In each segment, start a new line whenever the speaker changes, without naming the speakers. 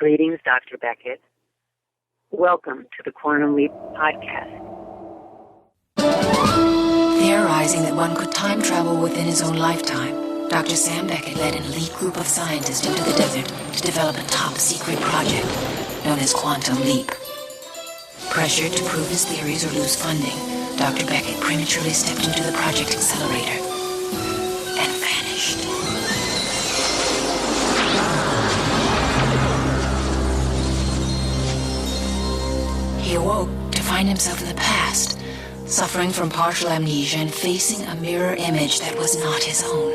Greetings, Dr. Beckett. Welcome to the Quantum Leap podcast.
Theorizing that one could time travel within his own lifetime, Dr. Sam Beckett led an elite group of scientists into the desert to develop a top-secret project known as Quantum Leap. Pressured to prove his theories or lose funding, Dr. Beckett prematurely stepped into the project accelerator and vanished. He awoke to find himself in the past, suffering from partial amnesia and facing a mirror image that was not his own.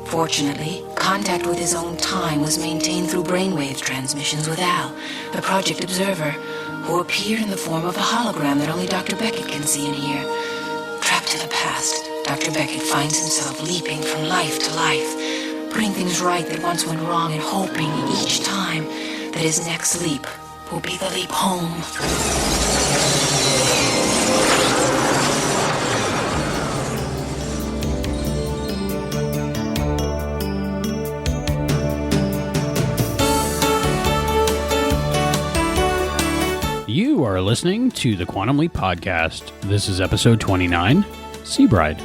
Fortunately, contact with his own time was maintained through brainwave transmissions with Al, the project observer, who appeared in the form of a hologram that only Dr. Beckett can see and hear. Trapped in the past, Dr. Beckett finds himself leaping from life to life, putting things right that once went wrong and hoping each time that his next leap will be the leap home.
You are listening to the Quantum Leap Podcast. This is episode 29, Sea Bride.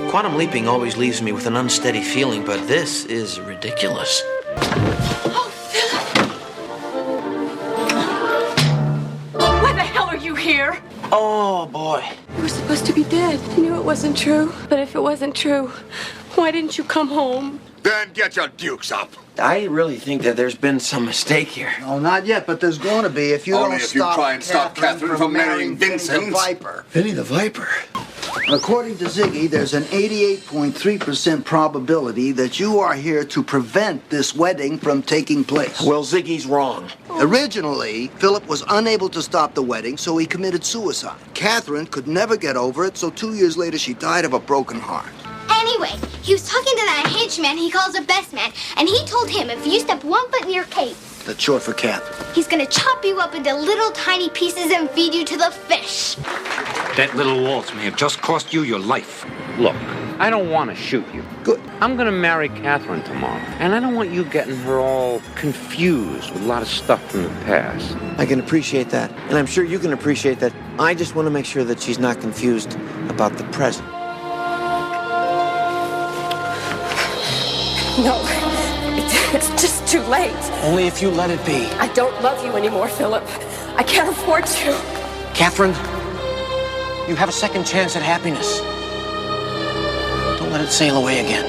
Quantum leaping always leaves me with an unsteady feeling, but this is ridiculous.
Oh, Philip! Why the hell are you here?
Oh, boy.
You were supposed to be dead. I knew it wasn't true. But if it wasn't true, why didn't you come home?
Then get your dukes up.
I really think that there's been some mistake here.
No, not yet, but there's going to be if you
Only
don't
if you try and stop Catherine from marrying Vincent.
Vinny the Viper.
Vinny the Viper?
According to Ziggy, there's an 88.3% probability that you are here to prevent this wedding from taking place.
Well, Ziggy's wrong.
Originally, Philip was unable to stop the wedding, so he committed suicide. Catherine could never get over it, so 2 years later she died of a broken heart.
Anyway, he was talking to that henchman he calls a best man, and he told him if you step 1 foot near Kate,
That's short for Catherine.
he's gonna chop you up into little tiny pieces and feed you to the fish.
That little waltz may have just cost you your life.
Look, I don't want to shoot you.
Good.
I'm going to marry Catherine tomorrow, and I don't want you getting her all confused with a lot of stuff from the past.
I can appreciate that, and I'm sure you can appreciate that. I just want to make sure that she's not confused about the present.
No, it's just too late.
Only if you let it be.
I don't love you anymore, Philip. I can't afford to.
Catherine, you have a second chance at happiness. Don't let it sail away again.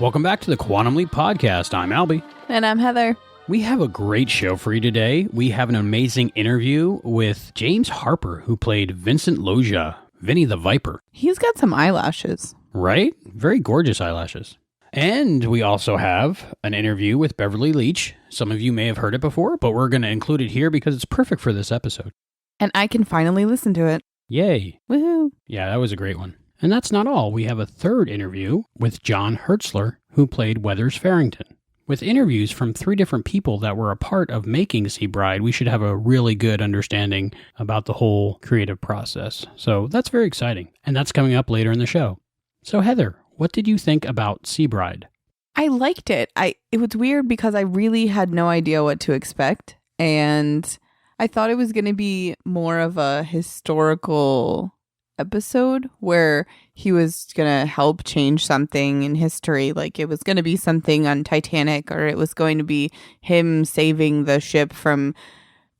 Welcome back to the Quantum Leap Podcast. I'm Albie.
And I'm Heather.
We have a great show for you today. We have an amazing interview with James Harper, who played Vincent Loggia, Vinny the Viper.
He's got some eyelashes.
Right? Very gorgeous eyelashes. And we also have an interview with Beverly Leech. Some of you may have heard it before, but we're going to include it here because it's perfect for this episode.
And I can finally listen to it.
Yay.
Woohoo.
Yeah, that was a great one. And that's not all. We have a third interview with John Hertzler, who played Weathers Farrington. With interviews from 3 different people that were a part of making Sea Bride, we should have a really good understanding about the whole creative process. So that's very exciting. And that's coming up later in the show. So Heather, what did you think about Sea Bride?
I liked it. It was weird because I really had no idea what to expect. And I thought it was going to be more of a historical episode where he was going to help change something in history. Like it was going to be something on Titanic, or it was going to be him saving the ship from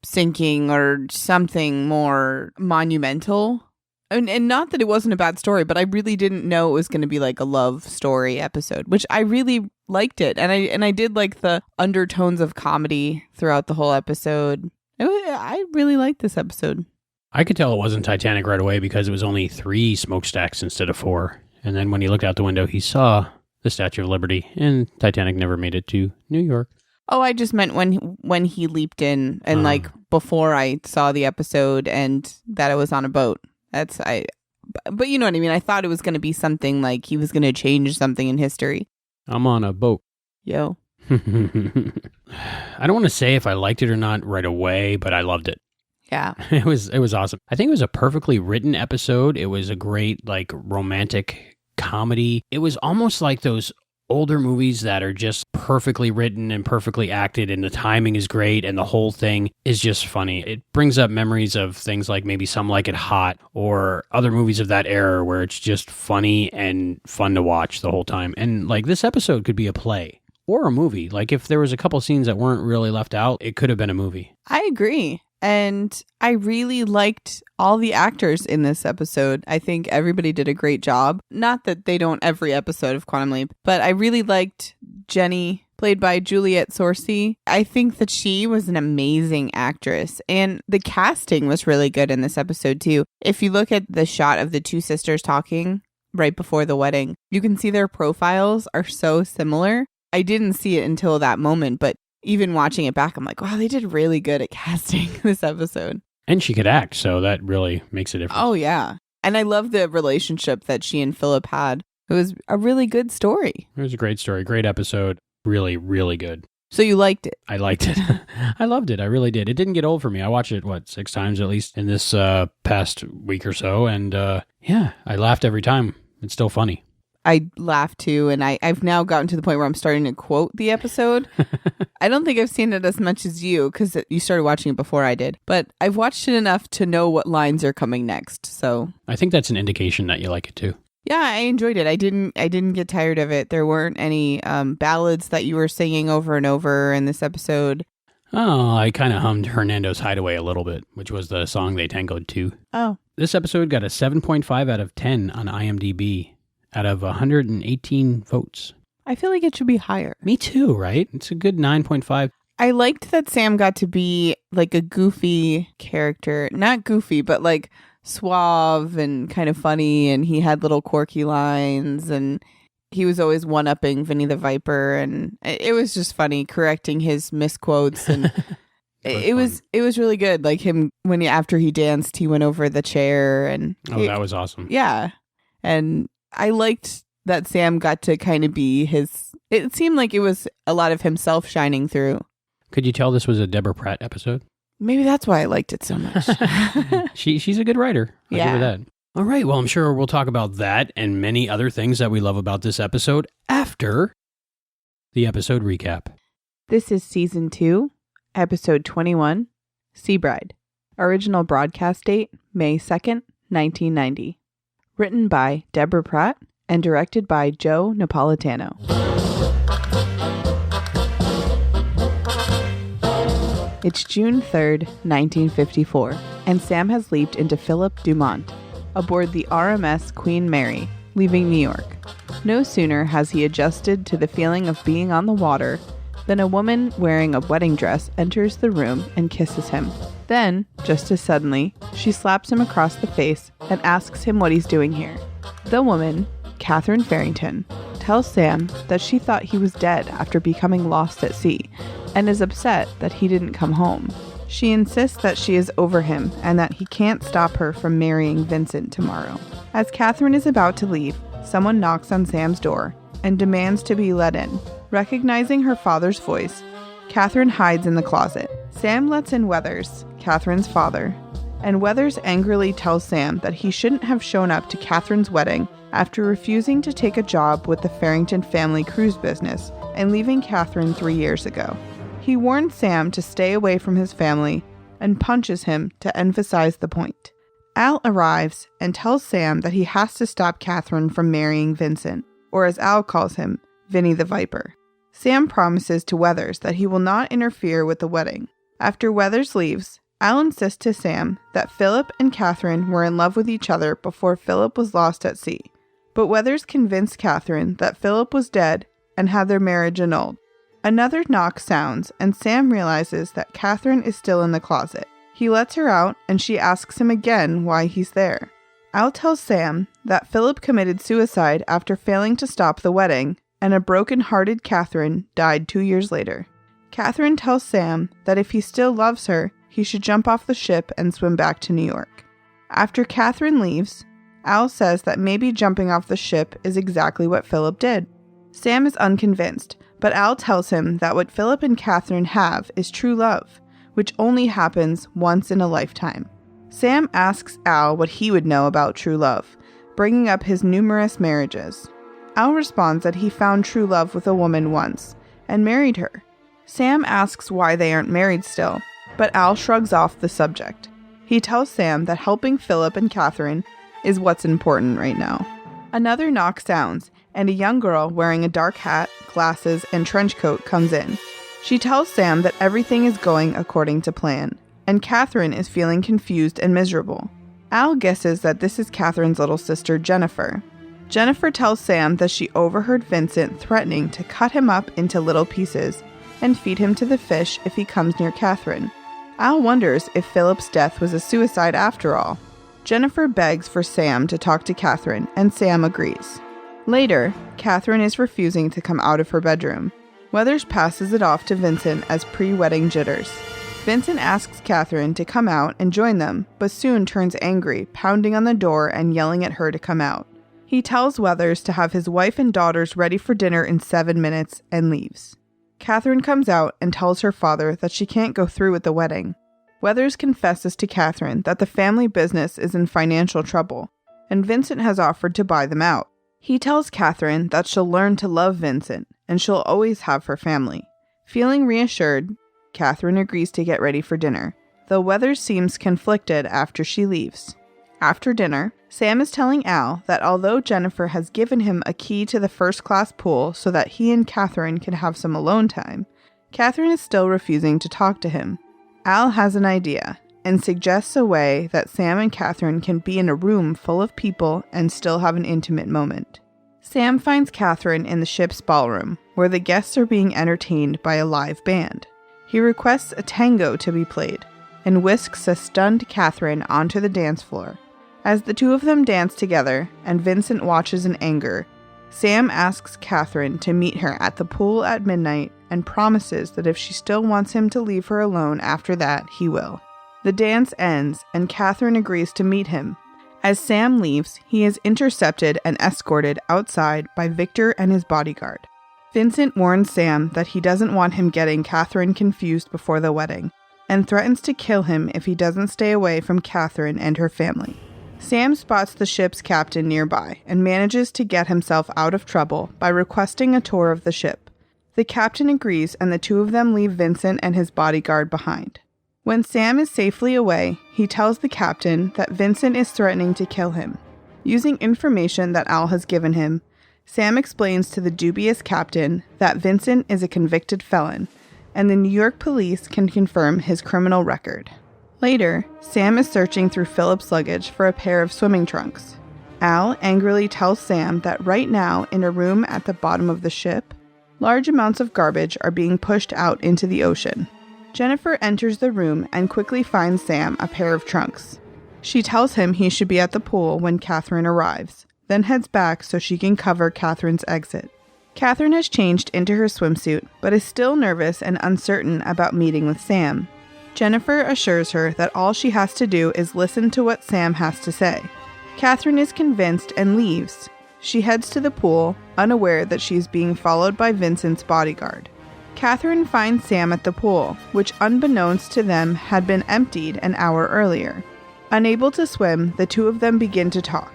sinking, or something more monumental. And not that it wasn't a bad story, but I really didn't know it was going to be like a love story episode, which I really liked it. And I did like the undertones of comedy throughout the whole episode. I really liked this episode.
I could tell it wasn't Titanic right away because it was only 3 smokestacks instead of 4. And then when he looked out the window, he saw the Statue of Liberty, and Titanic never made it to New York.
Oh, I just meant when he leaped in, and like before I saw the episode and that it was on a boat. But you know what I mean? I thought it was going to be something like he was going to change something in history.
I'm on a boat.
Yo.
I don't want to say if I liked it or not right away, but I loved it.
Yeah.
It was awesome. I think it was a perfectly written episode. It was a great, like, romantic comedy. It was almost like those older movies that are just perfectly written and perfectly acted, and the timing is great, and the whole thing is just funny. It brings up memories of things like maybe Some Like It Hot or other movies of that era where it's just funny and fun to watch the whole time. And like this episode could be a play or a movie. Like if there was a couple scenes that weren't really left out, it could have been a movie.
I agree. And I really liked all the actors in this episode. I think everybody did a great job. Not that they don't every episode of Quantum Leap, but I really liked Jenny, played by Juliette Sorcy. I think that she was an amazing actress. And the casting was really good in this episode too. If you look at the shot of the two sisters talking right before the wedding, you can see their profiles are so similar. I didn't see it until that moment, but even watching it back, I'm like, wow, they did really good at casting this episode.
And she could act, so that really makes a difference.
Oh, yeah. And I love the relationship that she and Philip had. It was a really good story.
It was a great story. Great episode. Really, really good.
So you liked it?
I liked it. I loved it. I really did. It didn't get old for me. I watched it, 6 times at least in this past week or so. And yeah, I laughed every time. It's still funny.
I laughed too, and I've now gotten to the point where I'm starting to quote the episode. I don't think I've seen it as much as you, because you started watching it before I did. But I've watched it enough to know what lines are coming next. So
I think that's an indication that you like it too.
Yeah, I enjoyed it. I didn't get tired of it. There weren't any ballads that you were singing over and over in this episode.
Oh, I kind of hummed Hernando's Hideaway a little bit, which was the song they tangoed to.
Oh.
This episode got a 7.5 out of 10 on IMDb. Out of 118 votes.
I feel like it should be higher.
Me too, right? It's a good 9.5.
I liked that Sam got to be like a goofy character. Not goofy, but like suave and kind of funny. And he had little quirky lines. And he was always one-upping Vinny the Viper. And it was just funny, correcting his misquotes. And it was really good. Like him, after he danced, he went over the chair. And
that was awesome.
Yeah. And I liked that Sam got to kind of be it seemed like it was a lot of himself shining through.
Could you tell this was a Deborah Pratt episode?
Maybe that's why I liked it so much.
She's a good writer. I'll give her that. All right, well, I'm sure we'll talk about that and many other things that we love about this episode after the episode recap.
This is Season 2, Episode 21, Sea Bride. Original broadcast date, May 2nd, 1990. Written by Deborah Pratt and directed by Joe Napolitano. It's June 3rd, 1954, and Sam has leaped into Philip Dumont aboard the RMS Queen Mary, leaving New York. No sooner has he adjusted to the feeling of being on the water than a woman wearing a wedding dress enters the room and kisses him. Then, just as suddenly, she slaps him across the face and asks him what he's doing here. The woman, Catherine Farrington, tells Sam that she thought he was dead after becoming lost at sea and is upset that he didn't come home. She insists that she is over him and that he can't stop her from marrying Vincent tomorrow. As Catherine is about to leave, someone knocks on Sam's door and demands to be let in. Recognizing her father's voice, Catherine hides in the closet. Sam lets in Weathers, Catherine's father, and Weathers angrily tells Sam that he shouldn't have shown up to Catherine's wedding after refusing to take a job with the Farrington family cruise business and leaving Catherine 3 years ago. He warns Sam to stay away from his family and punches him to emphasize the point. Al arrives and tells Sam that he has to stop Catherine from marrying Vincent, or as Al calls him, Vinny the Viper. Sam promises to Weathers that he will not interfere with the wedding. After Weathers leaves, Al insists to Sam that Philip and Catherine were in love with each other before Philip was lost at sea. But Weathers convinced Catherine that Philip was dead and had their marriage annulled. Another knock sounds, and Sam realizes that Catherine is still in the closet. He lets her out, and she asks him again why he's there. Al tells Sam that Philip committed suicide after failing to stop the wedding, and a broken-hearted Catherine died 2 years later. Catherine tells Sam that if he still loves her, he should jump off the ship and swim back to New York. After Catherine leaves, Al says that maybe jumping off the ship is exactly what Philip did. Sam is unconvinced, but Al tells him that what Philip and Catherine have is true love, which only happens once in a lifetime. Sam asks Al what he would know about true love, bringing up his numerous marriages. Al responds that he found true love with a woman once, and married her. Sam asks why they aren't married still, but Al shrugs off the subject. He tells Sam that helping Philip and Catherine is what's important right now. Another knock sounds, and a young girl wearing a dark hat, glasses, and trench coat comes in. She tells Sam that everything is going according to plan, and Catherine is feeling confused and miserable. Al guesses that this is Catherine's little sister, Jennifer. Jennifer tells Sam that she overheard Vincent threatening to cut him up into little pieces and feed him to the fish if he comes near Catherine. Al wonders if Philip's death was a suicide after all. Jennifer begs for Sam to talk to Catherine, and Sam agrees. Later, Catherine is refusing to come out of her bedroom. Weathers passes it off to Vincent as pre-wedding jitters. Vincent asks Catherine to come out and join them, but soon turns angry, pounding on the door and yelling at her to come out. He tells Weathers to have his wife and daughters ready for dinner in 7 minutes and leaves. Catherine comes out and tells her father that she can't go through with the wedding. Weathers confesses to Catherine that the family business is in financial trouble, and Vincent has offered to buy them out. He tells Catherine that she'll learn to love Vincent, and she'll always have her family. Feeling reassured, Catherine agrees to get ready for dinner, though Weathers seems conflicted after she leaves. After dinner, Sam is telling Al that although Jennifer has given him a key to the first-class pool so that he and Catherine can have some alone time, Catherine is still refusing to talk to him. Al has an idea and suggests a way that Sam and Catherine can be in a room full of people and still have an intimate moment. Sam finds Catherine in the ship's ballroom, where the guests are being entertained by a live band. He requests a tango to be played, and whisks a stunned Catherine onto the dance floor. As the two of them dance together, and Vincent watches in anger, Sam asks Catherine to meet her at the pool at midnight and promises that if she still wants him to leave her alone after that, he will. The dance ends, and Catherine agrees to meet him. As Sam leaves, he is intercepted and escorted outside by Victor and his bodyguard. Vincent warns Sam that he doesn't want him getting Catherine confused before the wedding, and threatens to kill him if he doesn't stay away from Catherine and her family. Sam spots the ship's captain nearby and manages to get himself out of trouble by requesting a tour of the ship. The captain agrees, and the two of them leave Vincent and his bodyguard behind. When Sam is safely away, he tells the captain that Vincent is threatening to kill him. Using information that Al has given him, Sam explains to the dubious captain that Vincent is a convicted felon, and the New York police can confirm his criminal record. Later, Sam is searching through Philip's luggage for a pair of swimming trunks. Al angrily tells Sam that right now, in a room at the bottom of the ship, large amounts of garbage are being pushed out into the ocean. Jennifer enters the room and quickly finds Sam a pair of trunks. She tells him he should be at the pool when Catherine arrives, then heads back so she can cover Catherine's exit. Catherine has changed into her swimsuit, but is still nervous and uncertain about meeting with Sam. Jennifer assures her that all she has to do is listen to what Sam has to say. Catherine is convinced and leaves. She heads to the pool, unaware that she is being followed by Vincent's bodyguard. Catherine finds Sam at the pool, which unbeknownst to them had been emptied an hour earlier. Unable to swim, the two of them begin to talk.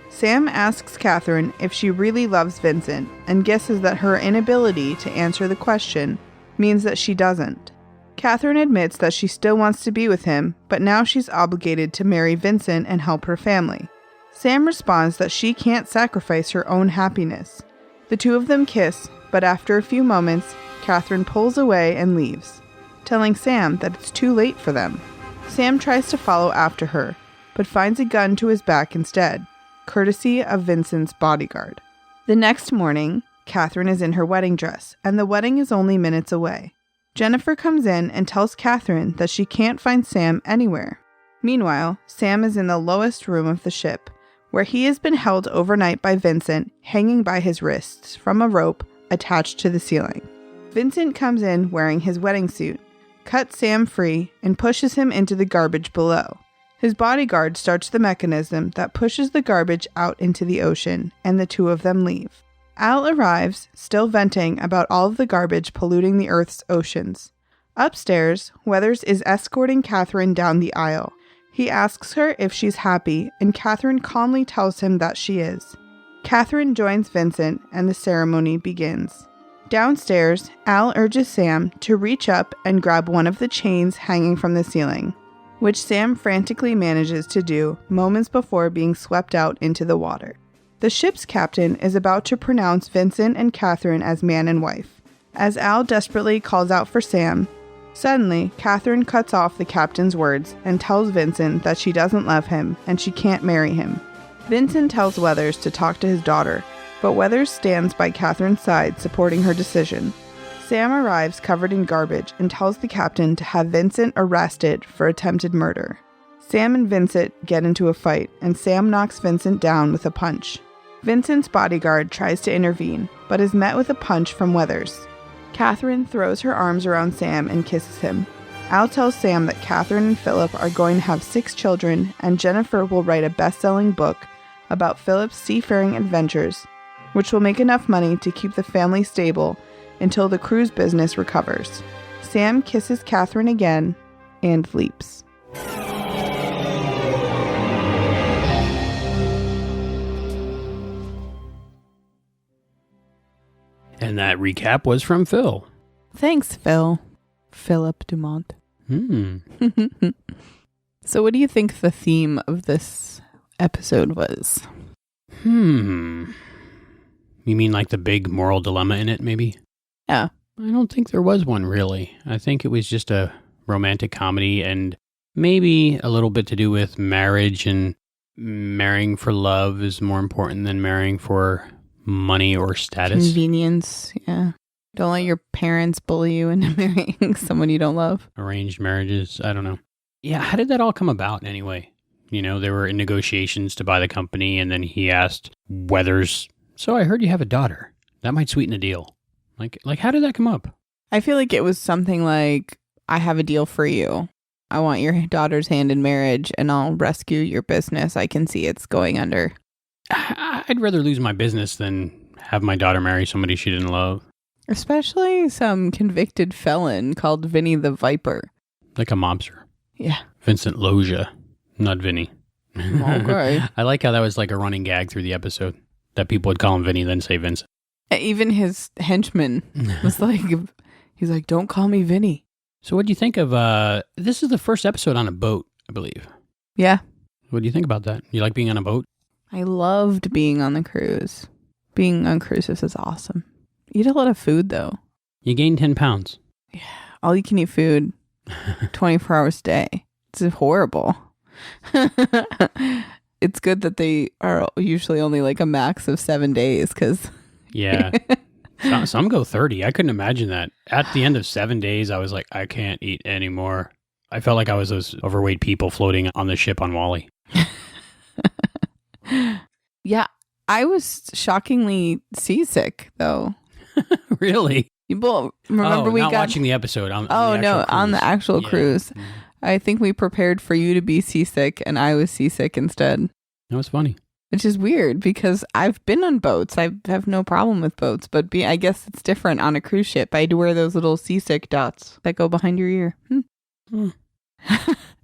Sam asks Catherine if she really loves Vincent and guesses that her inability to answer the question means that she doesn't. Catherine admits that she still wants to be with him, but now she's obligated to marry Vincent and help her family. Sam responds that she can't sacrifice her own happiness. The two of them kiss, but after a few moments, Catherine pulls away and leaves, telling Sam that it's too late for them. Sam tries to follow after her, but finds a gun to his back instead, courtesy of Vincent's bodyguard. The next morning, Catherine is in her wedding dress, and the wedding is only minutes away. Jennifer comes in and tells Catherine that she can't find Sam anywhere. Meanwhile, Sam is in the lowest room of the ship, where he has been held overnight by Vincent, hanging by his wrists from a rope attached to the ceiling. Vincent comes in wearing his wedding suit, cuts Sam free, and pushes him into the garbage below. His bodyguard starts the mechanism that pushes the garbage out into the ocean, and the two of them leave. Al arrives, still venting about all of the garbage polluting the Earth's oceans. Upstairs, Weathers is escorting Catherine down the aisle. He asks her if she's happy, and Catherine calmly tells him that she is. Catherine joins Vincent, and the ceremony begins. Downstairs, Al urges Sam to reach up and grab one of the chains hanging from the ceiling, which Sam frantically manages to do moments before being swept out into the water. The ship's captain is about to pronounce Vincent and Catherine as man and wife. As Al desperately calls out for Sam, suddenly Catherine cuts off the captain's words and tells Vincent that she doesn't love him and she can't marry him. Vincent tells Weathers to talk to his daughter, but Weathers stands by Catherine's side supporting her decision. Sam arrives covered in garbage and tells the captain to have Vincent arrested for attempted murder. Sam and Vincent get into a fight, and Sam knocks Vincent down with a punch. Vincent's bodyguard tries to intervene, but is met with a punch from Weathers. Catherine throws her arms around Sam and kisses him. Al tells Sam that Catherine and Philip are going to have 6 children, and Jennifer will write a best-selling book about Philip's seafaring adventures, which will make enough money to keep the family stable until the cruise business recovers. Sam kisses Catherine again and leaps.
And that recap was from Phil.
Thanks, Phil. Philip Dumont. So what do you think the theme of this episode was?
You mean like the big moral dilemma in it, maybe?
Yeah.
I don't think there was one, really. I think it was just a romantic comedy and maybe a little bit to do with marriage, and marrying for love is more important than marrying for money or status.
Convenience, yeah. Don't let your parents bully you into marrying someone you don't love.
Arranged marriages, I don't know. Yeah, how did that all come about anyway? You know, they were in negotiations to buy the company, and then he asked Weathers, so I heard you have a daughter. That might sweeten the deal. Like, how did that come up?
I feel like it was something like, I have a deal for you. I want your daughter's hand in marriage, and I'll rescue your business. I can see it's going under.
I'd rather lose my business than have my daughter marry somebody she didn't love.
Especially some convicted felon called Vinny the Viper.
Like a mobster.
Yeah.
Vincent Loggia, not Vinny.
Okay.
I like how that was like a running gag through the episode, that people would call him Vinny, then say Vincent.
Even his henchman was like, he's like, don't call me Vinny.
So what do you think of, this is the first episode on a boat, I believe.
Yeah.
What do you think about that? You like being on a boat?
I loved being on the cruise. Being on cruises is awesome. Eat a lot of food, though.
You gained 10 pounds.
Yeah. All you can eat food 24 hours a day. It's horrible. It's good that they are usually only like a max of 7 days, because...
Yeah. Some go 30. I couldn't imagine that. At the end of 7 days, I was like, I can't eat anymore. I felt like I was those overweight people floating on the ship on Wall-E.
Yeah, I was shockingly seasick, though.
Really?
Well, remember we
not
got
watching the episode. On
the actual
Yeah.
cruise. I think we prepared for you to be seasick, and I was seasick instead.
That was funny.
Which is weird, because I've been on boats. I have no problem with boats, but I guess it's different on a cruise ship. I had to wear those little seasick dots that go behind your ear.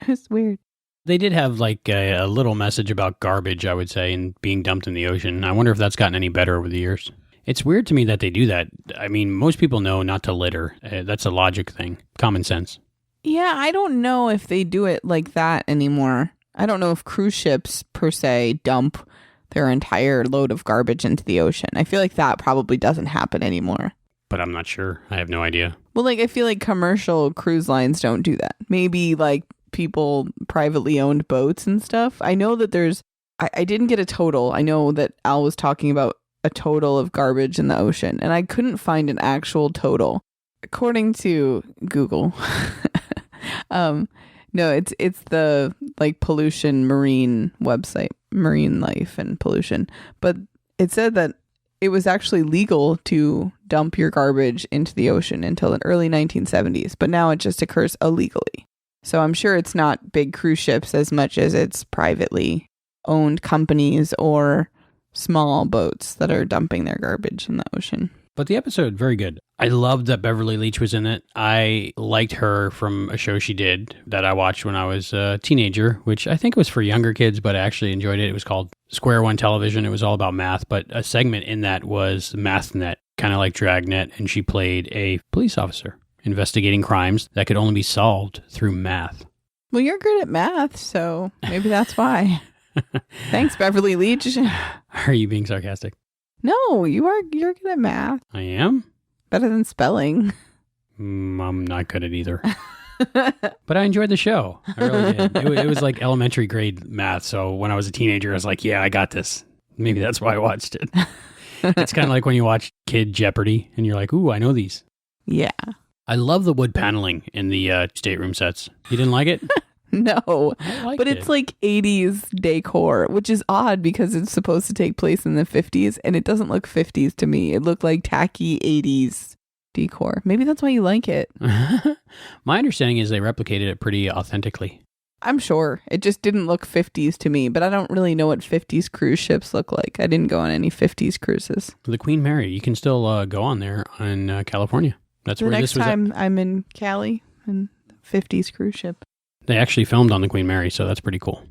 It's weird.
They did have like a little message about garbage, I would say, and being dumped in the ocean. I wonder if that's gotten any better over the years. It's weird to me that they do that. I mean, most people know not to litter. That's a logic thing. Common sense.
Yeah, I don't know if they do it like that anymore. I don't know if cruise ships, per se, dump their entire load of garbage into the ocean. I feel like that probably doesn't happen anymore.
But I'm not sure. I have no idea.
Well, like, I feel like commercial cruise lines don't do that. Maybe, like, people privately owned boats and stuff. I know that there's... I didn't get a total. I know that Al was talking about a total of garbage in the ocean, and I couldn't find an actual total. According to Google... no, it's the like pollution marine website, Marine Life and Pollution. But it said that it was actually legal to dump your garbage into the ocean until the early 1970s, but now it just occurs illegally. So I'm sure it's not big cruise ships as much as it's privately owned companies or small boats that are dumping their garbage in the ocean.
But the episode, very good. I loved that Beverly Leech was in it. I liked her from a show she did that I watched when I was a teenager, which I think was for younger kids, but I actually enjoyed it. It was called Square One Television. It was all about math, but a segment in that was MathNet, kind of like Dragnet, and she played a police officer investigating crimes that could only be solved through math.
Well, you're good at math, so maybe that's why. Thanks, Beverly Leech.
Are you being sarcastic?
No, you're good at math.
I am?
Better than spelling.
I'm not good at either. But I enjoyed the show. I really did. It was like elementary grade math. So when I was a teenager, I was like, yeah, I got this. Maybe that's why I watched it. It's kind of like when you watch Kid Jeopardy and you're like, ooh, I know these.
Yeah.
I love the wood paneling in the stateroom sets. You didn't like it?
No, but it's like 80s decor, which is odd because it's supposed to take place in the 50s and it doesn't look 50s to me. It looked like tacky 80s decor. Maybe that's why you like it.
My understanding is they replicated it pretty authentically.
I'm sure. It just didn't look 50s to me, but I don't really know what 50s cruise ships look like. I didn't go on any 50s cruises.
The Queen Mary, you can still go on there in California. That's
the
where
next
this was.
time I'm in Cali and 50s cruise ship.
They actually filmed on the Queen Mary, so that's pretty cool.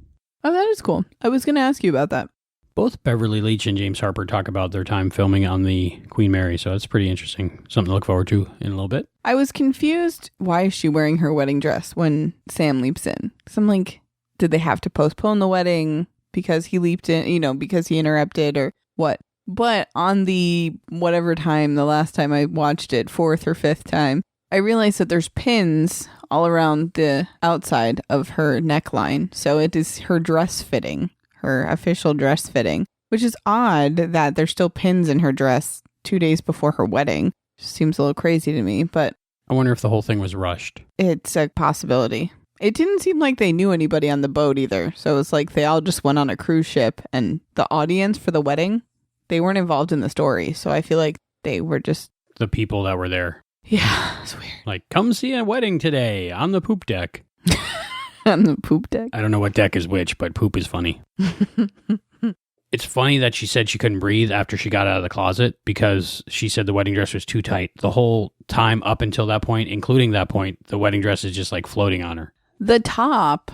Oh, that is cool. I was going to ask you about that.
Both Beverly Leech and James Harper talk about their time filming on the Queen Mary, so that's pretty interesting. Something to look forward to in a little bit.
I was confused. Why is she wearing her wedding dress when Sam leaps in? Because I'm like, did they have to postpone the wedding because he leaped in, because he interrupted or what? But on the whatever time, the last time I watched it, 4th or 5th time, I realized that there's pins all around the outside of her neckline. So it is her dress fitting, her official dress fitting, which is odd that there's still pins in her dress 2 days before her wedding. Just seems a little crazy to me, but
I wonder if the whole thing was rushed.
It's a possibility. It didn't seem like they knew anybody on the boat either. So it was like they all just went on a cruise ship and the audience for the wedding, they weren't involved in the story. So I feel like they were just
the people that were there.
Yeah, it's weird.
Like, come see a wedding today on the poop deck.
On the poop deck?
I don't know what deck is which, but poop is funny. It's funny that she said she couldn't breathe after she got out of the closet because she said the wedding dress was too tight. The whole time up until that point, including that point, the wedding dress is just like floating on her.
The top,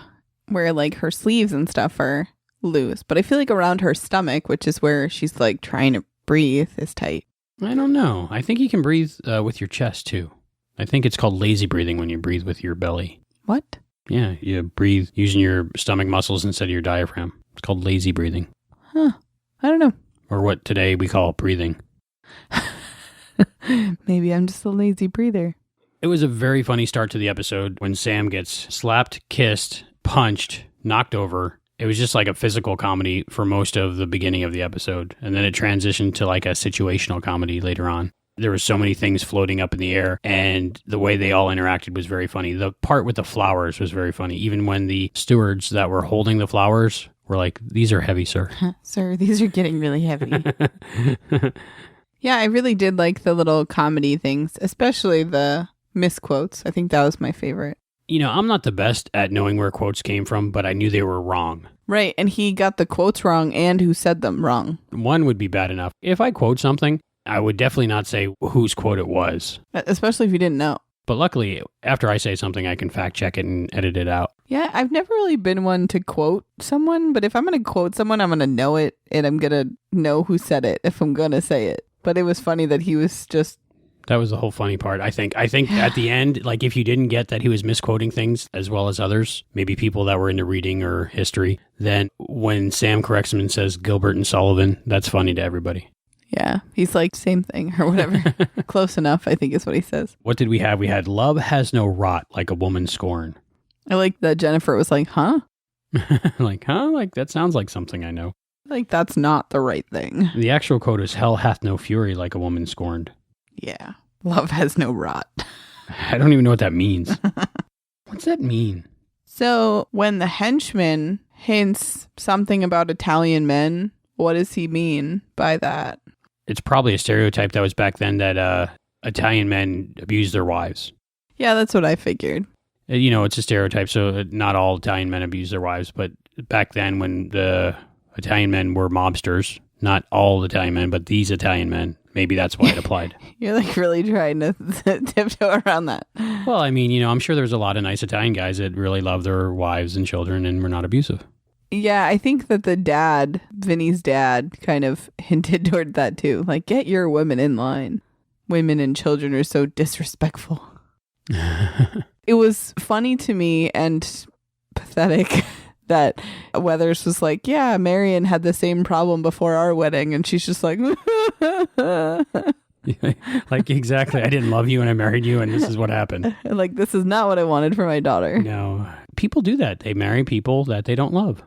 where like her sleeves and stuff are loose, but I feel like around her stomach, which is where she's like trying to breathe, is tight.
I don't know. I think you can breathe with your chest, too. I think it's called lazy breathing when you breathe with your belly.
What?
Yeah, you breathe using your stomach muscles instead of your diaphragm. It's called lazy breathing.
Huh. I don't know.
Or what today we call breathing.
Maybe I'm just a lazy breather.
It was a very funny start to the episode when Sam gets slapped, kissed, punched, knocked over. It was just like a physical comedy for most of the beginning of the episode. And then it transitioned to like a situational comedy later on. There were so many things floating up in the air and the way they all interacted was very funny. The part with the flowers was very funny. Even when the stewards that were holding the flowers were like, these are heavy, sir.
Sir, these are getting really heavy. Yeah, I really did like the little comedy things, especially the misquotes. I think that was my favorite.
I'm not the best at knowing where quotes came from, but I knew they were wrong.
Right, and he got the quotes wrong and who said them wrong.
One would be bad enough. If I quote something, I would definitely not say whose quote it was.
Especially if you didn't know.
But luckily, after I say something, I can fact check it and edit it out.
Yeah, I've never really been one to quote someone, but if I'm going to quote someone, I'm going to know it, and I'm going to know who said it if I'm going to say it. But it was funny that he was just...
That was the whole funny part, I think. I think at the end, like if you didn't get that he was misquoting things as well as others, maybe people that were into reading or history, then when Sam corrects him and says Gilbert and Sullivan, that's funny to everybody.
Yeah, he's like, same thing or whatever. Close enough, I think is what he says.
What did we have? We had love has no rot like a woman scorn.
I like that Jennifer was like, huh?
Like, huh? Like, that sounds like something I know.
Like, that's not the right thing.
The actual quote is hell hath no fury like a woman scorned.
Yeah. Love has no rot.
I don't even know what that means. What's that mean?
So when the henchman hints something about Italian men, what does he mean by that?
It's probably a stereotype that was back then that Italian men abused their wives.
Yeah, that's what I figured.
It's a stereotype, so not all Italian men abuse their wives, but back then when the Italian men were mobsters, not all Italian men, but these Italian men, maybe that's why it applied.
You're like really trying to tiptoe around that.
Well, I mean, I'm sure there's a lot of nice Italian guys that really love their wives and children and were not abusive.
Yeah, I think that the dad, Vinny's dad, kind of hinted toward that too. Like, get your women in line. Women and children are so disrespectful. It was funny to me and pathetic that Weathers was like, yeah, Marion had the same problem before our wedding. And she's just like,
like, exactly. I didn't love you and I married you and this is what happened.
Like, this is not what I wanted for my daughter.
No, people do that. They marry people that they don't love.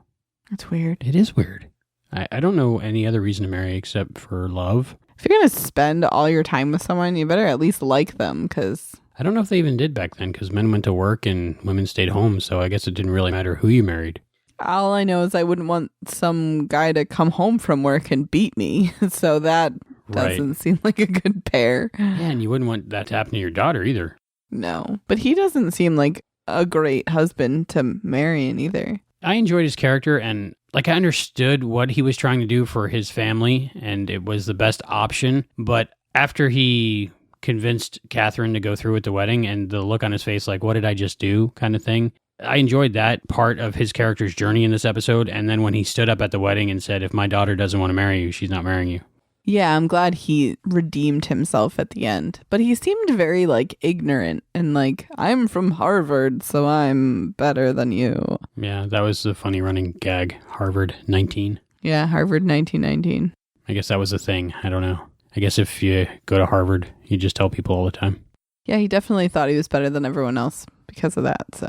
That's weird.
It is weird. I don't know any other reason to marry except for love.
If you're going to spend all your time with someone, you better at least like them, because...
I don't know if they even did back then, because men went to work and women stayed home, so I guess it didn't really matter who you married.
All I know is I wouldn't want some guy to come home from work and beat me, so that doesn't seem like a good pair.
Yeah, and you wouldn't want that to happen to your daughter either.
No, but he doesn't seem like a great husband to Marion either.
I enjoyed his character, and I understood what he was trying to do for his family, and it was the best option, but after he convinced Catherine to go through with the wedding and the look on his face like, what did I just do kind of thing, I enjoyed that part of his character's journey in this episode. And then when he stood up at the wedding and said, if my daughter doesn't want to marry you, she's not marrying you.
Yeah, I'm glad he redeemed himself at the end. But he seemed very ignorant and I'm from Harvard, so I'm better than you.
Yeah, that was the funny running gag. Harvard 19.
Yeah, Harvard 1919.
I guess that was the thing. I don't know. I guess if you go to Harvard, you just tell people all the time.
Yeah, he definitely thought he was better than everyone else because of that, so.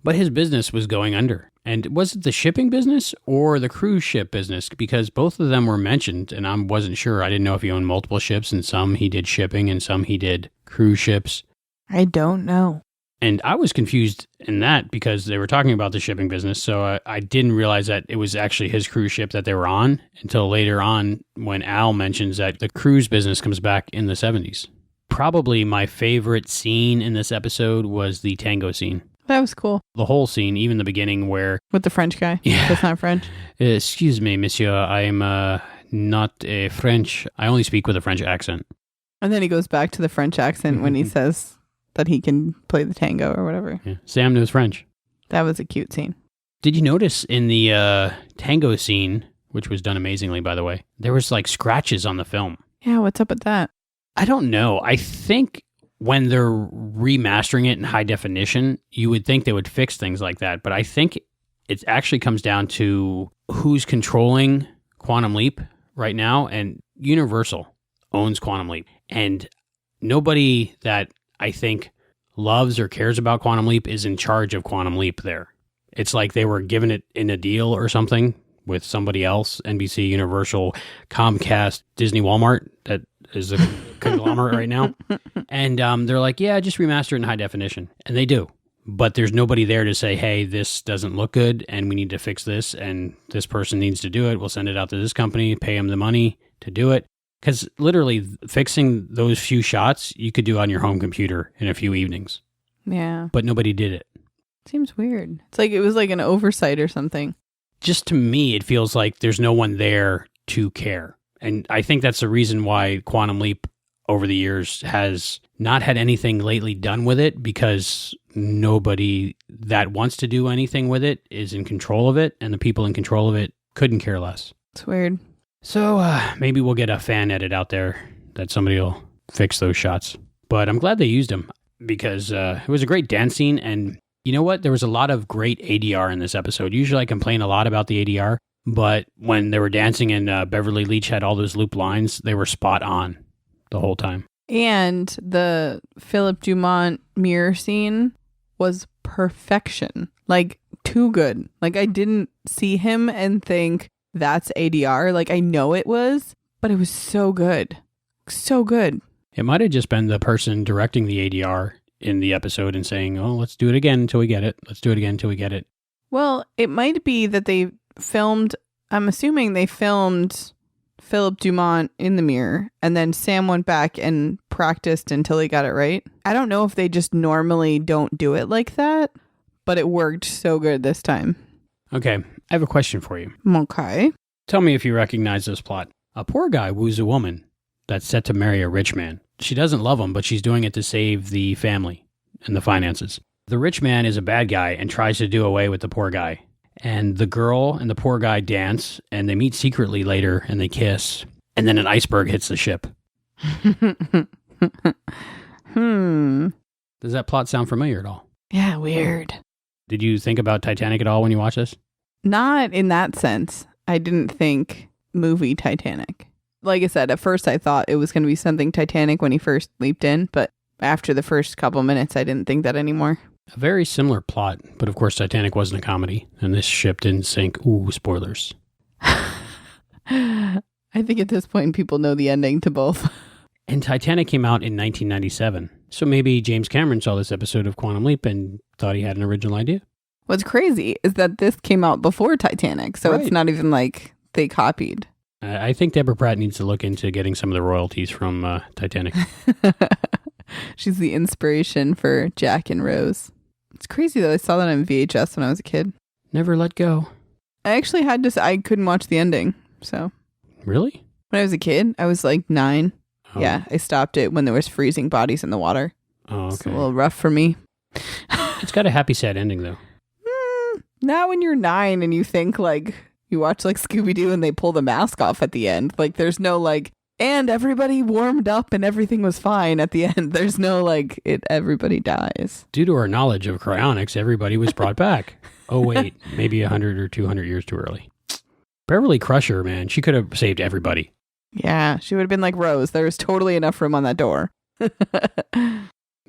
But his business was going under. And was it the shipping business or the cruise ship business? Because both of them were mentioned, and I wasn't sure. I didn't know if he owned multiple ships, and some he did shipping, and some he did cruise ships.
I don't know.
And I was confused in that because they were talking about the shipping business, so I didn't realize that it was actually his cruise ship that they were on until later on when Al mentions that the cruise business comes back in the 70s. Probably my favorite scene in this episode was the tango scene.
That was cool.
The whole scene, even the beginning where...
With the French guy?
Yeah.
That's not French?
Excuse me, monsieur, I'm not a French. I only speak with a French accent.
And then he goes back to the French accent when he says... that he can play the tango or whatever.
Yeah. Sam knows French.
That was a cute scene.
Did you notice in the tango scene, which was done amazingly, by the way, there was scratches on the film?
Yeah, what's up with that?
I don't know. I think when they're remastering it in high definition, you would think they would fix things like that. But I think it actually comes down to who's controlling Quantum Leap right now. And Universal owns Quantum Leap. And nobody that I think loves or cares about Quantum Leap is in charge of Quantum Leap there. It's like they were given it in a deal or something with somebody else, NBC, Universal, Comcast, Disney, Walmart, that is a conglomerate right now. And they're like, yeah, just remaster it in high definition. And they do. But there's nobody there to say, hey, this doesn't look good and we need to fix this and this person needs to do it. We'll send it out to this company, pay them the money to do it. Because literally fixing those few shots, you could do on your home computer in a few evenings.
Yeah.
But nobody did it.
Seems weird. It's like it was like an oversight or something.
Just to me, it feels like there's no one there to care. And I think that's the reason why Quantum Leap over the years has not had anything lately done with it, because nobody that wants to do anything with it is in control of it, and the people in control of it couldn't care less.
It's weird.
So maybe we'll get a fan edit out there that somebody will fix those shots. But I'm glad they used them because it was a great dance scene. And you know what? There was a lot of great ADR in this episode. Usually I complain a lot about the ADR, but when they were dancing and Beverly Leech had all those loop lines, they were spot on the whole time.
And the Philip Dumont mirror scene was perfection. Too good. I didn't see him and think, that's ADR. I know it was, but it was so good. So good.
It might have just been the person directing the ADR in the episode and saying, oh, let's do it again until we get it. Let's do it again until we get it.
Well, it might be that they filmed, I'm assuming they filmed Philip Dumont in the mirror, and then Sam went back and practiced until he got it right. I don't know if they just normally don't do it like that, but it worked so good this time.
Okay, I have a question for you.
Okay.
Tell me if you recognize this plot. A poor guy woos a woman that's set to marry a rich man. She doesn't love him, but she's doing it to save the family and the finances. The rich man is a bad guy and tries to do away with the poor guy. And the girl and the poor guy dance, and they meet secretly later, and they kiss. And then an iceberg hits the ship. Does that plot sound familiar at all?
Yeah, weird.
Did you think about Titanic at all when you watched this?
Not in that sense. I didn't think movie Titanic. Like I said, at first I thought it was going to be something Titanic when he first leaped in, but after the first couple minutes, I didn't think that anymore.
A very similar plot, but of course Titanic wasn't a comedy, and this ship didn't sink. Ooh, spoilers.
I think at this point people know the ending to both.
And Titanic came out in 1997, so maybe James Cameron saw this episode of Quantum Leap and thought he had an original idea.
What's crazy is that this came out before Titanic, so It's not even like they copied.
I think Deborah Pratt needs to look into getting some of the royalties from Titanic.
She's the inspiration for Jack and Rose. It's crazy though. I saw that on VHS when I was a kid.
Never let go.
I actually I couldn't watch the ending, so.
Really?
When I was a kid, I was like 9. Oh. Yeah, I stopped it when there was freezing bodies in the water.
Oh, okay.
It's a little rough for me.
It's got a happy, sad ending though.
Not when you're 9 and you think like, you watch like Scooby-Doo and they pull the mask off at the end. Like there's no like, and everybody warmed up and everything was fine at the end. There's no like, everybody dies.
Due to our knowledge of cryonics, everybody was brought back. Oh wait, maybe 100 or 200 years too early. Beverly Crusher, man, she could have saved everybody.
Yeah, she would have been like Rose. There was totally enough room on that door.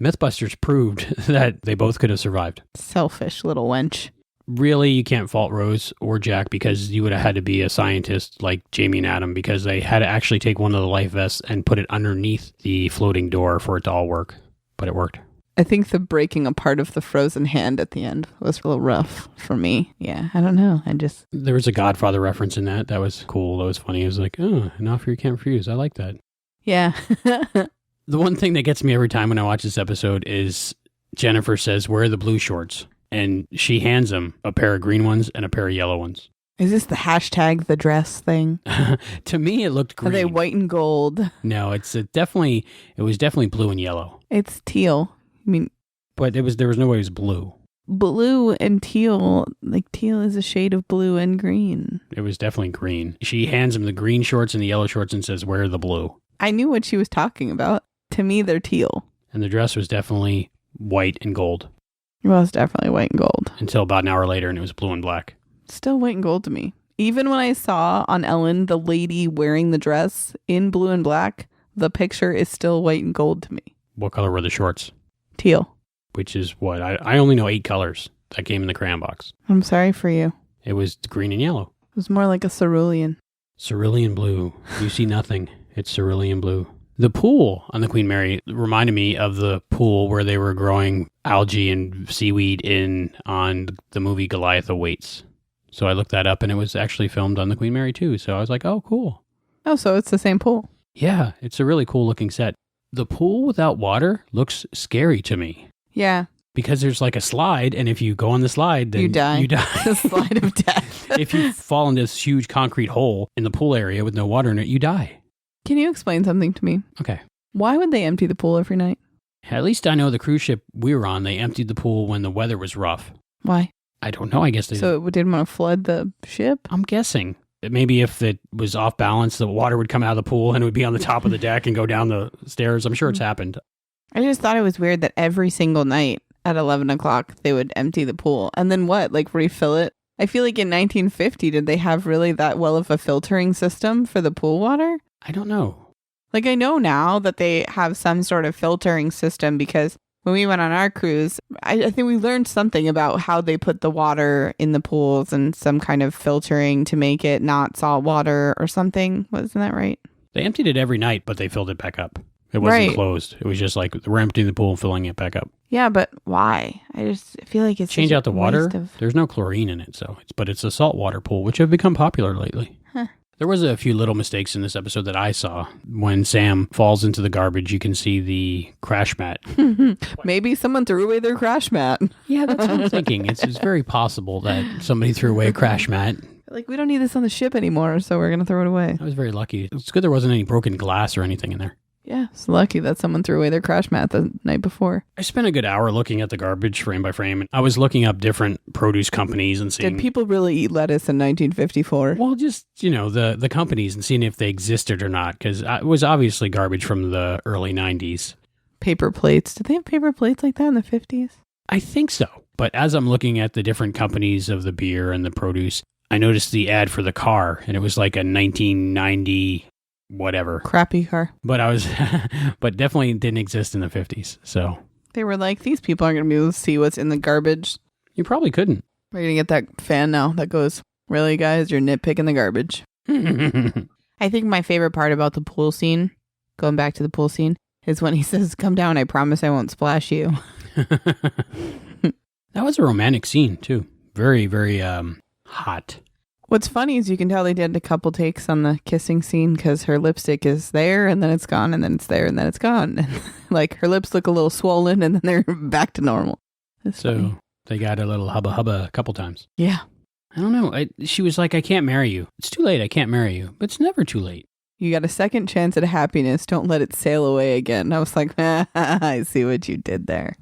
Mythbusters proved that they both could have survived.
Selfish little wench.
Really, you can't fault Rose or Jack because you would have had to be a scientist like Jamie and Adam because they had to actually take one of the life vests and put it underneath the floating door for it to all work. But it worked.
I think the breaking apart of the frozen hand at the end was a little rough for me. Yeah, I don't know.
There was a Godfather reference in that. That was cool. That was funny. It was like, oh, an offer you can't refuse. I like that.
Yeah.
The one thing that gets me every time when I watch this episode is Jennifer says, where are the blue shorts? And she hands him a pair of green ones and a pair of yellow ones.
Is this the hashtag the dress thing?
To me, it looked green.
Are they white and gold?
No, it was definitely blue and yellow.
It's teal. I mean,
but there was no way it was blue.
Blue and teal, like teal is a shade of blue and green.
It was definitely green. She hands him the green shorts and the yellow shorts and says, where are the blue?
I knew what she was talking about. To me, they're teal.
And the dress was definitely white and gold.
Well, it's definitely white and gold.
Until about an hour later and it was blue and black.
Still white and gold to me. Even when I saw on Ellen the lady wearing the dress in blue and black, the picture is still white and gold to me.
What color were the shorts?
Teal.
Which is what? I only know 8 colors that came in the crayon box.
I'm sorry for you.
It was green and yellow.
It was more like a cerulean.
Cerulean blue. You see nothing. It's cerulean blue. The pool on the Queen Mary reminded me of the pool where they were growing algae and seaweed on the movie Goliath Awaits. So I looked that up and it was actually filmed on the Queen Mary too. So I was like, oh, cool.
Oh, so it's the same pool.
Yeah, it's a really cool looking set. The pool without water looks scary to me.
Yeah.
Because there's like a slide, and if you go on the slide, then
you die.
The
slide of death.
If you fall into this huge concrete hole in the pool area with no water in it, you die.
Can you explain something to me?
Okay.
Why would they empty the pool every night?
At least I know the cruise ship we were on, they emptied the pool when the weather was rough.
Why?
I don't know. I guess they...
So it didn't want to flood the ship?
I'm guessing. Maybe if it was off balance, the water would come out of the pool and it would be on the top of the deck and go down the stairs. I'm sure it's happened.
I just thought it was weird that every single night at 11 o'clock they would empty the pool. And then what? Like refill it? I feel like in 1950, did they have really that well of a filtering system for the pool water?
I don't know.
Like I know now that they have some sort of filtering system because when we went on our cruise, I think we learned something about how they put the water in the pools and some kind of filtering to make it not salt water or something. Wasn't that right?
They emptied it every night, but they filled it back up. It wasn't closed. It was just like we're emptying the pool and filling it back up.
Yeah, but why? I just feel like it's
change out the water. There's no chlorine in it, but it's a saltwater pool, which have become popular lately.
Huh.
There was a few little mistakes in this episode that I saw. When Sam falls into the garbage, you can see the crash mat.
Maybe someone threw away their crash mat.
Yeah, that's what I'm thinking. It's very possible that somebody threw away a crash mat.
Like, we don't need this on the ship anymore, so we're going to throw it away.
I was very lucky. It's good there wasn't any broken glass or anything in there.
Yeah, it's lucky that someone threw away their crash mat the night before.
I spent a good hour looking at the garbage frame by frame. I was looking up different produce companies and seeing...
Did people really eat lettuce in 1954?
Well, just, the companies and seeing if they existed or not, because it was obviously garbage from the early 90s.
Paper plates. Did they have paper plates like that in the 50s?
I think so. But as I'm looking at the different companies of the beer and the produce, I noticed the ad for the car, and it was like a 1990... whatever.
Crappy car.
But but definitely didn't exist in the 50s. So
they were like, these people aren't going to be able to see what's in the garbage.
You probably couldn't.
We're going to get that fan now that goes, really, guys, you're nitpicking the garbage. I think my favorite part about the pool scene, going back to the pool scene, is when he says, come down, I promise I won't splash you.
That was a romantic scene, too. Very, very hot.
What's funny is you can tell they did a couple takes on the kissing scene because her lipstick is there and then it's gone and then it's there and then it's gone. And, like, her lips look a little swollen and then they're back to normal. That's funny.
They got a little hubba a couple times.
Yeah.
I don't know. She was like, I can't marry you. It's too late. I can't marry you. But it's never too late.
You got a second chance at happiness. Don't let it sail away again. I was like, I see what you did there.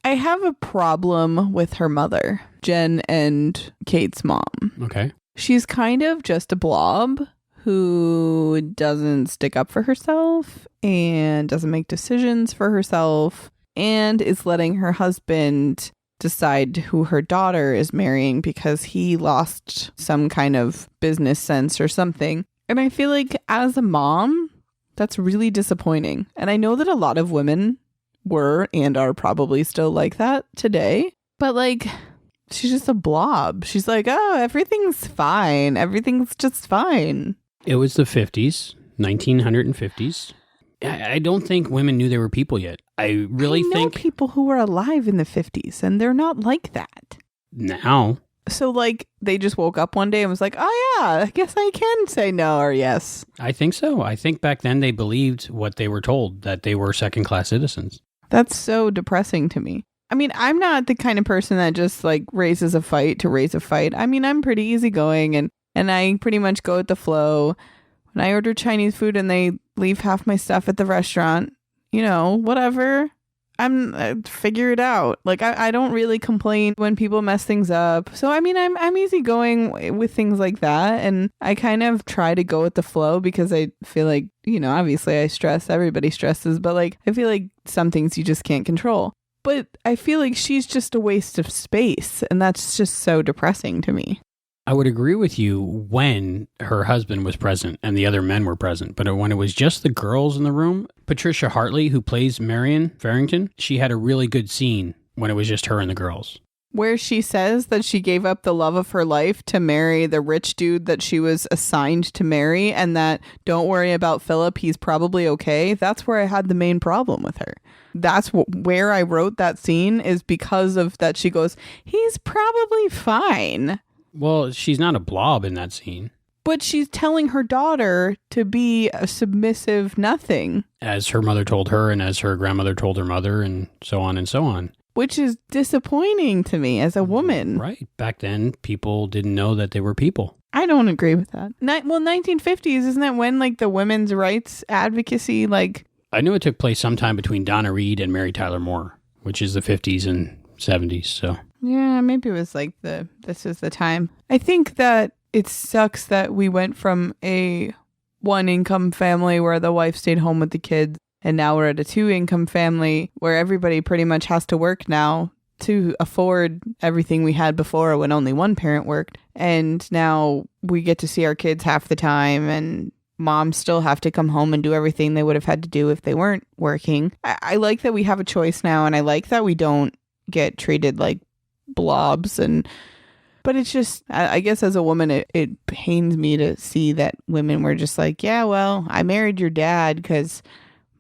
I have a problem with her mother, Jen and Kate's mom.
Okay.
She's kind of just a blob who doesn't stick up for herself and doesn't make decisions for herself and is letting her husband decide who her daughter is marrying because he lost some kind of business sense or something. And I feel like as a mom, that's really disappointing. And I know that a lot of women were and are probably still like that today. But like... she's just a blob. She's like, oh, everything's fine. Everything's just fine.
It was the 50s, 1950s. I don't think women knew they were people yet. I know
people who were alive in the 50s, and they're not like that.
Now.
So, like, they just woke up one day and was like, oh, yeah, I guess I can say no or yes.
I think so. I think back then they believed what they were told, that they were second-class citizens.
That's so depressing to me. I mean, I'm not the kind of person that just like raises a fight to raise a fight. I mean, I'm pretty easygoing and I pretty much go with the flow. When I order Chinese food and they leave half my stuff at the restaurant, whatever. I'm figure it out. Like I don't really complain when people mess things up. So I mean, I'm easygoing with things like that, and I kind of try to go with the flow because I feel like obviously I stress. Everybody stresses, but like I feel like some things you just can't control. But I feel like she's just a waste of space, and that's just so depressing to me.
I would agree with you when her husband was present and the other men were present, but when it was just the girls in the room, Patricia Hartley, who plays Marion Farrington, she had a really good scene when it was just her and the girls.
Where she says that she gave up the love of her life to marry the rich dude that she was assigned to marry, and that don't worry about Philip, he's probably okay. That's where I had the main problem with her. That's where I wrote that scene, is because of that she goes, he's probably fine.
Well, she's not a blob in that scene.
But she's telling her daughter to be a submissive nothing.
As her mother told her and as her grandmother told her mother and so on and so on.
Which is disappointing to me as a woman.
Right. Back then, people didn't know that they were people.
I don't agree with that. 1950s, isn't that when like the women's rights advocacy like...
I knew it took place sometime between Donna Reed and Mary Tyler Moore, which is the 50s and 70s, so...
Yeah, maybe it was like this is the time. I think that it sucks that we went from a one-income family where the wife stayed home with the kids, and now we're at a two-income family where everybody pretty much has to work now to afford everything we had before when only one parent worked. And now we get to see our kids half the time, and moms still have to come home and do everything they would have had to do if they weren't working. I like that we have a choice now, and I like that we don't get treated like blobs. But it's just, I guess as a woman, it pains me to see that women were just like, yeah, well, I married your dad because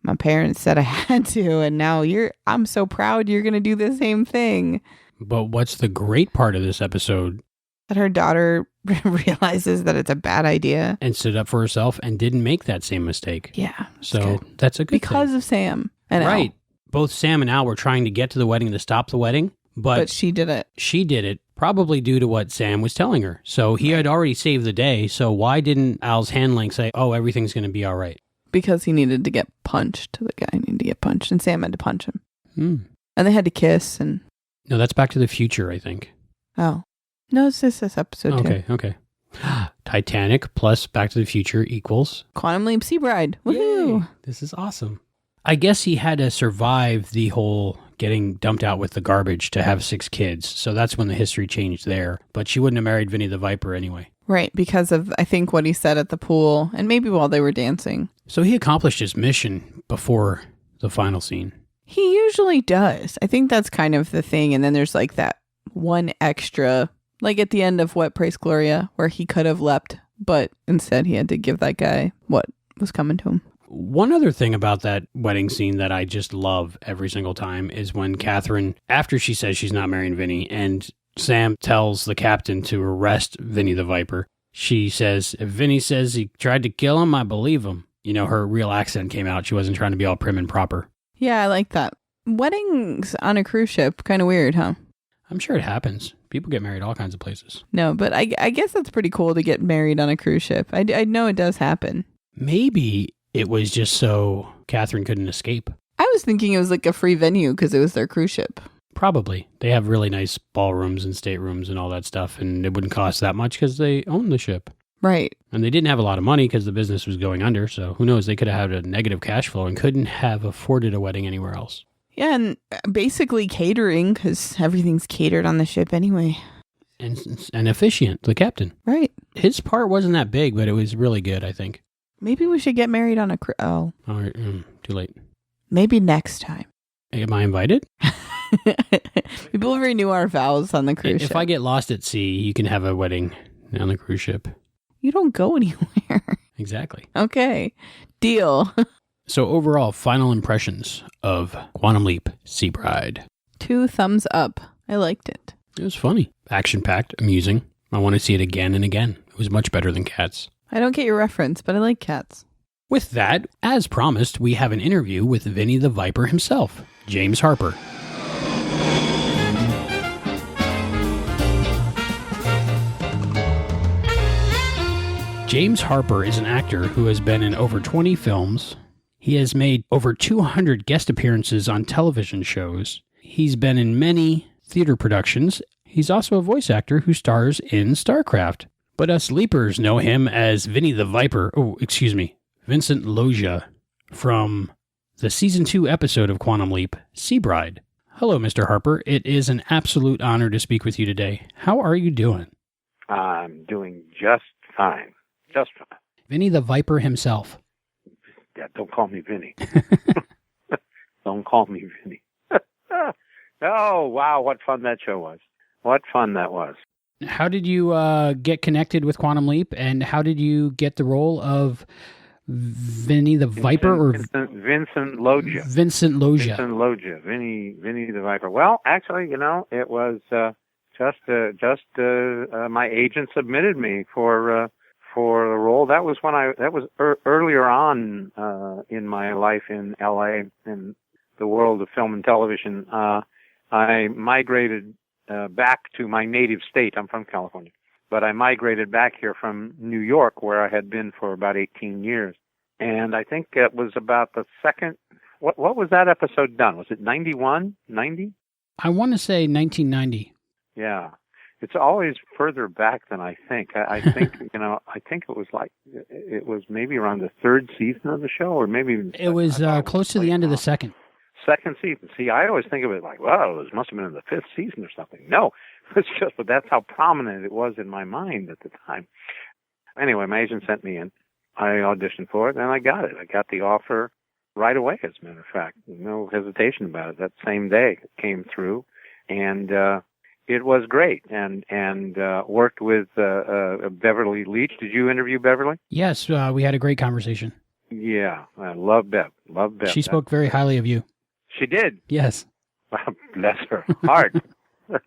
my parents said I had to, and now I'm so proud you're going to do the same thing.
But what's the great part of this episode
That her daughter realizes that it's a bad idea.
And stood up for herself and didn't make that same mistake.
Yeah.
So that's a good
because
thing.
of Sam and Al.
Right. Both Sam and Al were trying to get to the wedding to stop the wedding, but
she did it.
She did it probably due to what Sam was telling her. So he had already saved the day. So why didn't Al's handling say, oh, everything's going to be all right?
Because he needed to get punched. The guy needed to get punched, and Sam had to punch him. And they had to kiss. And
no, that's Back to the Future, I think.
Oh. No, it's just this episode, too.
Okay. Titanic plus Back to the Future equals
Quantum Leap Sea Bride. Woohoo!
Yay. This is awesome. I guess he had to survive the whole getting dumped out with the garbage to have 6 kids. So that's when the history changed there. But she wouldn't have married Vinny the Viper anyway.
Right, because of, I think, what he said at the pool, and maybe while they were dancing.
So he accomplished his mission before the final scene.
He usually does. I think that's kind of the thing. And then there's like that one extra, like at the end of What Praise Gloria, where he could have leapt, but instead he had to give that guy what was coming to him.
One other thing about that wedding scene that I just love every single time is when Catherine, after she says she's not marrying Vinny, and Sam tells the captain to arrest Vinny the Viper, she says, if Vinny says he tried to kill him, I believe him. You know, her real accent came out. She wasn't trying to be all prim and proper.
Yeah, I like that. Weddings on a cruise ship, kind of weird, huh?
I'm sure it happens. People get married all kinds of places.
No, but I guess that's pretty cool to get married on a cruise ship. I know it does happen.
Maybe it was just so Catherine couldn't escape.
I was thinking it was like a free venue because it was their cruise ship.
Probably. They have really nice ballrooms and staterooms and all that stuff, and it wouldn't cost that much because they own the ship.
Right.
And they didn't have a lot of money because the business was going under, so who knows, they could have had a negative cash flow and couldn't have afforded a wedding anywhere else.
Yeah, and basically catering because everything's catered on the ship anyway.
And efficient, the captain.
Right.
His part wasn't that big, but it was really good, I think.
Maybe we should get married on a cruise. Oh.
All right, too late.
Maybe next time.
Am I invited?
We will renew our vows on the cruise ship.
If I get lost at sea, you can have a wedding on the cruise ship.
You don't go anywhere.
Exactly.
Okay. Deal.
So overall, final impressions of Quantum Leap Sea Bride.
2 thumbs up. I liked it.
It was funny. Action-packed, amusing. I want to see it again and again. It was much better than Cats.
I don't get your reference, but I like Cats.
With that, as promised, we have an interview with Vinny the Viper himself, James Harper. James Harper is an actor who has been in over 20 films. He has made over 200 guest appearances on television shows. He's been in many theater productions. He's also a voice actor who stars in StarCraft. But us leapers know him as Vinny the Viper. Vincent Loggia from the Season 2 episode of Quantum Leap, Sea Bride. Hello, Mr. Harper. It is an absolute honor to speak with you today. How are you doing?
I'm doing just fine. Just fine.
Vinny the Viper himself.
Yeah, don't call me Vinny. Don't call me Vinny. Oh, wow, what fun that show was. What fun that was.
How did you get connected with Quantum Leap, and how did you get the role of Vinny the Viper?
Vincent Loggia.
Vincent Loggia.
Vincent Loggia. Vinny the Viper. Well, actually, it was just my agent submitted me for the role. That was earlier on in my life in LA, in the world of film and television. I migrated back to my native state. I'm from California, but I migrated back here from New York, where I had been for about 18 years. And I think it was about the second. What was that episode done? Was it 91, 90?
I want to say 1990.
Yeah. It's always further back than I think. I think, I think it was maybe around the 3rd season of the show, or maybe even
it was close to the end of the second
season. See, I always think of it like, well, it must have been in the 5th season or something. No, it's just, but that's how prominent it was in my mind at the time. Anyway, my agent sent me in. I auditioned for it, and I got it. I got the offer right away, as a matter of fact. No hesitation about it. That same day it came through, and it was great, and worked with Beverly Leech. Did you interview Beverly?
Yes, we had a great conversation.
Yeah, I love Bev.
She spoke very highly of you.
She did?
Yes.
Bless her heart.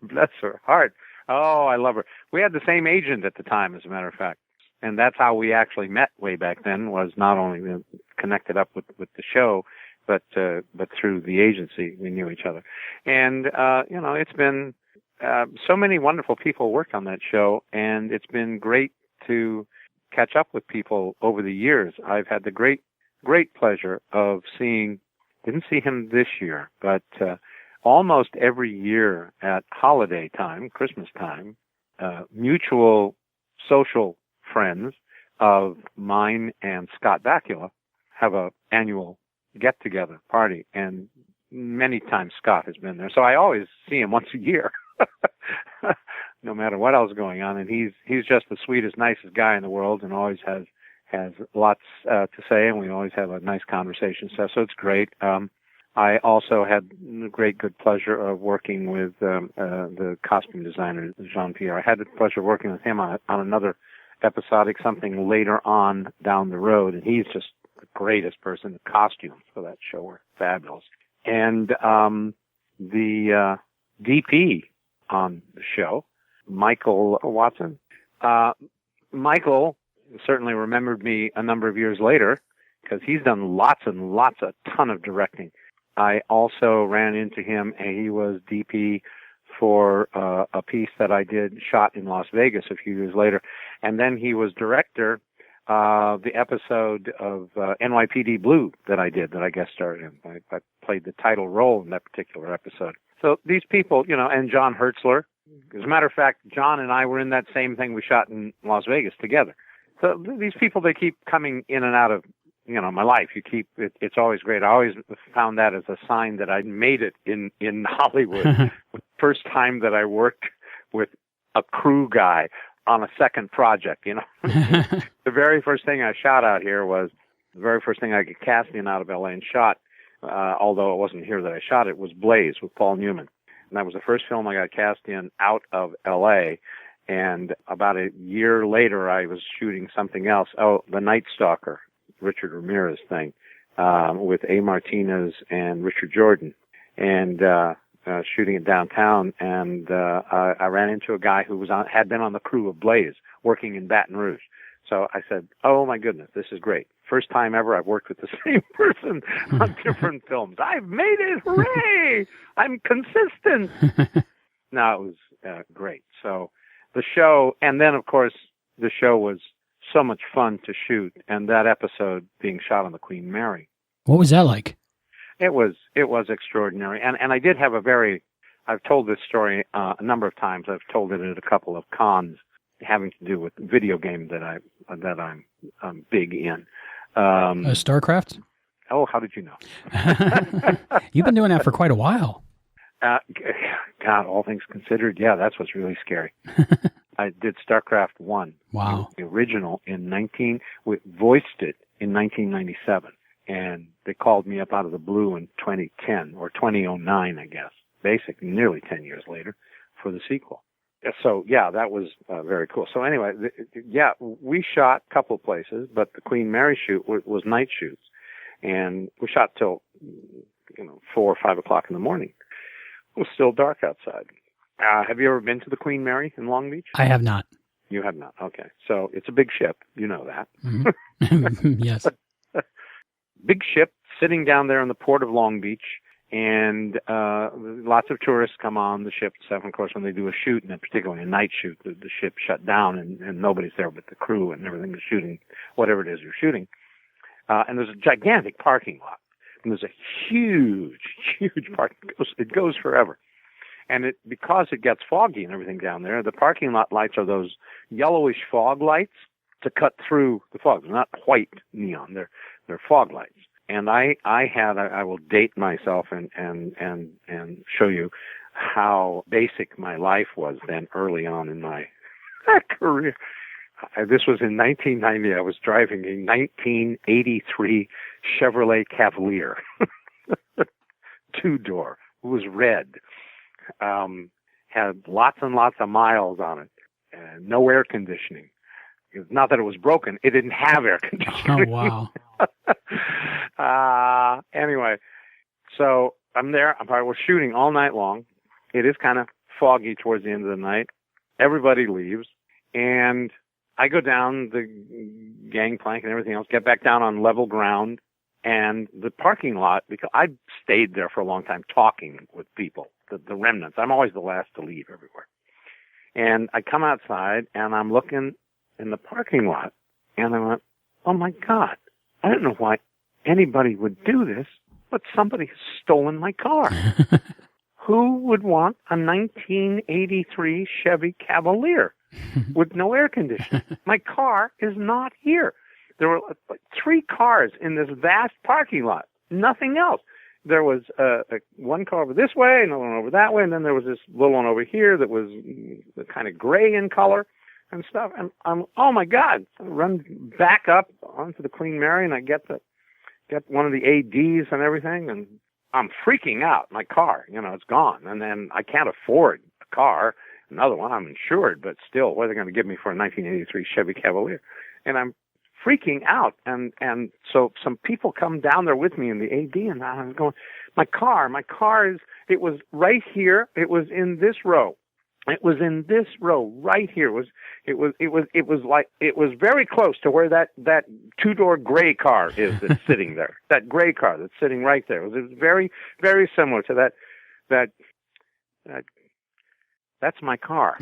Bless her heart. Oh, I love her. We had the same agent at the time, as a matter of fact. And that's how we actually met way back then, was not only connected up with the show, but through the agency, we knew each other. And, it's been, so many wonderful people worked on that show, and it's been great to catch up with people over the years. I've had the great pleasure of didn't see him this year, but, almost every year at holiday time, Christmas time, mutual social friends of mine and Scott Bakula have a annual get-together party, and many times Scott has been there. So I always see him once a year, no matter what else is going on. And he's just the sweetest, nicest guy in the world, and always has lots to say, and we always have a nice conversation. So it's great. I also had the good pleasure of working with the costume designer, Jean-Pierre. I had the pleasure of working with him on another episodic, something later on down the road, and he's just the greatest person. The costumes for that show were fabulous. And the DP on the show, Michael Watson. Michael certainly remembered me a number of years later, because he's done lots and lots, a ton of directing. I also ran into him, and he was DP for a piece that I shot in Las Vegas a few years later. And then he was director of the episode of NYPD Blue that I guest starred in. I played the title role in that particular episode. So these people, and John Hertzler. As a matter of fact, John and I were in that same thing we shot in Las Vegas together. So these people, they keep coming in and out of my life. It's always great. I always found that as a sign that I made it in Hollywood. The first time that I worked with a crew guy on a second project, The very first thing I shot out here was the very first thing I got cast in out of LA and shot, although it wasn't here that I shot it, was Blaze with Paul Newman. And that was the first film I got cast in out of LA. And about a year later, I was shooting something else. Oh, The Night Stalker, Richard Ramirez thing, with A. Martinez and Richard Jordan, and shooting it downtown. And I ran into a guy who had been on the crew of Blaze, working in Baton Rouge. So I said, "Oh my goodness, this is great! First time ever I've worked with the same person on different films. I've made it! Hooray! I'm consistent." No, it was great. So the show, and then of course the show was so much fun to shoot, and that episode being shot on the Queen Mary.
What was that like?
It was extraordinary, and I did have I've told this story a number of times. I've told it at a couple of cons having to do with the video game that I'm big in.
StarCraft?
Oh, how did you know?
You've been doing that for quite a while.
God, all things considered, yeah, that's what's really scary. I did StarCraft 1.
Wow.
The original we voiced it in 1997. And they called me up out of the blue in 2010, or 2009, I guess, basically nearly 10 years later, for the sequel. So, yeah, that was very cool. So anyway, we shot a couple of places, but the Queen Mary shoot was night shoots. And we shot till, 4 or 5 o'clock in the morning. It was still dark outside. Have you ever been to the Queen Mary in Long Beach?
I have not.
You have not. Okay. So it's a big ship. You know that.
Mm-hmm. Yes.
Big ship sitting down there in the port of Long Beach, and lots of tourists come on the ship. So, of course, when they do a shoot, and particularly a night shoot, the ship shut down, and nobody's there but the crew, and everything is shooting whatever it is you're shooting. And there's a gigantic parking lot. And there's a huge, huge parking. It goes forever. And because it gets foggy and everything down there, the parking lot lights are those yellowish fog lights to cut through the fog. They're not white neon. They're fog lights. And I will date myself and show you how basic my life was then early on in my career. This was in 1990. I was driving a 1983 Chevrolet Cavalier, 2-door. It was red. Had lots and lots of miles on it. No air conditioning. Not that it was broken. It didn't have air conditioning.
Oh, wow.
Anyway, so I'm there. We're shooting all night long. It is kind of foggy towards the end of the night. Everybody leaves, and I go down the gangplank and everything else, get back down on level ground, and the parking lot, because I stayed there for a long time talking with people, the remnants. I'm always the last to leave everywhere. And I come outside, and I'm looking in the parking lot, and I went, oh, my God, I don't know why anybody would do this, but somebody has stolen my car. Who would want a 1983 Chevy Cavalier with no air conditioning? My car is not here. There were like 3 cars in this vast parking lot, nothing else. There was one car over this way, another one over that way, and then there was this little one over here that was kind of gray in color and stuff. And I'm, oh my God! I run back up onto the Queen Mary, and I get one of the ADs and everything, and I'm freaking out. My car, it's gone, and then I can't afford a car. Another one, I'm insured, but still, what are they going to give me for a 1983 Chevy Cavalier? And I'm freaking out, and so some people come down there with me in the AD, and I was going, my car it was right here. It was in this row. It was in this row right here. It was very close to where that 2-door gray car is that's sitting there. That gray car that's sitting right there. It was very, very similar to that's my car.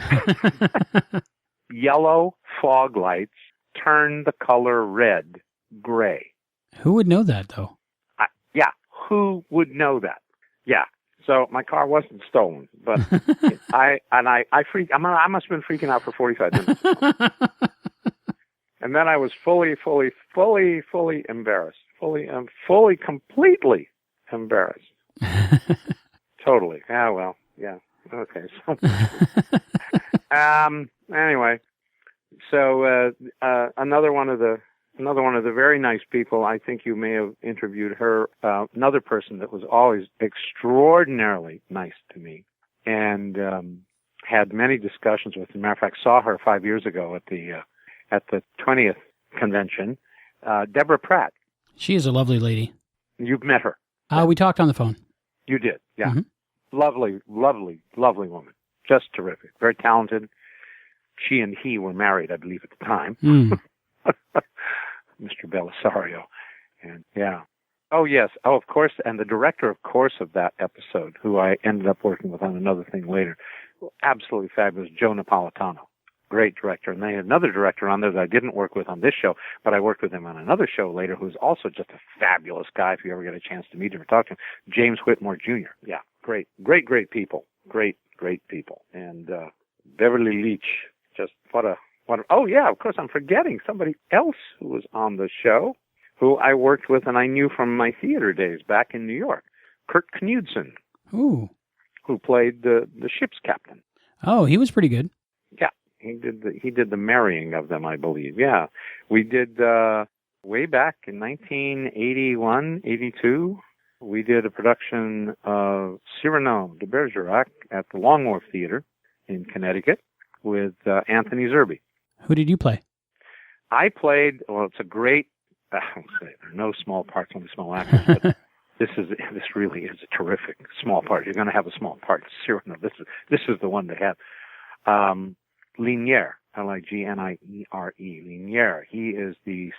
Yellow fog lights turn the color red, gray.
Who would know that, though?
Yeah, who would know that? Yeah. So my car wasn't stolen, but I must have been freaking out for 45 minutes. And then I was fully embarrassed. Completely embarrassed. Totally. Yeah, well, yeah. Okay. So, anyway, so another one of the very nice people, I think you may have interviewed her, another person that was always extraordinarily nice to me, and had many discussions with. As a matter of fact, saw her 5 years ago at the 20th convention, Deborah Pratt.
She is a lovely lady.
You've met her.
We talked on the phone.
You did, yeah.
Mm-hmm.
Lovely woman. Just terrific. Very talented. She and he were married, I believe, at the time.
Mm.
Mr. Belisario. And yeah. Oh, yes. Oh, of course. And the director, of course, of that episode, who I ended up working with on another thing later, absolutely fabulous, Joe Napolitano. Great director. And they had another director on there that I didn't work with on this show, but I worked with him on another show later, who's also just a fabulous guy, if you ever get a chance to meet him or talk to him, James Whitmore Jr. Yeah, great people. Great people. And Beverly Leech, just what a, oh yeah, of course, I'm forgetting somebody else who was on the show, who I worked with and I knew from my theater days back in New York, Kurt Knudsen.
Ooh.
Who played the ship's captain.
Oh, he was pretty good.
Yeah. He did the marrying of them, I believe. Yeah. We did, way back in 1981, 82, we did a production of Cyrano de Bergerac at the Long Wharf Theater in Connecticut with Anthony Zerbe.
Who did you play?
I played, well, it's a great, I won't say, there are no small parts, only small actors, but this really is a terrific small part. You're going to have a small part. Cyrano, this is the one they have. Lignier, Lignere. Lignier. He is the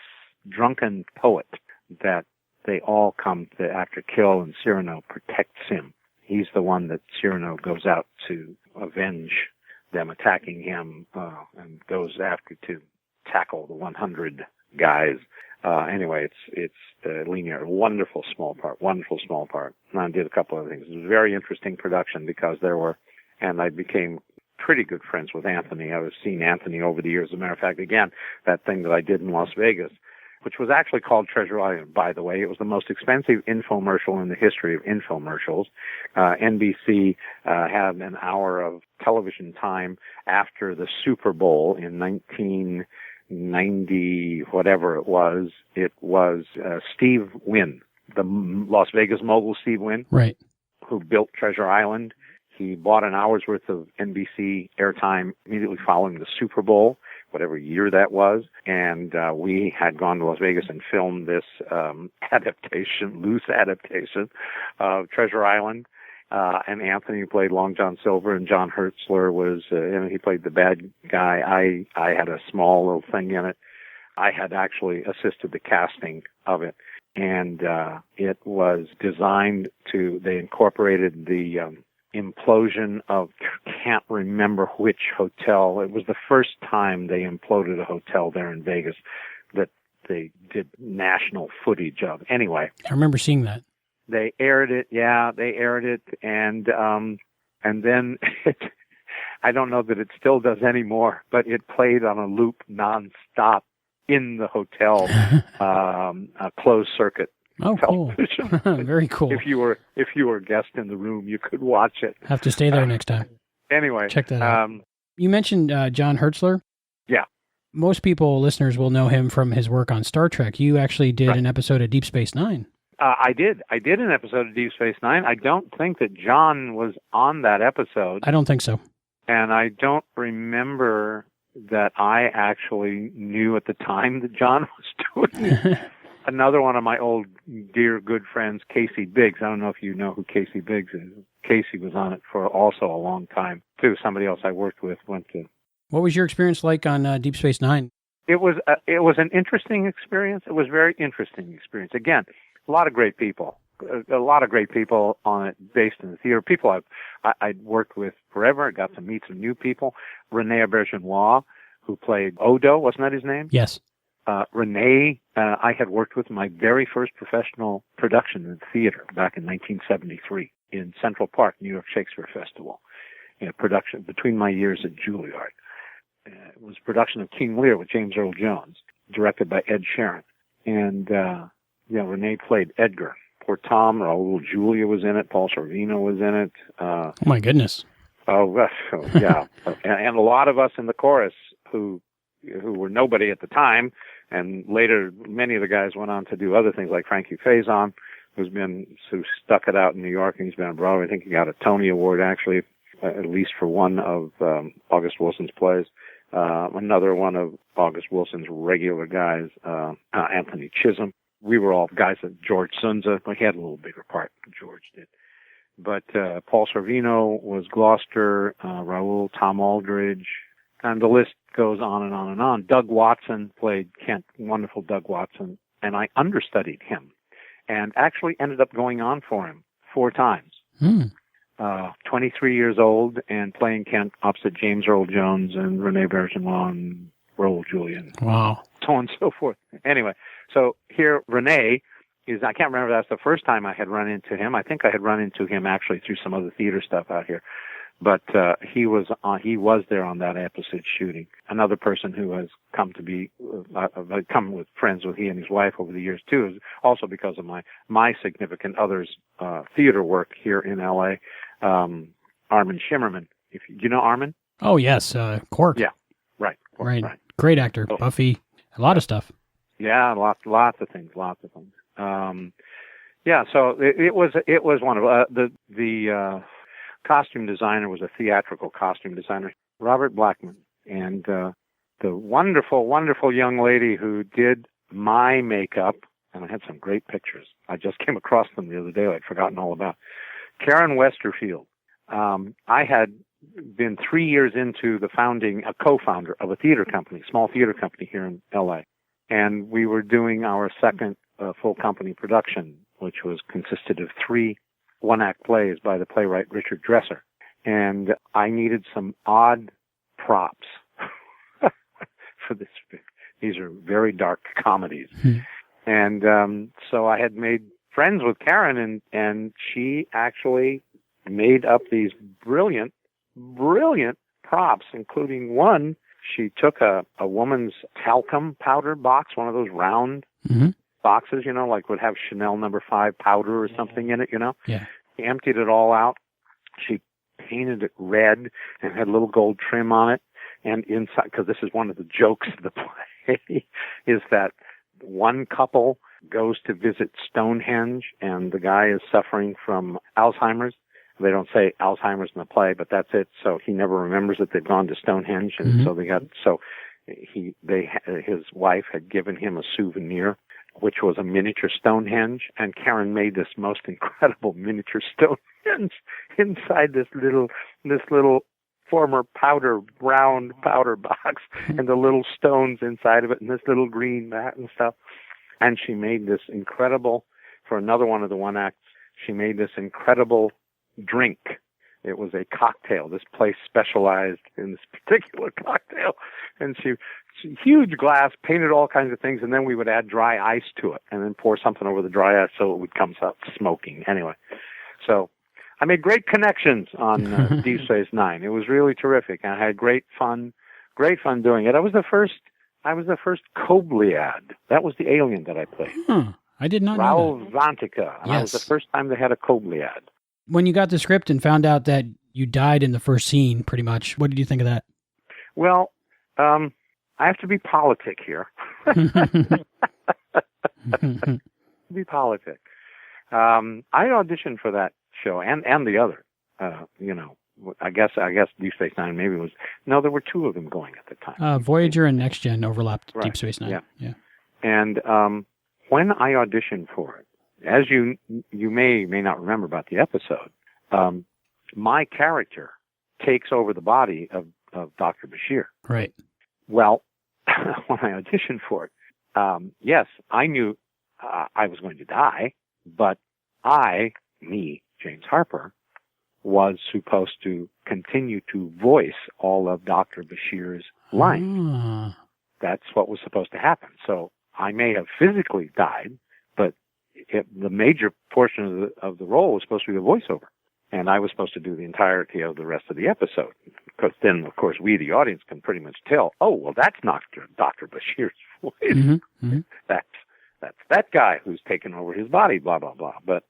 drunken poet that they all come to after kill, and Cyrano protects him. He's the one that Cyrano goes out to avenge them attacking him, and goes after to tackle the 100 guys. Anyway, it's Lignier. Wonderful small part. And I did a couple of things. It was a very interesting production because and I became pretty good friends with Anthony. I was seeing Anthony over the years. As a matter of fact, again, that thing that I did in Las Vegas, which was actually called Treasure Island, by the way. It was the most expensive infomercial in the history of infomercials. NBC had an hour of television time after the Super Bowl in 1990, whatever it was. It was Steve Wynn, the Las Vegas mogul Steve Wynn,
right,
who built Treasure Island. He bought an hour's worth of NBC airtime immediately following the Super Bowl, whatever year that was. And we had gone to Las Vegas and filmed this loose adaptation of Treasure Island. and Anthony played Long John Silver, and John Hertzler was, he played the bad guy. I had a small little thing in it. I had actually assisted the casting of it, and it was designed they incorporated the implosion of, can't remember which hotel. It was the first time they imploded a hotel there in Vegas that they did national footage of. Anyway.
I remember seeing that.
They aired it, and then I don't know that it still does anymore, but it played on a loop nonstop in the hotel, a closed circuit television.
Cool. Very cool.
If you were a guest in the room, you could watch it.
Have to stay there next time.
Anyway,
check that out. You mentioned John Hertzler.
Yeah.
Most listeners will know him from his work on Star Trek. You actually did an episode of Deep Space Nine.
I did an episode of Deep Space Nine. I don't think that John was on that episode.
I don't think so.
And I don't remember that I actually knew at the time that John was doing it. Another one of my old, dear, good friends, Casey Biggs. I don't know if you know who Casey Biggs is. Casey was on it for also a long time, too. Somebody else I worked with went to.
What was your experience like on Deep Space Nine?
It was an interesting experience. It was a very interesting experience. Again, a lot of great people on it, based in the theater. People I'd worked with forever. I got to meet some new people. Rene Auberjonois, who played Odo, wasn't that his name?
Yes.
Rene, I had worked with my very first professional production in theater back in 1973 in Central Park, New York Shakespeare Festival. Production between my years at Juilliard. It was a production of King Lear with James Earl Jones, directed by Ed Sheeran. And, Rene played Edgar. Poor Tom, Raul Julia was in it, Paul Sorvino was in it.
Oh my goodness.
Yeah. and a lot of us in the chorus who were nobody at the time, and later many of the guys went on to do other things, like Frankie Faison, who stuck it out in New York, and he's been on Broadway. I think he got a Tony Award, actually, at least for one of August Wilson's plays. Another one of August Wilson's regular guys, Anthony Chisholm. We were all guys that George Sunza, he had a little bigger part than George did. But Paul Sorvino was Gloucester, Raoul, Tom Aldridge, and the list goes on and on and on. Doug Watson played Kent, wonderful Doug Watson, and I understudied him and actually ended up going on for him 4 times. 23 years old and playing Kent opposite James Earl Jones and Rene Auberjonois and Raoul Julian.
Wow.
So on and so forth. Anyway, so here Rene is, I can't remember if that's the first time I had run into him. I think I had run into him actually through some other theater stuff out here. But he was there on that episode shooting. Another person who has come to be, I've come with friends with he and his wife over the years too, is also because of my significant other's theater work here in L.A., Armin Shimmerman. Do you know Armin?
Oh, yes, Quark.
Yeah, right. Quark,
right. Great actor, Buffy, a lot of stuff.
Yeah, lots of things. Yeah, so it was one of the costume designer was a theatrical costume designer, Robert Blackman, and the wonderful, wonderful young lady who did my makeup, and I had some great pictures. I just came across them the other day I'd forgotten all about. Karen Westerfield. I had been 3 years into a co-founder of a theater company, small theater company here in L.A., and we were doing our second full company production, which consisted of 3 one-act plays by the playwright Richard Dresser. And I needed some odd props for this. These are very dark comedies. And so I had made friends with Karen, and she actually made up these brilliant props, including one. She took a woman's talcum powder box, one of those round boxes, like would have Chanel No. 5 powder or something in it,
Yeah.
She emptied it all out. She painted it red and had a little gold trim on it. And inside, because this is one of the jokes of the play, is that one couple goes to visit Stonehenge, and the guy is suffering from Alzheimer's. They don't say Alzheimer's in the play, but that's it. So he never remembers that they've gone to Stonehenge, and so his wife had given him a souvenir, which was a miniature Stonehenge, and Karen made this most incredible miniature Stonehenge inside this little former round powder box, and the little stones inside of it, and this little green mat and stuff. And she made this incredible, for another one of the one acts, she made this incredible drink. It was a cocktail. This place specialized in this particular cocktail. And she huge glass, painted all kinds of things, and then we would add dry ice to it, and then pour something over the dry ice so it would come out smoking. Anyway, so I made great connections on Deep Space Nine. It was really terrific, and I had great fun doing it. I was the first Kobliad. That was the alien that I played.
I did not know
Raul Vantica. And that was the first time they had a Kobliad.
When you got the script and found out that you died in the first scene, pretty much, what did you think of that?
Well, I have to be politic here. Be politic. I auditioned for that show and the other. I guess Deep Space Nine maybe was. No, there were two of them going at the time.
Voyager and Next Gen overlapped
Right.
Deep Space Nine.
Yeah. And when I auditioned for it, as you may not remember about the episode, my character takes over the body of Dr. Bashir.
Right.
Well, when I auditioned for it, yes, I knew I was going to die, but James Harper, was supposed to continue to voice all of Dr. Bashir's lines. That's what was supposed to happen. So I may have physically died, but the major portion of the role was supposed to be the voiceover. And I was supposed to do the entirety of the rest of the episode. Because then, of course, we, the audience, can pretty much tell, oh, well, that's not Dr. Bashir's voice.
Mm-hmm.
That's that guy who's taken over his body, blah, blah, blah. But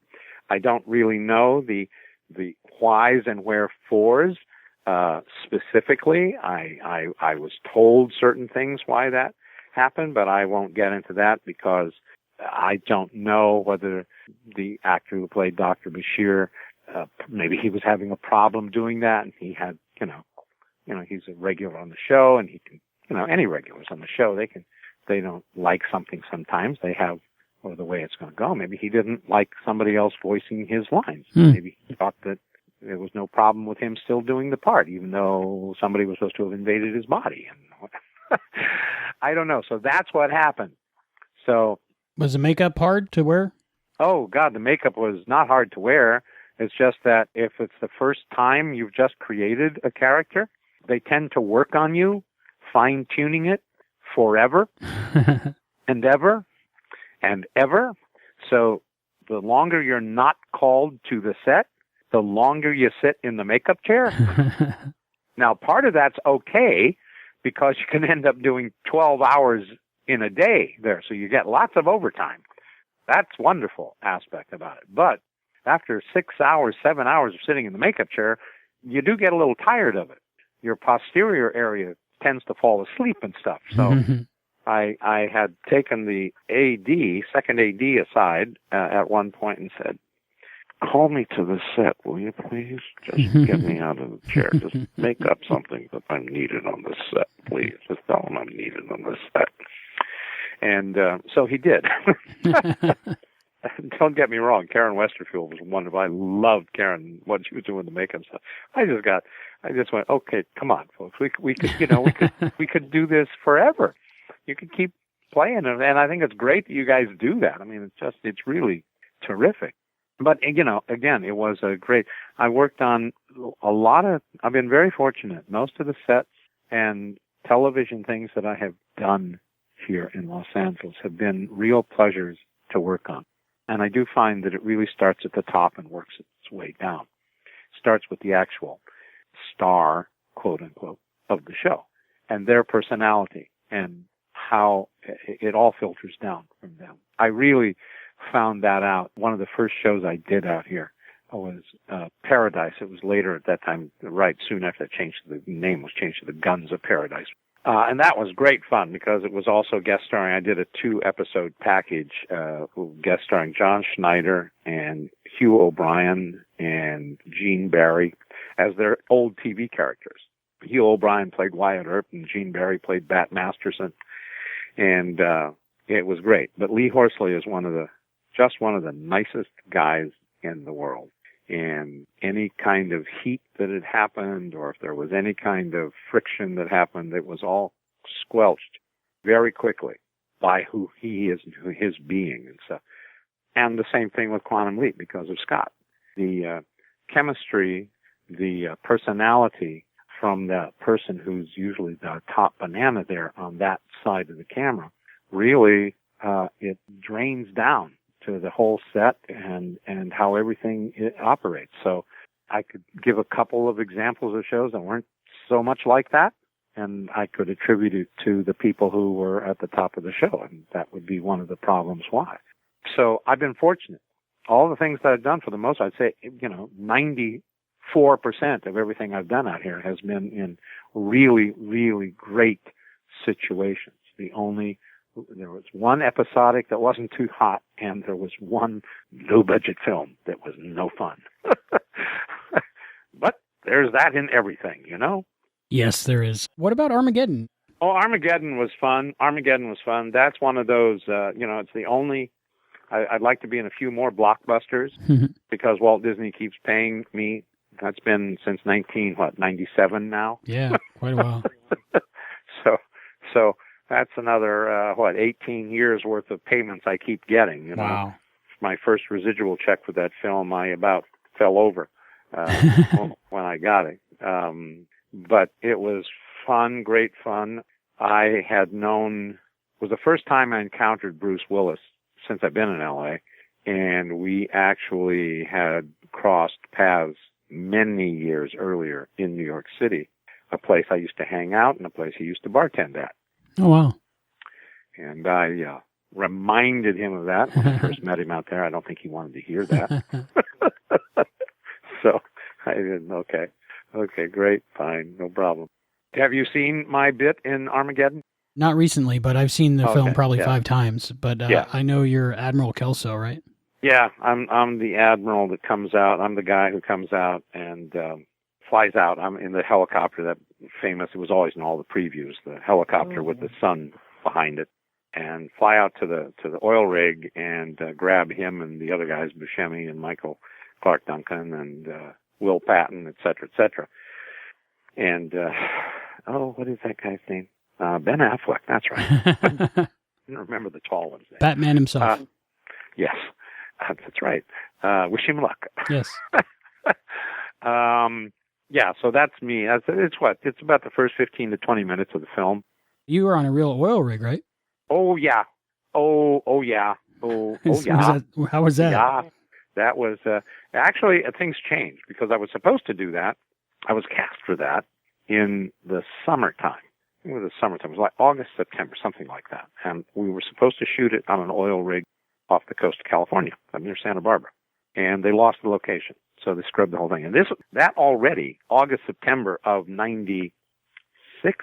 I don't really know the whys and wherefores specifically. I was told certain things why that happened, but I won't get into that because I don't know whether the actor who played Dr. Bashir, maybe he was having a problem doing that, and he had, he's a regular on the show, and he can, any regulars on the show, they don't like something sometimes. They have, or the way it's going to go. Maybe he didn't like somebody else voicing his lines. Maybe he thought that there was no problem with him still doing the part, even though somebody was supposed to have invaded his body. And I don't know. So that's what happened. So
was the makeup hard to wear?
Oh, God, the makeup was not hard to wear. It's just that if it's the first time you've just created a character, they tend to work on you, fine-tuning it forever and ever and ever. So the longer you're not called to the set, the longer you sit in the makeup chair. Now, part of that's okay because you can end up doing 12 hours in a day there. So you get lots of overtime. That's wonderful aspect about it. But after 6 hours, 7 hours of sitting in the makeup chair, you do get a little tired of it. Your posterior area tends to fall asleep and stuff. So I had taken the second AD aside at one point and said, call me to the set, will you please? Just get me out of the chair. Just make up something that I'm needed on the set, please. Just tell him I'm needed on the set. And so he did. Don't get me wrong, Karen Westerfield was wonderful. I loved Karen, what she was doing the makeup stuff. I just went, okay, come on, folks. We could, we could do this forever. You could keep playing it, and I think it's great that you guys do that. I mean, it's really terrific. But, again, it was I worked on I've been very fortunate. Most of the sets and television things that I have done here in Los Angeles have been real pleasures to work on. And I do find that it really starts at the top and works its way down. It starts with the actual star, quote unquote, of the show and their personality and how it all filters down from them. I really found that out. One of the first shows I did out here was Paradise. It was later at that time, right soon after the name was changed to the Guns of Paradise. And that was great fun because it was also guest starring. I did a 2-episode package, guest starring John Schneider and Hugh O'Brien and Gene Barry as their old TV characters. Hugh O'Brien played Wyatt Earp and Gene Barry played Bat Masterson. And, It was great. But Lee Horsley is just one of the nicest guys in the world. And any kind of heat that had happened, or if there was any kind of friction that happened, it was all squelched very quickly by who he is and his being and stuff. And the same thing with Quantum Leap because of Scott. The chemistry, the personality from the person who's usually the top banana there on that side of the camera, really it drains down to the whole set and how everything operates. So I could give a couple of examples of shows that weren't so much like that, and I could attribute it to the people who were at the top of the show, and that would be one of the problems why. So I've been fortunate. All the things that I've done, for the most, I'd say, 94% of everything I've done out here has been in really, really great situations. There was one episodic that wasn't too hot, and there was one low-budget film that was no fun. But there's that in everything,
Yes, there is. What about Armageddon?
Oh, Armageddon was fun. That's one of those, it's the only... I'd like to be in a few more blockbusters because Walt Disney keeps paying me. That's been since 97 now.
Yeah, quite a while.
So that's another, 18 years worth of payments I keep getting.
Wow.
My first residual check for that film, I about fell over when I got it. But it was fun, great fun. I had known, it was the first time I encountered Bruce Willis since I've been in LA, and we actually had crossed paths many years earlier in New York City, a place I used to hang out and a place he used to bartend at.
Oh, wow.
And I reminded him of that when I first met him out there. I don't think he wanted to hear that. So I didn't, okay, great, fine, no problem. Have you seen my bit in Armageddon?
Not recently, but I've seen the film probably 5 times. But I know you're Admiral Kelso, right?
Yeah, I'm the admiral that comes out. I'm the guy who comes out and flies out. I'm in the helicopter that famous. It was always in all the previews. The helicopter with the sun behind it, and fly out to the oil rig and grab him and the other guys, Buscemi and Michael Clark Duncan and Will Patton, et cetera, and what is that guy's name? Ben Affleck, that's right. I don't remember the tall one's name.
Batman himself.
Yes, that's right. Wish him luck.
Yes.
So that's me. It's about the first 15 to 20 minutes of the film.
You were on a real oil rig, right?
Oh, yeah. Oh, yeah.
How was that?
Yeah. That was, actually, things changed because I was supposed to do that. I was cast for that in the summertime. It was the summertime. It was like August, September, something like that. And we were supposed to shoot it on an oil rig off the coast of California, up near Santa Barbara. And they lost the location, so they scrubbed the whole thing. And that already, August, September of 96,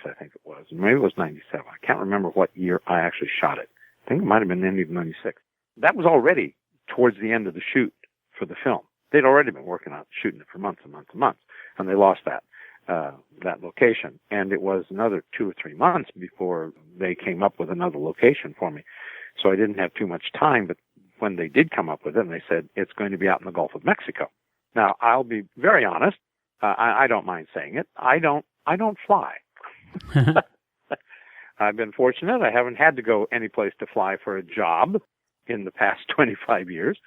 I think it was. Maybe it was 97. I can't remember what year I actually shot it. I think it might have been the end of 96. That was already towards the end of the shoot for the film. They'd already been working on shooting it for months and months and months, and they lost that location. And it was another 2 or 3 months before they came up with another location for me. So I didn't have too much time, but when they did come up with it, they said, it's going to be out in the Gulf of Mexico. Now, I'll be very honest. I don't mind saying it. I don't fly. I've been fortunate. I haven't had to go any place to fly for a job in the past 25 years.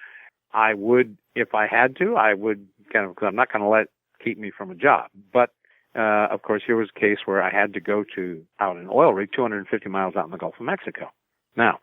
I would, if I had to, because I'm not going to let it keep me from a job. But, of course, here was a case where I had to go out an oil rig 250 miles out in the Gulf of Mexico. Now,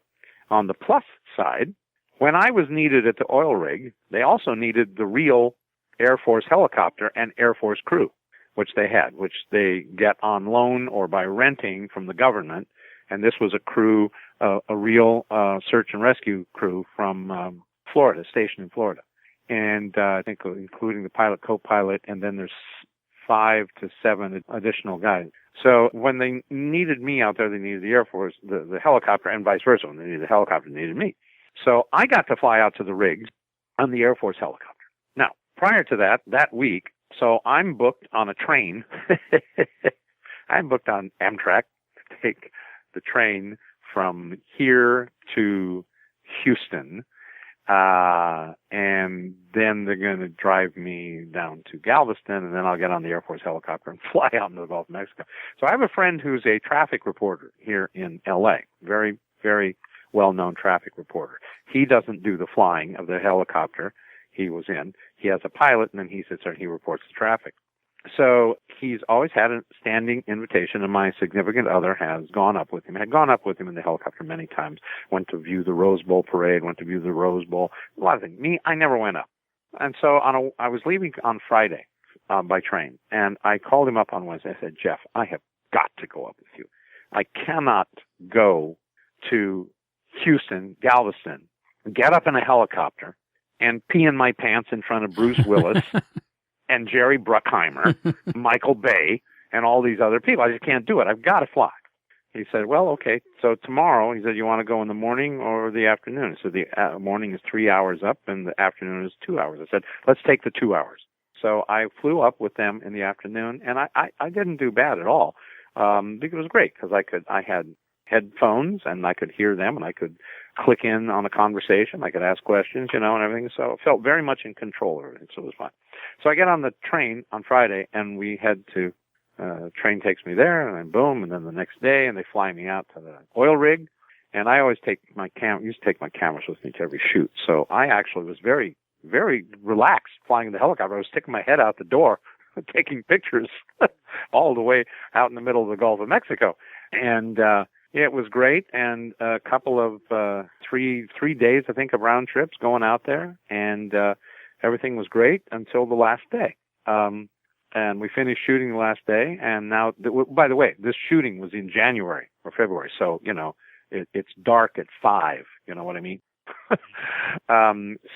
on the plus side, when I was needed at the oil rig, they also needed the real Air Force helicopter and Air Force crew, which they had, which they get on loan or by renting from the government. And this was a crew, a real search and rescue crew from Florida, stationed in Florida. And I think including the pilot, co-pilot, and then there's 5 to 7 additional guys. So when they needed me out there, they needed the Air Force, the helicopter, and vice versa. When they needed the helicopter, they needed me. So I got to fly out to the rigs on the Air Force helicopter. Now, prior to that week, so I'm booked on a train. I'm booked on Amtrak to take the train from here to Houston, and then they're going to drive me down to Galveston, and then I'll get on the Air Force helicopter and fly out into the Gulf of Mexico. So I have a friend who's a traffic reporter here in L.A., very, very well-known traffic reporter. He doesn't do the flying of the helicopter he was in. He has a pilot, and then he sits there and he reports the traffic. So he's always had a standing invitation, and my significant other had gone up with him in the helicopter many times, went to view the Rose Bowl parade, went to view the Rose Bowl, a lot of things. Me, I never went up. And so I was leaving on Friday by train, and I called him up on Wednesday. I said, Jeff, I have got to go up with you. I cannot go to Houston, Galveston, get up in a helicopter, and pee in my pants in front of Bruce Willis and Jerry Bruckheimer, Michael Bay, and all these other people. I just can't do it. I've got to fly. He said, well, okay, so tomorrow, he said, you want to go in the morning or the afternoon? So the morning is 3 hours up and the afternoon is 2 hours. I said, let's take the 2 hours. So I flew up with them in the afternoon, and I didn't do bad at all. Because it was great because I had headphones and I could hear them and I could click in on a conversation. I could ask questions, and everything. So I felt very much in control of everything. So it was fun. So I get on the train on Friday and we head to, train takes me there and then boom. And then the next day and they fly me out to the oil rig. And I always used to take my cameras with me to every shoot. So I actually was very, very relaxed flying the helicopter. I was sticking my head out the door, taking pictures all the way out in the middle of the Gulf of Mexico. And, it was great, and a couple of 3 days, I think, of round trips going out there, and everything was great until the last day. And we finished shooting the last day, and now, by the way, this shooting was in January or February, so, it's dark at 5, you know what I mean?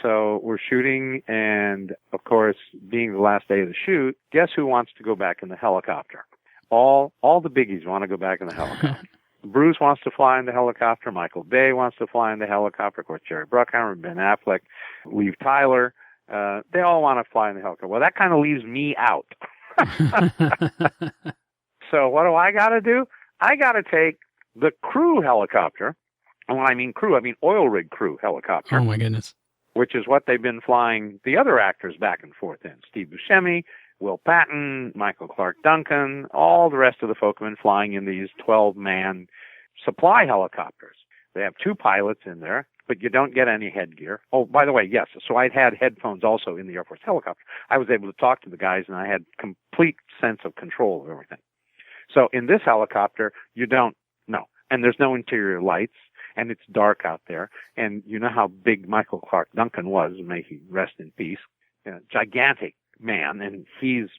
So we're shooting, and, of course, being the last day of the shoot, guess who wants to go back in the helicopter? All the biggies want to go back in the helicopter. Bruce wants to fly in the helicopter. Michael Bay wants to fly in the helicopter. Of course, Jerry Bruckheimer, Ben Affleck, Liv Tyler. They all want to fly in the helicopter. Well, that kind of leaves me out. So what do I got to do? I got to take the crew helicopter. And when I mean crew, I mean oil rig crew helicopter.
Oh, my goodness.
Which is what they've been flying the other actors back and forth in. Steve Buscemi, Will Patton, Michael Clark Duncan, all the rest of the folk have been flying in these 12-man supply helicopters. They have 2 pilots in there, but you don't get any headgear. Oh, by the way, yes, so I'd had headphones also in the Air Force helicopter. I was able to talk to the guys, and I had complete sense of control of everything. So in this helicopter, you don't know. And there's no interior lights, and it's dark out there. And you know how big Michael Clark Duncan was, may he rest in peace, gigantic man, and he's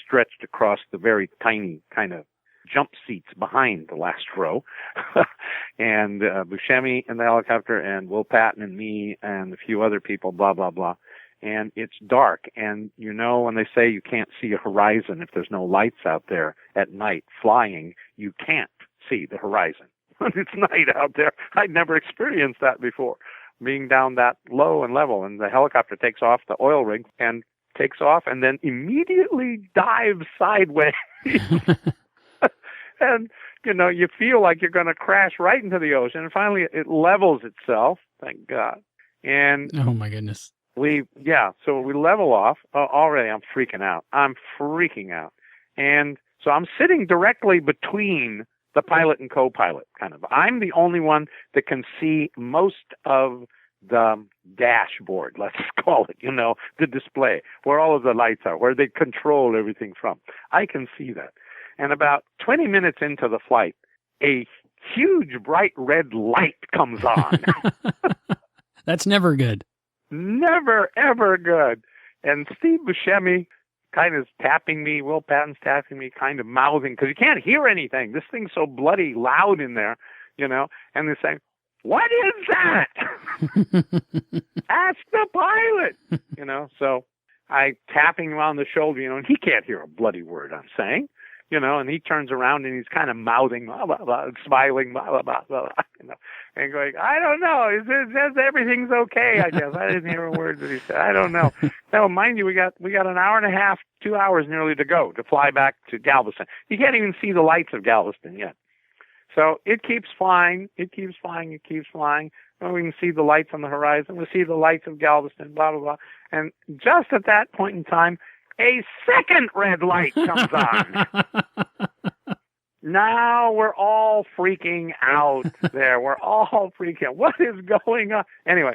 stretched across the very tiny kind of jump seats behind the last row. And Buscemi in the helicopter, and Will Patton and me and a few other people, blah, blah, blah. And it's dark, and when they say you can't see a horizon if there's no lights out there at night flying, you can't see the horizon. It's night out there. I'd never experienced that before, being down that low and level. And the helicopter takes off the oil rig and takes off and then immediately dives sideways. And, you feel like you're going to crash right into the ocean. And finally, it levels itself, thank God. And
oh, my goodness.
So we level off. Already I'm freaking out. And so I'm sitting directly between the pilot and co-pilot, kind of. I'm the only one that can see most of the dashboard, let's call it, the display, where all of the lights are, where they control everything from. I can see that. And about 20 minutes into the flight, a huge bright red light comes on.
That's never good.
Never, ever good. And Steve Buscemi kind of tapping me, Will Patton's tapping me, kind of mouthing, because you can't hear anything. This thing's so bloody loud in there, and they're saying, what is that? Ask the pilot, So I tapping him on the shoulder, and he can't hear a bloody word I'm saying, and he turns around and he's kind of mouthing, blah, blah, blah, smiling, blah, blah, blah, blah, and going, I don't know. It says everything's okay, I guess. I didn't hear a word that he said. I don't know. Now, mind you, we got an hour and a half, 2 hours nearly to go to fly back to Galveston. You can't even see the lights of Galveston yet. So it keeps flying. It keeps flying. It keeps flying. And we can see the lights on the horizon. We see the lights of Galveston, blah, blah, blah. And just at that point in time, a second red light comes on. Now we're all freaking out there. We're all freaking out. What is going on? Anyway,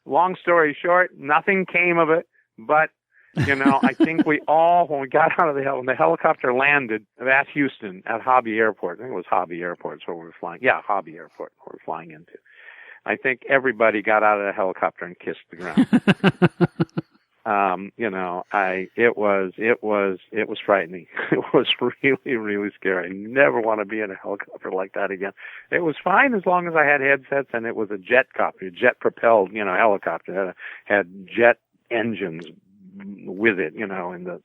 long story short, nothing came of it. But, I think we all, when we got out of when the helicopter landed at Houston, at Hobby Airport, I think it was Hobby Airport, so we were flying. Yeah, Hobby Airport, we were flying into. I think everybody got out of the helicopter and kissed the ground. It was frightening. It was really, really scary. I never want to be in a helicopter like that again. It was fine as long as I had headsets and it was a jet propelled, helicopter. Had jet engines with it, in the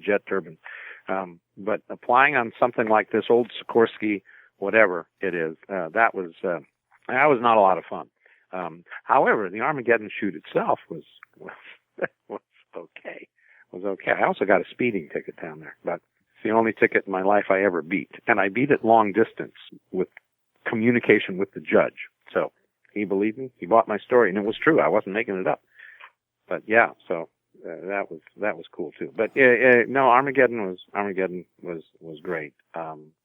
jet turbines. But applying on something like this old Sikorsky, whatever it is, that was not a lot of fun. However, the Armageddon shoot itself was okay. I also got a speeding ticket down there, but it's the only ticket in my life I ever beat. And I beat it long distance with communication with the judge. So he believed me. He bought my story, and it was true. I wasn't making it up. But yeah, so that was cool too. But no, Armageddon was great.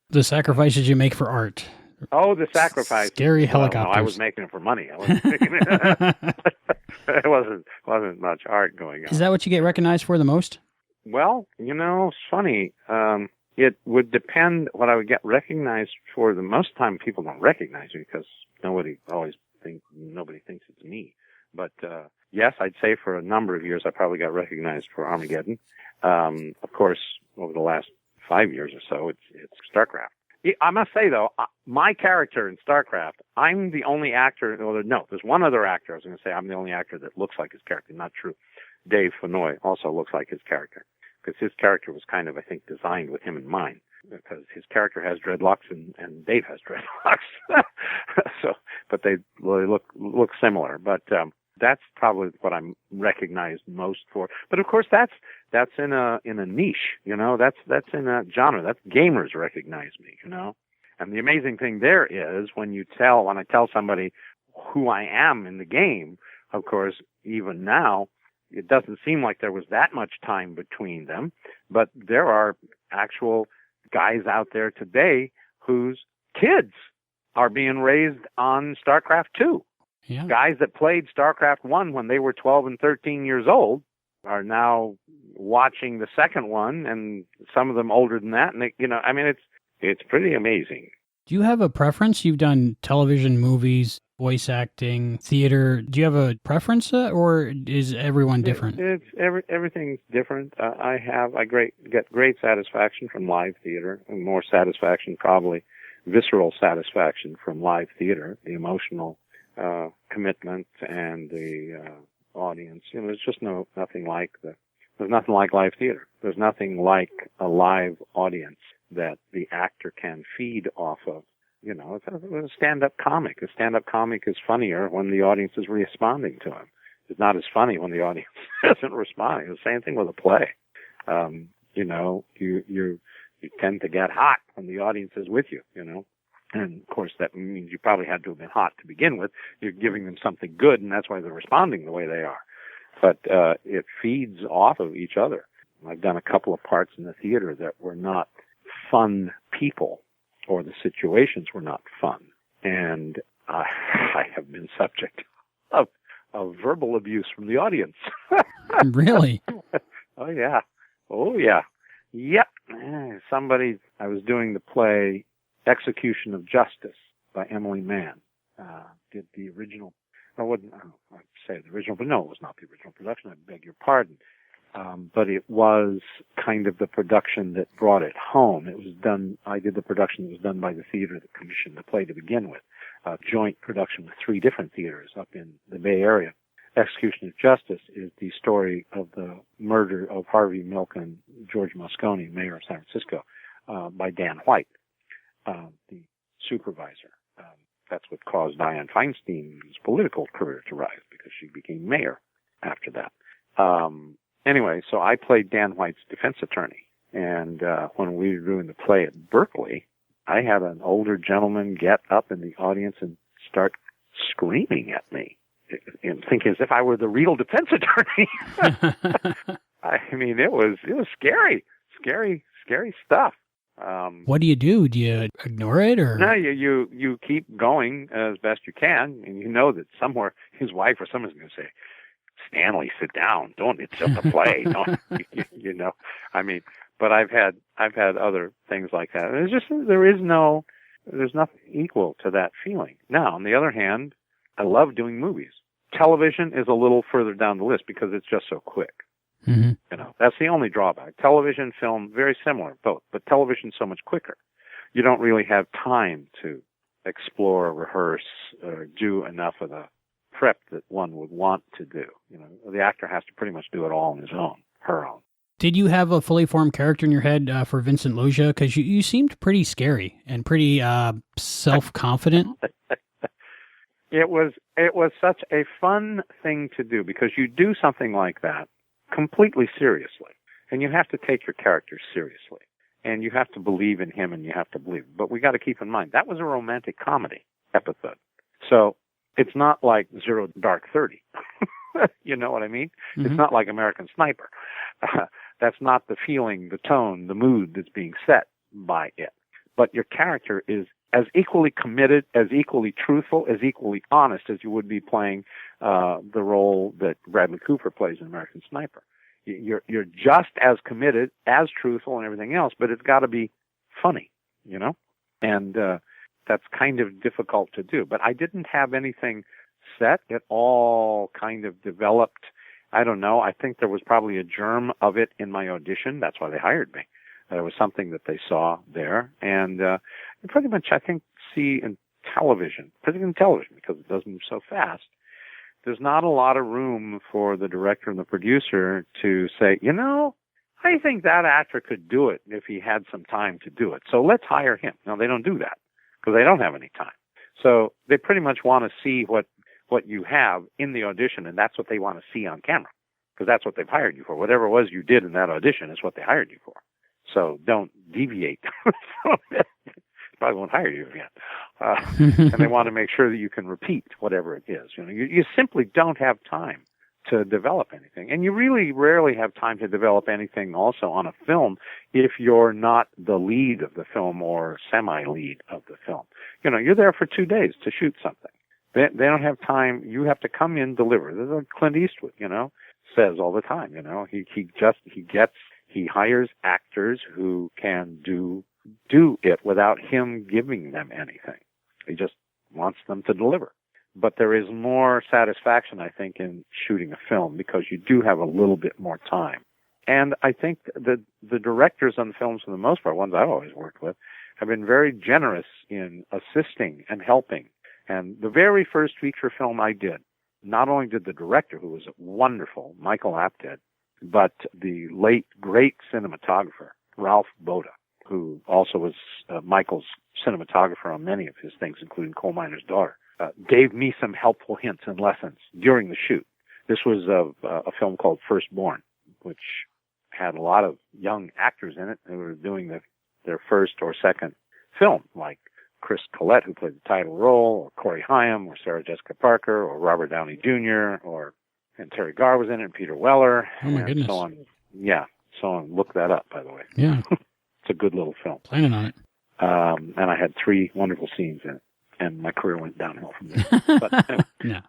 The sacrifices you make for art.
Oh, the sacrifice!
Scary helicopters.
No, I was making it for money. I wasn't making it. It wasn't much art going on.
Is that what you get recognized for the most?
Well, it's funny. It would depend what I would get recognized for. The most time, people don't recognize me because nobody thinks it's me. But yes, I'd say for a number of years, I probably got recognized for Armageddon. Of course, over the last 5 years or so, it's StarCraft. I must say, though, my character in StarCraft, I'm the only actor. Well, no, there's one other actor. I was going to say I'm the only actor that looks like his character. Not true. Dave Fennoy also looks like his character because his character was kind of, I think, designed with him in mind because his character has dreadlocks and Dave has dreadlocks. But they look similar. But that's probably what I'm recognized most for. But of course, that's in a niche, that's in a genre. That's gamers recognize me, And the amazing thing there is when I tell somebody who I am in the game, of course, even now, it doesn't seem like there was that much time between them, but there are actual guys out there today whose kids are being raised on StarCraft 2.
Yeah.
Guys that played StarCraft 1 when they were 12 and 13 years old are now watching the second one, and some of them older than that. And it's pretty amazing.
Do you have a preference? You've done television, movies, voice acting, theater. Do you have a preference, or is everyone different?
Everything's different. I get great satisfaction from live theater, and more satisfaction, probably visceral satisfaction from live theater, the emotional commitment and the audience. There's just nothing like there's nothing like live theater. There's nothing like a live audience that the actor can feed off of. It's a stand-up comic. A stand-up comic is funnier when the audience is responding to him. It's not as funny when the audience isn't responding. The same thing with a play. You tend to get hot when the audience is with you, And, of course, that means you probably had to have been hot to begin with. You're giving them something good, and that's why they're responding the way they are. But it feeds off of each other. I've done a couple of parts in the theater that were not fun people, or the situations were not fun. And I have been subject of verbal abuse from the audience.
Really?
Oh, yeah. Yep. I was doing the play Execution of Justice by Emily Mann. Did the original, I'd say the original, but no, it was not the original production. I beg your pardon. But it was kind of the production that brought it home. I did the production that was done by the theater that commissioned the play to begin with. A joint production with 3 different theaters up in the Bay Area. Execution of Justice is the story of the murder of Harvey Milk and George Moscone, mayor of San Francisco, by Dan White, the supervisor. That's what caused Dianne Feinstein's political career to rise, because she became mayor after that. Anyway, so I played Dan White's defense attorney. And when we were doing the play at Berkeley, I had an older gentleman get up in the audience and start screaming at me, and thinking as if I were the real defense attorney. I mean, it was scary stuff.
What do? Do you ignore it, or?
No, you keep going as best you can, and you know that somewhere his wife or someone's going to say, "Stanley, sit down. Don't. It's just a play." Don't, you know. I mean, but I've had other things like that. There's nothing equal to that feeling. Now, on the other hand, I love doing movies. Television is a little further down the list because it's just so quick.
Mm-hmm.
You know, that's the only drawback. Television, film, very similar, both, but television's so much quicker. You don't really have time to explore, rehearse, or do enough of the prep that one would want to do. You know, the actor has to pretty much do it all on his own, her own.
Did you have a fully formed character in your head for Vincent Loggia? Because you seemed pretty scary and pretty self-confident.
It was such a fun thing to do because you do something like that completely seriously, and you have to take your character seriously, and you have to believe in him, and you have to believe. But we got to keep in mind that was a romantic comedy episode, so it's not like Zero Dark 30. You know what I mean? Mm-hmm. It's not like American Sniper. That's not the feeling, the tone, the mood that's being set by it. But your character is as equally committed, as equally truthful, as equally honest as you would be playing the role that Bradley Cooper plays in American Sniper. You're just as committed, as truthful, and everything else, but it's got to be funny, you know? And that's kind of difficult to do. But I didn't have anything set. It all kind of developed. I don't know. I think there was probably a germ of it in my audition. That's why they hired me. There was something that they saw there. And pretty much, I think, see in television, particularly in television, because it does move so fast, there's not a lot of room for the director and the producer to say, you know, I think that actor could do it if he had some time to do it. So let's hire him. No, they don't do that because they don't have any time. So they pretty much want to see what you have in the audition, and that's what they want to see on camera because that's what they've hired you for. Whatever it was you did in that audition is what they hired you for. So don't deviate from it. Probably won't hire you again. And they want to make sure that you can repeat whatever it is. You know, you simply don't have time to develop anything. And you really rarely have time to develop anything also on a film if you're not the lead of the film or semi-lead of the film. You know, you're there for 2 days to shoot something. They don't have time. You have to come in, deliver. This is what Clint Eastwood, you know, says all the time. You know, he hires actors who can do it without him giving them anything. He just wants them to deliver. But there is more satisfaction, I think, in shooting a film because you do have a little bit more time. And I think the directors on the films, for the most part, ones I've always worked with, have been very generous in assisting and helping. And the very first feature film I did, not only did the director, who was wonderful, Michael Apted, but the late, great cinematographer, Ralph Boda, who also was Michael's cinematographer on many of his things, including Coal Miner's Daughter, gave me some helpful hints and lessons during the shoot. This was a film called Firstborn, which had a lot of young actors in it who were doing their first or second film, like Chris Collette, who played the title role, or Corey Haim, or Sarah Jessica Parker, or Robert Downey Jr., and Terry Garr was in it, and Peter Weller,
and goodness.
So on. Yeah, so on. Look that up, by the way.
Yeah.
It's a good little film.
Planning on it.
And I had 3 wonderful scenes in it, and my career went downhill from there. But anyway,
yeah.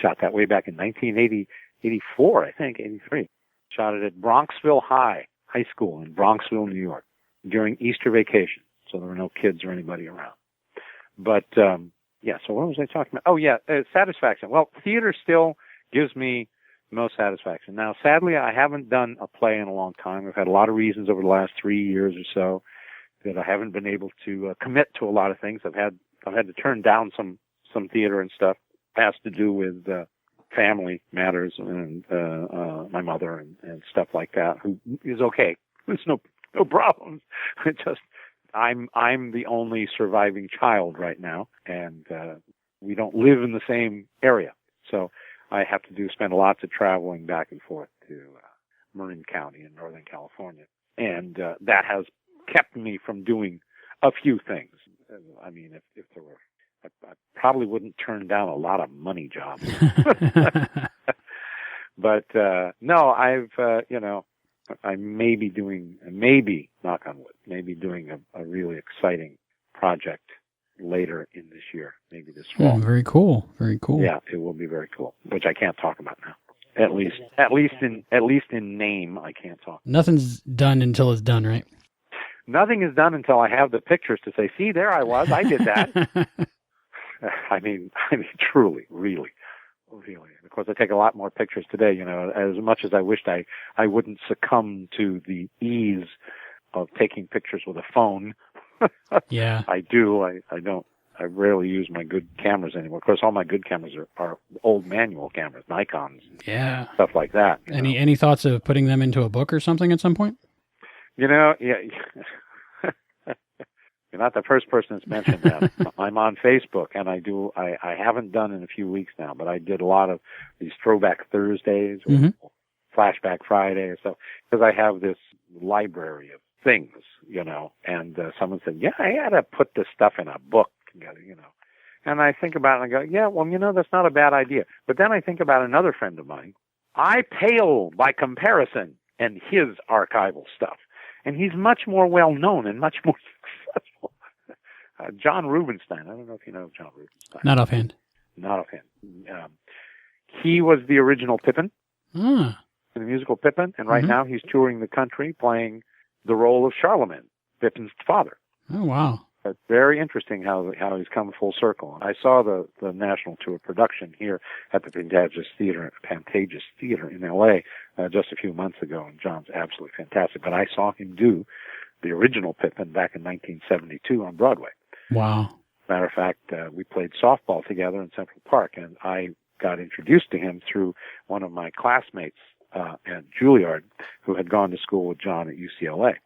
Shot that way back in 1984, I think, 83. Shot it at Bronxville High School in Bronxville, New York, during Easter vacation. So there were no kids or anybody around. But, yeah, so what was I talking about? Oh, yeah, satisfaction. Well, theater still gives me the most satisfaction. Now, sadly, I haven't done a play in a long time. I've had a lot of reasons over the last 3 years or so that I haven't been able to commit to a lot of things. I've had to turn down some theater and stuff. It has to do with family matters and my mother and stuff like that, who is okay. There's no problems. It just I'm the only surviving child right now, and we don't live in the same area. So I have to spend lots of traveling back and forth to Marin County in Northern California. And that has kept me from doing a few things. I mean, if there were, I probably wouldn't turn down a lot of money jobs. But no, I've I may be doing, knock on wood, maybe doing a really exciting project later in this year, maybe this fall.
Very cool. Very cool.
Yeah, it will be very cool, which I can't talk about now. At least in name, I can't talk.
Nothing's done until it's done, right?
Nothing is done until I have the pictures to say, see, there I was, I did that. I mean, truly, really. Of course, I take a lot more pictures today, as much as I wished I wouldn't succumb to the ease of taking pictures with a phone.
Yeah.
I do. I don't. I rarely use my good cameras anymore. Of course, all my good cameras are old manual cameras, Nikons.
Yeah.
Stuff like that.
Any thoughts of putting them into a book or something at some point?
Yeah. You're not the first person that's mentioned that. I'm on Facebook, and I haven't done in a few weeks now, but I did a lot of these Throwback Thursdays or Flashback Friday or so, because I have this library of things, and someone said, yeah, I had to put this stuff in a book together, And I think about it and I go, yeah, well, that's not a bad idea. But then I think about another friend of mine. I pale by comparison and his archival stuff. And he's much more well-known and much more successful. John Rubinstein. I don't know if you know John Rubinstein.
Not offhand.
He was the original Pippin,
the
musical Pippin, and right now he's touring the country playing the role of Charlemagne, Pippin's father.
Oh, wow.
It's very interesting how he's come full circle. I saw the national tour production here at the Pantages Theater in L.A. Just a few months ago, and John's absolutely fantastic. But I saw him do the original Pippin back in 1972 on Broadway.
Wow.
Matter of fact, we played softball together in Central Park, and I got introduced to him through one of my classmates at Juilliard who had gone to school with John at UCLA.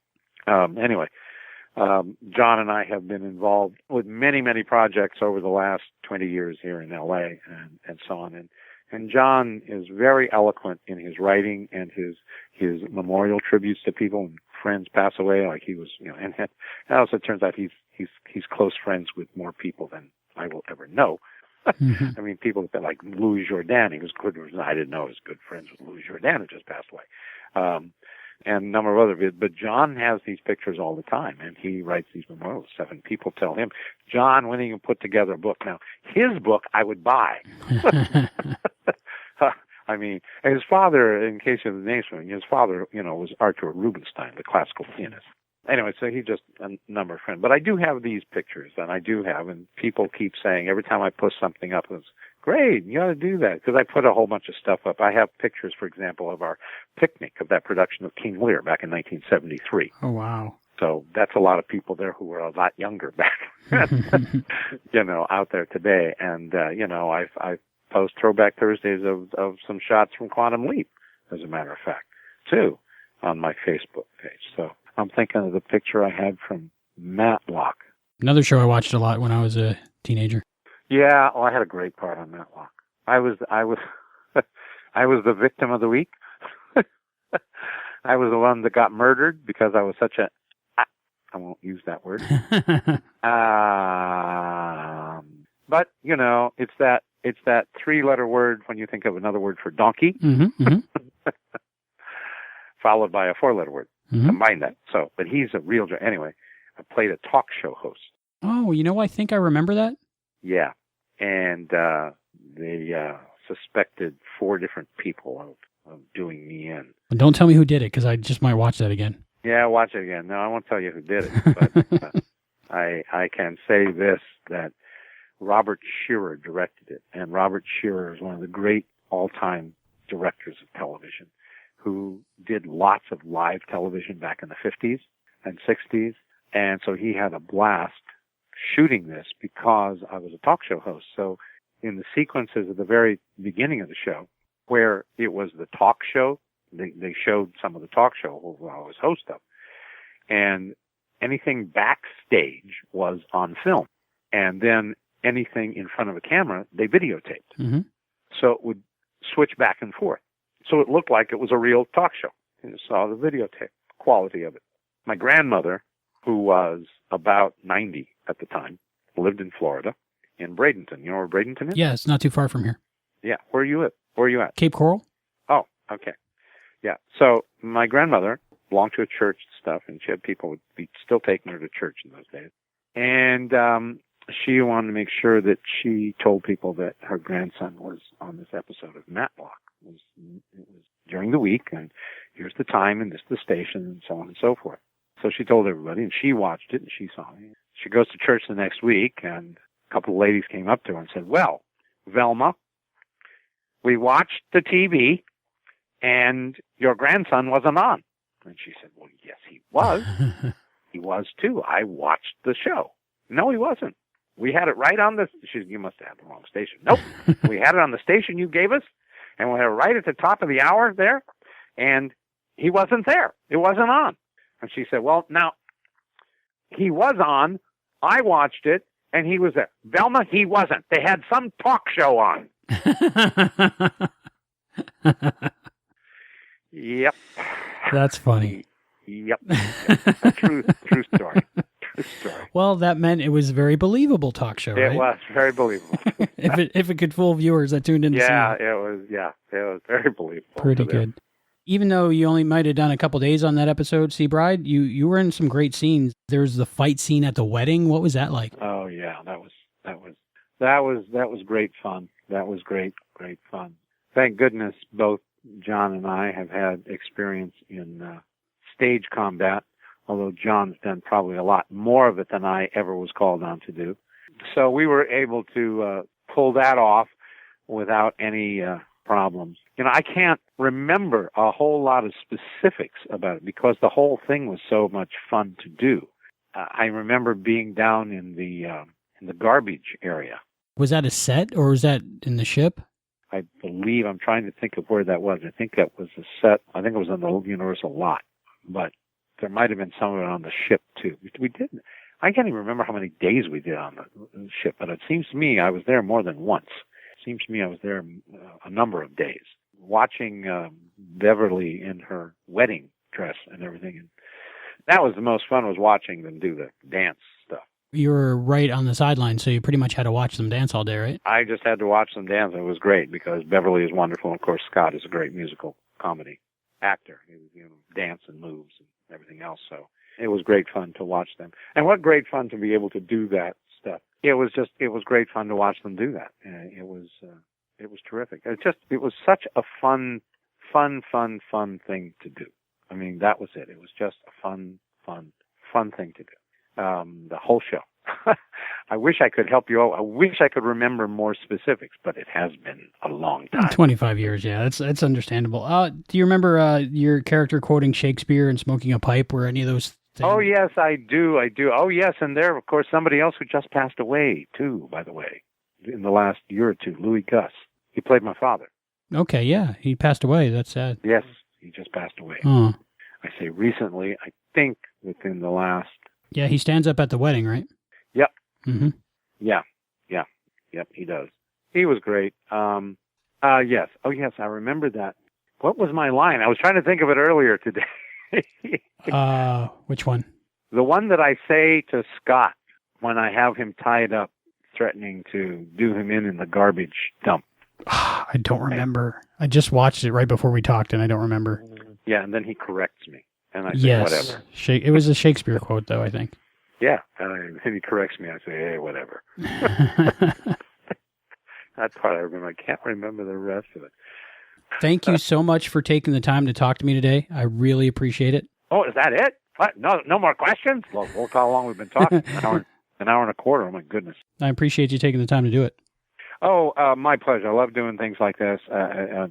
John and I have been involved with many, many projects over the last 20 years here in L.A. and so on. And John is very eloquent in his writing and his memorial tributes to people and friends pass away. Like he was, and it also turns out he's close friends with more people than I will ever know. I mean, people like Louis Jourdan. He was good. I didn't know he was good friends with Louis Jourdan, who just passed away. And a number of other, but John has these pictures all the time, and he writes these memorial stuff, and people tell him, John, when are you going to put together a book? Now, his book I would buy. I mean, his father, in case of the names for him, his father, was Arthur Rubinstein, the classical pianist. Anyway, so he just a number of friends. But I do have these pictures, and people keep saying, every time I post something up, it's great, you ought to do that, because I put a whole bunch of stuff up. I have pictures, for example, of our picnic, of that production of King Lear back in 1973.
Oh, wow.
So that's a lot of people there who were a lot younger back, out there today. And, I post Throwback Thursdays of some shots from Quantum Leap, as a matter of fact, too, on my Facebook page. So I'm thinking of the picture I had from Matlock.
Another show I watched a lot when I was a teenager.
Yeah, I had a great part on Matlock. I was the victim of the week. I was the one that got murdered because I was such a, I won't use that word. But it's that 3-letter word when you think of another word for donkey, followed by a 4-letter word. Combine that. So, but he's a real, anyway, I played a talk show host.
Oh, I think I remember that.
Yeah. And they suspected 4 different people of doing me in.
Don't tell me who did it, because I just might watch that again.
Yeah, watch it again. No, I won't tell you who did it, but I can say this, that Robert Shearer directed it. And Robert Shearer is one of the great all-time directors of television who did lots of live television back in the 50s and 60s. And so he had a blast shooting this because I was a talk show host. So in the sequences at the very beginning of the show, where it was the talk show, they showed some of the talk show who I was host of. And anything backstage was on film. And then anything in front of a camera, they videotaped. So it would switch back and forth. So it looked like it was a real talk show. You saw the videotape quality of it. My grandmother, who was about 90 at the time, lived in Florida, in Bradenton. You know where Bradenton is?
Yeah, it's not too far from here.
Yeah. Where are you at? Where are you at?
Cape Coral?
Oh, okay. Yeah. So my grandmother belonged to a church and stuff, and she had people would be still taking her to church in those days. And she wanted to make sure that she told people that her grandson was on this episode of Matlock. It was during the week, and here's the time, and this is the station, and so on and so forth. So she told everybody, and she watched it, and she saw it. She goes to church the next week, and a couple of ladies came up to her and said, well, Velma, we watched the TV, and your grandson wasn't on. And she said, well, yes, he was. He was, too. I watched the show. No, he wasn't. We had it right on the... You must have had the wrong station. Nope. We had it on the station you gave us, and we had it right at the top of the hour there, and he wasn't there. It wasn't on. And she said, well, now, he was on. I watched it, and he was there. Velma, he wasn't. They had some talk show on. Yep.
That's funny.
Yep. True story. True story.
Well, that meant it was a very believable talk show, right?
It was very believable.
if it could fool viewers that tuned in to see it.
It was very believable.
Pretty good. Even though you only might have done a couple days on that episode, See Bride, you were in some great scenes. There was the fight scene at the wedding. What was that like?
Oh yeah, that was great fun. That was great fun. Thank goodness both John and I have had experience in stage combat, although John's done probably a lot more of it than I ever was called on to do. So we were able to pull that off without any problems. You know, I can't remember a whole lot of specifics about it because the whole thing was so much fun to do. I remember being down in the garbage area.
Was that a set or was that in the ship?
I believe, I'm trying to think of where that was. I think that was a set. I think it was on the Universal lot, but there might have been some of it on the ship too. We did. I can't even remember how many days we did on the ship, but it seems to me I was there more than once. It seems to me I was there a number of days, watching Beverly in her wedding dress and everything. And that was the most fun, was watching them do the dance stuff.
You were right on the sideline, so you pretty much had to watch them dance all day, right?
I just had to watch them dance. It was great because Beverly is wonderful. And of course, Scott is a great musical comedy actor. He was, dance and moves and everything else. So it was great fun to watch them. And what great fun to be able to do that stuff. It was great fun to watch them do that. It was terrific. It was such a fun thing to do. I mean, that was it. It was just a fun thing to do. The whole show. I wish I could help you out. I wish I could remember more specifics, but it has been a long time.
25 years, yeah. That's understandable. Do you remember your character quoting Shakespeare and smoking a pipe? Were any of those things?
Oh, yes, I do. Oh, yes, and there, of course, somebody else who just passed away, too, by the way, in the last year or two, Louis Gus. He played my father.
Okay, yeah. He passed away. That's sad.
Yes, he just passed away.
Oh.
I say recently, I think within the last...
Yeah, he stands up at the wedding, right?
Yep.
Mm-hmm.
Yeah, he does. He was great. Yes. Oh, yes, I remember that. What was my line? I was trying to think of it earlier today.
Which one?
The one that I say to Scott when I have him tied up, threatening to do him in the garbage dump.
I don't remember. I just watched it right before we talked, and I don't remember.
Yeah, and then he corrects me. And I say, whatever.
It was a Shakespeare quote, though, I think.
Yeah, and he corrects me. I say, hey, whatever. That part I remember. I can't remember the rest of it.
Thank you so much for taking the time to talk to me today. I really appreciate it.
Oh, is that it? What? No more questions? Well, look how long we've been talking. An hour and a quarter. Oh, my goodness.
I appreciate you taking the time to do it.
Oh, my pleasure. I love doing things like this. I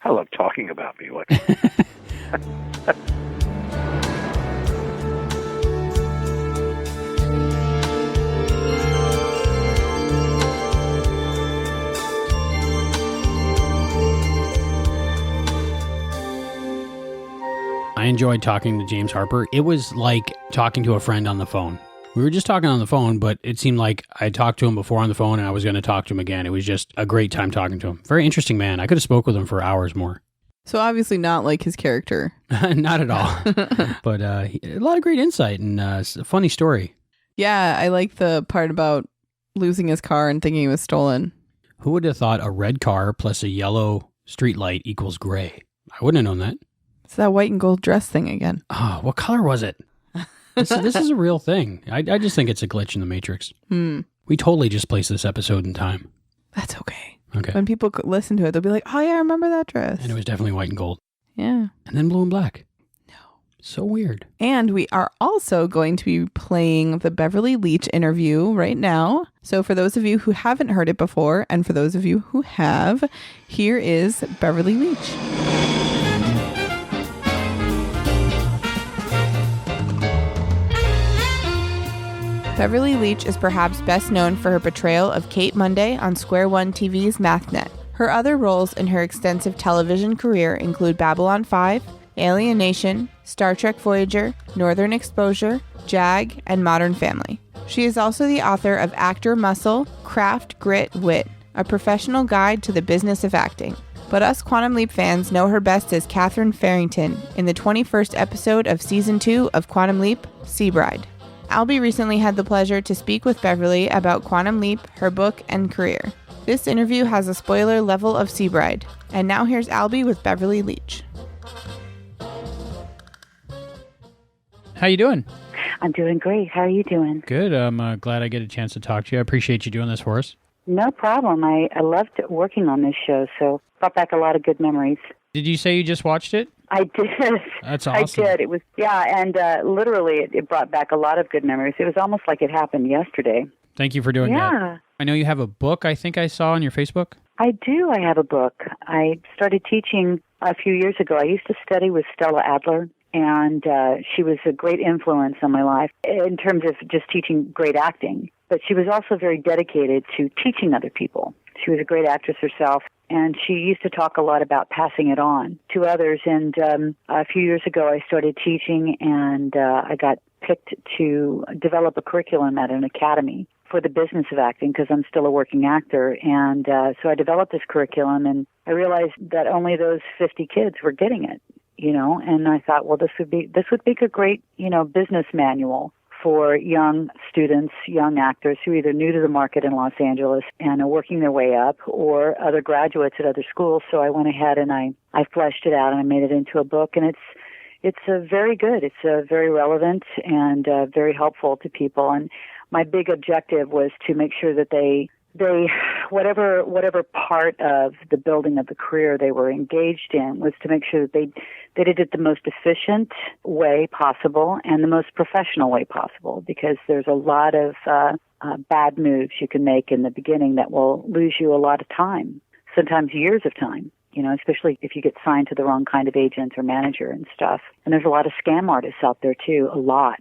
love talking about me.
I enjoyed talking to James Harper. It was like talking to a friend on the phone. We were just talking on the phone, but it seemed like I talked to him before on the phone and I was going to talk to him again. It was just a great time talking to him. Very interesting man. I could have spoke with him for hours more.
So obviously not like his character.
Not at all. But a lot of great insight and a funny story.
Yeah, I like the part about losing his car and thinking it was stolen.
Who would have thought a red car plus a yellow street light equals gray? I wouldn't have known that.
It's that white and gold dress thing again.
Oh, what color was it? This is a real thing. I just think it's a glitch in the Matrix. We totally just placed this episode in time.
That's okay.
Okay.
When people listen to it, they'll be like, oh yeah, I remember that dress.
And it was definitely white and gold.
Yeah.
And then blue and black. No. So weird.
And we are also going to be playing the Beverly Leech interview right now. So for those of you who haven't heard it before, and for those of you who have, here is Beverly Leech. Beverly Leech is perhaps best known for her portrayal of Kate Monday on Square One TV's MathNet. Her other roles in her extensive television career include Babylon 5, Alien Nation, Star Trek Voyager, Northern Exposure, JAG, and Modern Family. She is also the author of Actor Muscle, Craft, Grit, Wit, a professional guide to the business of acting. But us Quantum Leap fans know her best as Catherine Farrington in the 21st episode of Season 2 of Quantum Leap, Sea Bride. Albie recently had the pleasure to speak with Beverly about Quantum Leap, her book, and career. This interview has a spoiler level of Sea Bride. And now here's Albie with Beverly Leech.
How you doing?
I'm doing great. How are you doing?
Good. I'm glad I get a chance to talk to you. I appreciate you doing this for us.
No problem. I loved working on this show, so brought back a lot of good memories.
Did you say you just watched it?
I did.
That's awesome.
I did. It was, and literally it brought back a lot of good memories. It was almost like it happened yesterday.
Thank you for doing that. I know you have a book I think I saw on your Facebook.
I do. I have a book. I started teaching a few years ago. I used to study with Stella Adler, and she was a great influence on my life in terms of just teaching great acting. But she was also very dedicated to teaching other people. She was a great actress herself, and she used to talk a lot about passing it on to others. And a few years ago, I started teaching, and I got picked to develop a curriculum at an academy for the business of acting because I'm still a working actor. And so I developed this curriculum, and I realized that only those 50 kids were getting it, and I thought, well, this would be a great, business manual for young students, young actors who are either new to the market in Los Angeles and are working their way up, or other graduates at other schools. So I went ahead and I fleshed it out and I made it into a book, and it's very good. It's very relevant and very helpful to people. And my big objective was to make sure that they whatever part of the building of the career they were engaged in was to make sure that they did it the most efficient way possible and the most professional way possible, because there's a lot of bad moves you can make in the beginning that will lose you a lot of time, sometimes years of time, especially if you get signed to the wrong kind of agent or manager and stuff. And there's a lot of scam artists out there too, a lot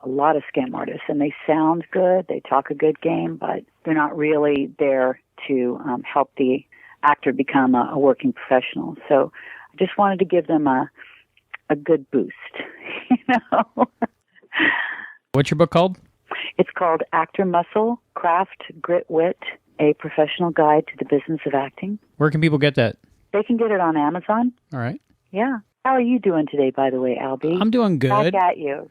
of scam artists, and they sound good, they talk a good game, but they're not really there to help the actor become a working professional. So I just wanted to give them a good boost,
What's your book called?
It's called Actor Muscle, Craft, Grit, Wit, a Professional Guide to the Business of Acting.
Where can people get that?
They can get it on Amazon.
All right.
Yeah. How are you doing today, by the way, Albie?
I'm doing good.
Back at you.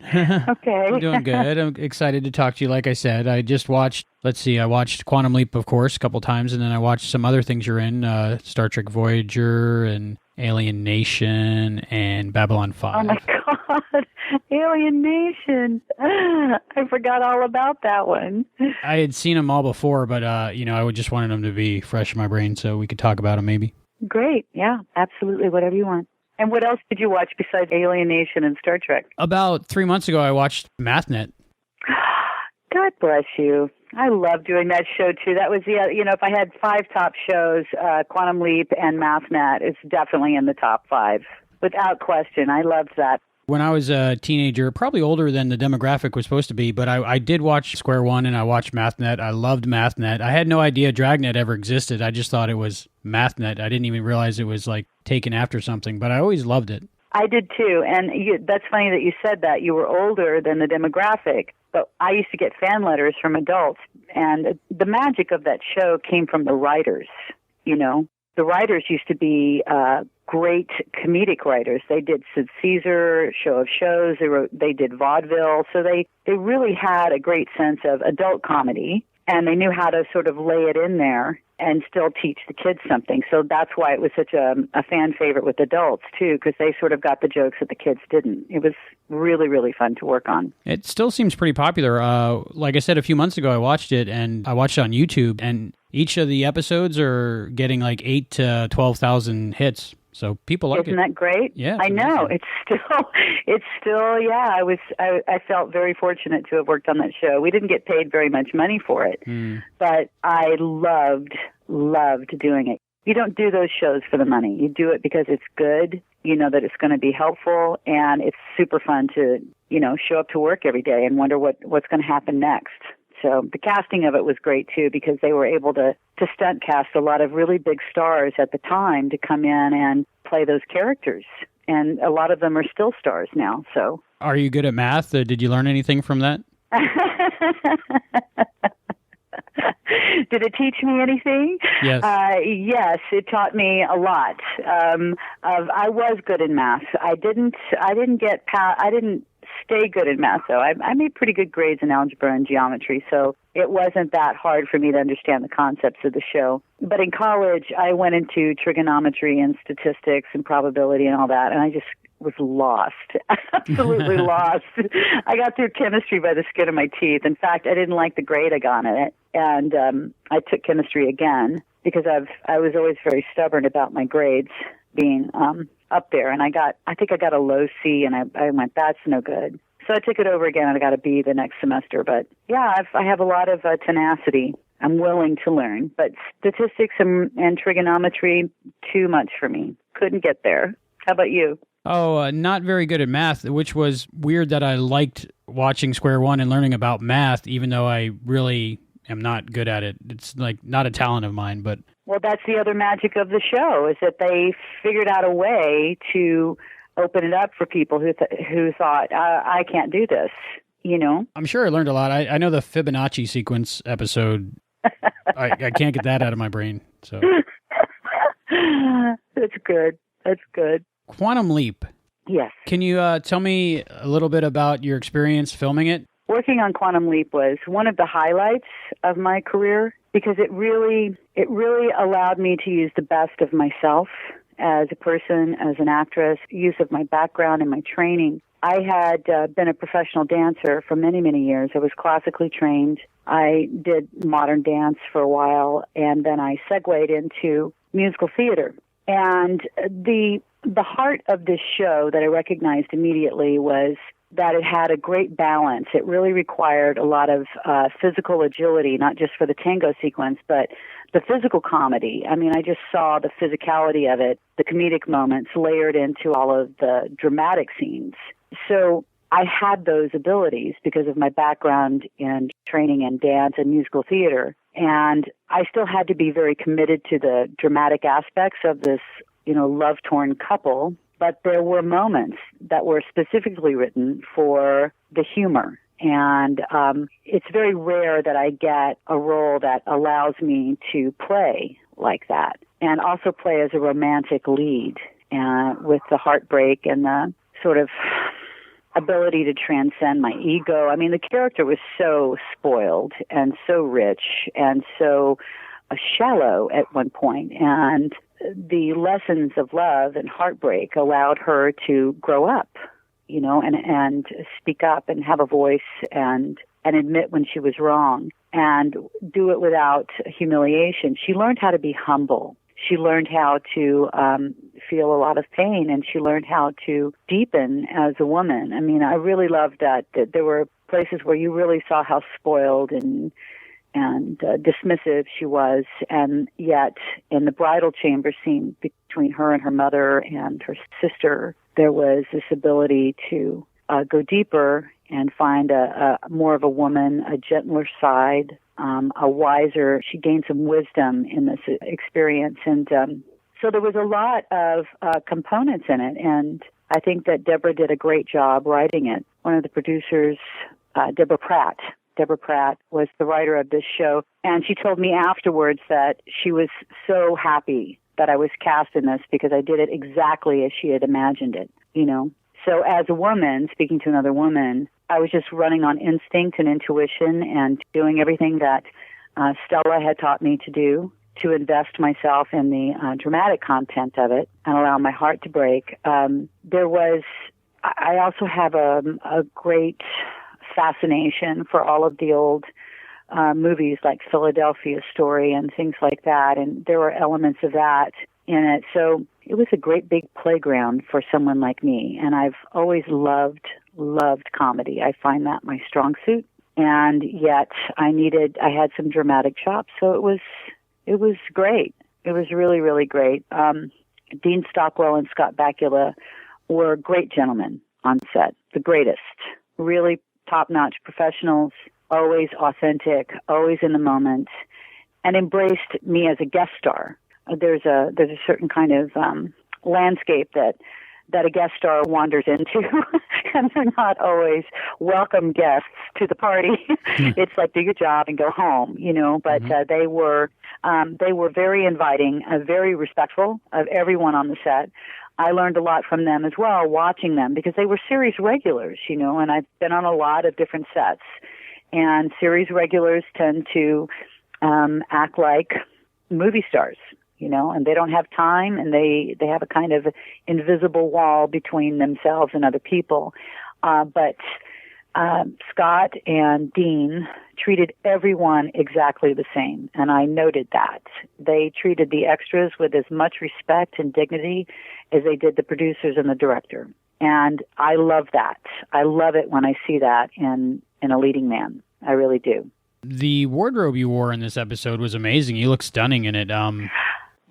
Okay.
I'm doing good. I'm excited to talk to you. Like I said, I just watched, I watched Quantum Leap, of course, a couple times, and then I watched some other things you're in, Star Trek Voyager and Alien Nation and Babylon 5.
Oh, my God. Alien Nation. I forgot all about that one.
I had seen them all before, but, I just wanted them to be fresh in my brain so we could talk about them maybe.
Great. Yeah, absolutely. Whatever you want. And what else did you watch besides Alien Nation and Star Trek?
About 3 months ago, I watched MathNet.
God bless you. I love doing that show, too. That was, if I had 5 top shows, Quantum Leap and MathNet is definitely in the top 5. Without question. I loved that.
When I was a teenager, probably older than the demographic was supposed to be, but I did watch Square One and I watched MathNet. I loved MathNet. I had no idea Dragnet ever existed. I just thought it was MathNet. I didn't even realize it was taken after something, but I always loved it.
I did too, and that's funny that you said that. You were older than the demographic, but I used to get fan letters from adults, and the magic of that show came from the writers, The writers used to be great comedic writers. They did Sid Caesar, Show of Shows. They did vaudeville. So they really had a great sense of adult comedy, and they knew how to sort of lay it in there and still teach the kids something. So that's why it was such a fan favorite with adults, too, because they sort of got the jokes that the kids didn't. It was really, really fun to work on.
It still seems pretty popular. Like I said, a few months ago, I watched it, and I watched it on YouTube, and each of the episodes are getting like 8 to 12,000 hits. So people like it.
Isn't that great?
Yeah.
I know.
Amazing.
It's still, yeah, I felt very fortunate to have worked on that show. We didn't get paid very much money for it, but I loved doing it. You don't do those shows for the money. You do it because it's good. You know that it's going to be helpful, and it's super fun to, show up to work every day and wonder what's going to happen next. So the casting of it was great, too, because they were able to stunt cast a lot of really big stars at the time to come in and play those characters. And a lot of them are still stars now. So,
are you good at math? Did you learn anything from that?
Did it teach me anything?
Yes.
Yes, it taught me a lot. I was good in math. I didn't stay good in math, though. I made pretty good grades in algebra and geometry, so it wasn't that hard for me to understand the concepts of the show. But in college, I went into trigonometry and statistics and probability and all that, and I just was lost, absolutely lost. I got through chemistry by the skin of my teeth. In fact, I didn't like the grade I got in it, and I took chemistry again because I was always very stubborn about my grades being up there, and I think I got a low C, and I went, that's no good. So I took it over again, and I got a B the next semester. But yeah, I have a lot of tenacity. I'm willing to learn, but statistics and trigonometry, too much for me. Couldn't get there. How about you?
Oh, not very good at math, which was weird that I liked watching Square One and learning about math, even though I really am not good at it. It's like not a talent of mine, but...
Well, that's the other magic of the show, is that they figured out a way to open it up for people who thought, I can't do this,
I'm sure I learned a lot. I know the Fibonacci sequence episode. I can't get that out of my brain. So
That's good. That's good.
Quantum Leap.
Yes.
Can you tell me a little bit about your experience filming it?
Working on Quantum Leap was one of the highlights of my career because it really allowed me to use the best of myself as a person, as an actress, use of my background and my training. I had been a professional dancer for many, many years. I was classically trained. I did modern dance for a while, and then I segued into musical theater. And the heart of this show that I recognized immediately was that it had a great balance. It really required a lot of physical agility, not just for the tango sequence, but the physical comedy. I mean, I just saw the physicality of it, the comedic moments layered into all of the dramatic scenes. So I had those abilities because of my background in training in dance and musical theater. And I still had to be very committed to the dramatic aspects of this, love-torn couple. But there were moments that were specifically written for the humor. And it's very rare that I get a role that allows me to play like that and also play as a romantic lead with the heartbreak and the sort of ability to transcend my ego. I mean, the character was so spoiled and so rich and so shallow at one point. And the lessons of love and heartbreak allowed her to grow up, and speak up and have a voice and admit when she was wrong and do it without humiliation. She learned how to be humble. She learned how to feel a lot of pain, and she learned how to deepen as a woman. I mean, I really loved that there were places where you really saw how spoiled and dismissive she was, and yet in the bridal chamber scene between her and her mother and her sister, there was this ability to go deeper and find a more of a woman, a gentler side, a wiser. She gained some wisdom in this experience, and so there was a lot of components in it, and I think that Deborah did a great job writing it. One of the producers, Deborah Pratt was the writer of this show, and she told me afterwards that she was so happy that I was cast in this because I did it exactly as she had imagined it, you know. So as a woman, speaking to another woman, I was just running on instinct and intuition and doing everything that Stella had taught me to do, to invest myself in the dramatic content of it and allow my heart to break. I also have a great fascination for all of the old movies like Philadelphia Story and things like that, and there were elements of that in it. So it was a great big playground for someone like me, and I've always loved comedy. I find that my strong suit, and yet I had some dramatic chops, so it was great. It was really, really great. Dean Stockwell and Scott Bakula were great gentlemen on set, the greatest, really top-notch professionals, always authentic, always in the moment, and embraced me as a guest star. There's a certain kind of landscape that a guest star wanders into, and they're not always welcome guests to the party. It's like, do your job and go home, you know. But they were very inviting, very respectful of everyone on the set. I learned a lot from them as well, watching them, because they were series regulars, you know, and I've been on a lot of different sets. And series regulars tend to act like movie stars, you know, and they don't have time, and they have a kind of invisible wall between themselves and other people. But Scott and Dean treated everyone exactly the same, and I noted that. They treated the extras with as much respect and dignity as they did the producers and the director. And I love that. I love it when I see that in a leading man. I really do.
The wardrobe you wore in this episode was amazing. You look stunning in it.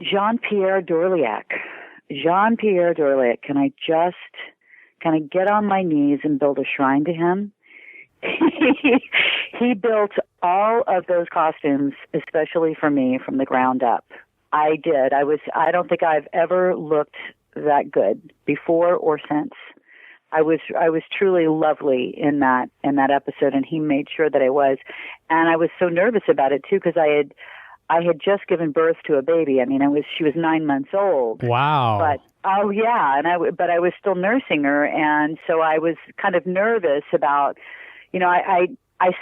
Jean-Pierre Dorliac. Jean-Pierre Dorliac. Can I get on my knees and build a shrine to him? He built all of those costumes, especially for me, from the ground up. I did. I don't think I've ever looked that good before or since. I was truly lovely in that episode, and he made sure that I was. And I was so nervous about it too, because I had just given birth to a baby. I mean, she was 9 months old.
Wow.
But oh yeah, but I was still nursing her, and so I was kind of nervous about, you know, I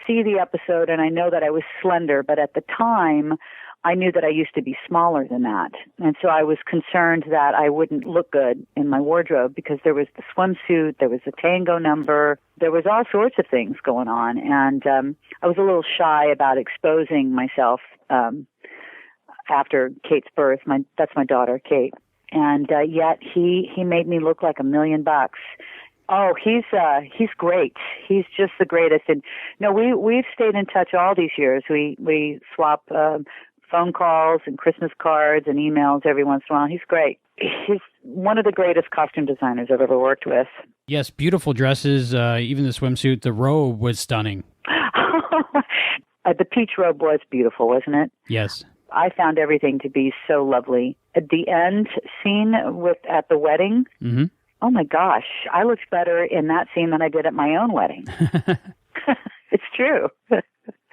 see the episode and I know that I was slender, but at the time I knew that I used to be smaller than that. And so I was concerned that I wouldn't look good in my wardrobe, because there was the swimsuit, there was the tango number, there was all sorts of things going on. And I was a little shy about exposing myself after Kate's birth. That's my daughter, Kate. And yet he made me look like $1 million. Oh, he's great. He's just the greatest. And no, we've stayed in touch all these years. We swap phone calls and Christmas cards and emails every once in a while. He's great. He's one of the greatest costume designers I've ever worked with.
Yes, beautiful dresses. Even the swimsuit, the robe was stunning.
The peach robe was beautiful, wasn't it?
Yes.
I found everything to be so lovely. At the end scene at the wedding, oh my gosh, I looked better in that scene than I did at my own wedding. It's true.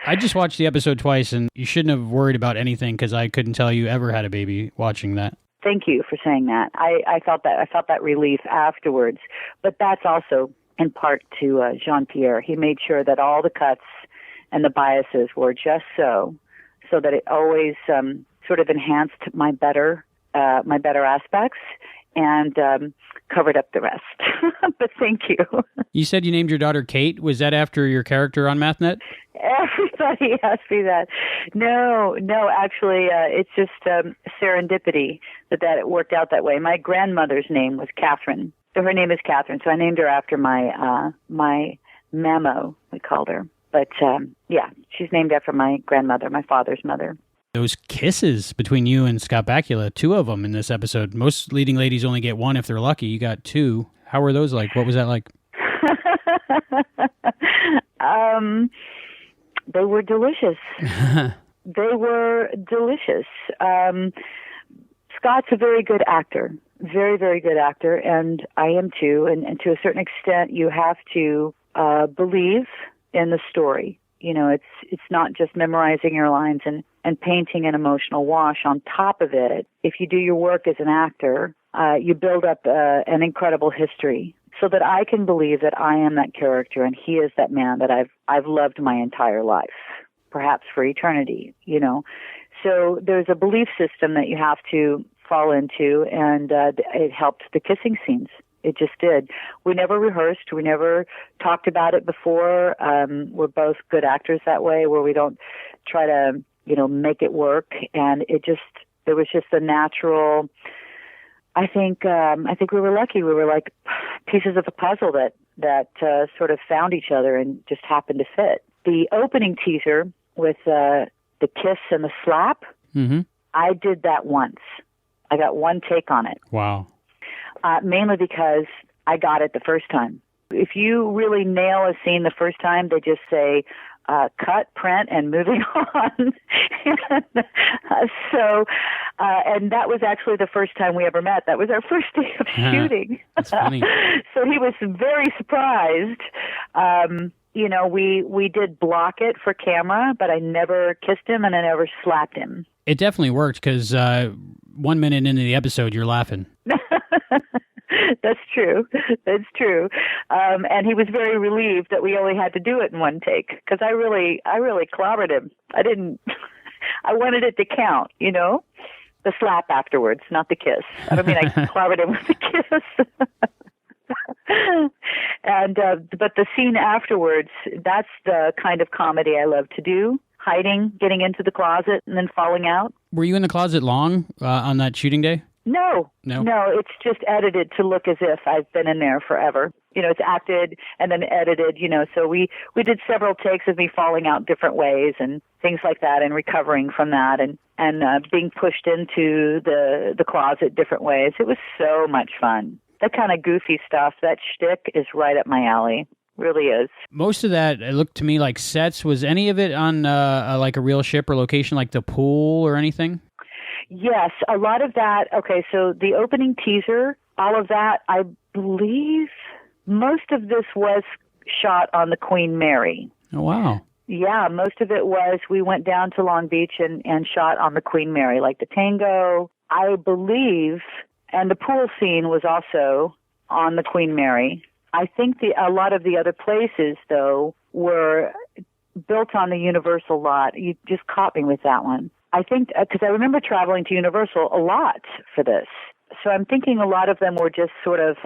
I just watched the episode twice, and you shouldn't have worried about anything, because I couldn't tell you ever had a baby watching that.
Thank you for saying that. I felt that relief afterwards, but that's also in part to Jean-Pierre. He made sure that all the cuts and the biases were just so that it always sort of enhanced my better aspects and covered up the rest. But thank you.
You said you named your daughter Kate. Was that after your character on MathNet?
Everybody asks me that. No, actually, it's just serendipity that it worked out that way. My grandmother's name was Catherine. So her name is Catherine, so I named her after my Mamo, we called her. But, yeah, she's named after my grandmother, my father's mother.
Those kisses between you and Scott Bakula, 2 of them in this episode. Most leading ladies only get 1 if they're lucky. You got 2. How were those like? What was that like?
They were delicious. They were delicious. Scott's a very good actor, very, very good actor, and I am too. And to a certain extent, you have to believe in the story. It's not just memorizing your lines and painting an emotional wash. On top of it, if you do your work as an actor, you build up an incredible history so that I can believe that I am that character and he is that man that I've loved my entire life, perhaps for eternity, So there's a belief system that you have to fall into, and it helped the kissing scenes. It just did. We never rehearsed. We never talked about it before. We're both good actors that way, where we don't try to, make it work. And there was just a natural. I think we were lucky. We were like pieces of a puzzle that sort of found each other and just happened to fit. The opening teaser with the kiss and the slap.
Mm-hmm.
I did that once. I got one take on it.
Wow.
Mainly because I got it the first time. If you really nail a scene the first time, they just say, cut, print, and moving on. And that was actually the first time we ever met. That was our first day of shooting.
That's funny.
So he was very surprised. We did block it for camera, but I never kissed him and I never slapped him.
It definitely worked because 1 minute into the episode, you're laughing.
That's true. That's true. And he was very relieved that we only had to do it in one take because I really clobbered him. I wanted it to count, the slap afterwards, not the kiss. I don't mean I clobbered him with the kiss. But the scene afterwards, that's the kind of comedy I love to do. Hiding, getting into the closet, and then falling out.
Were you in the closet long on that shooting day?
No, it's just edited to look as if I've been in there forever. It's acted and then edited, so we did several takes of me falling out different ways and things like that and recovering from that and being pushed into the closet different ways. It was so much fun. That kind of goofy stuff, that shtick is right up my alley. Really is. Most
of that, it looked to me like sets. Was any of it on like a real ship or location, like the pool or anything?
Yes, a lot of that. Okay, so the opening teaser, all of that, I believe most of this was shot on the Queen Mary.
Oh, wow.
Yeah, most of it was. We went down to Long Beach and shot on the Queen Mary, like the Tango, I believe, and the pool scene was also on the Queen Mary. I think a lot of the other places, though, were built on the Universal lot. You just caught me with that one. I think, because I remember traveling to Universal a lot for this. So I'm thinking a lot of them were just sort of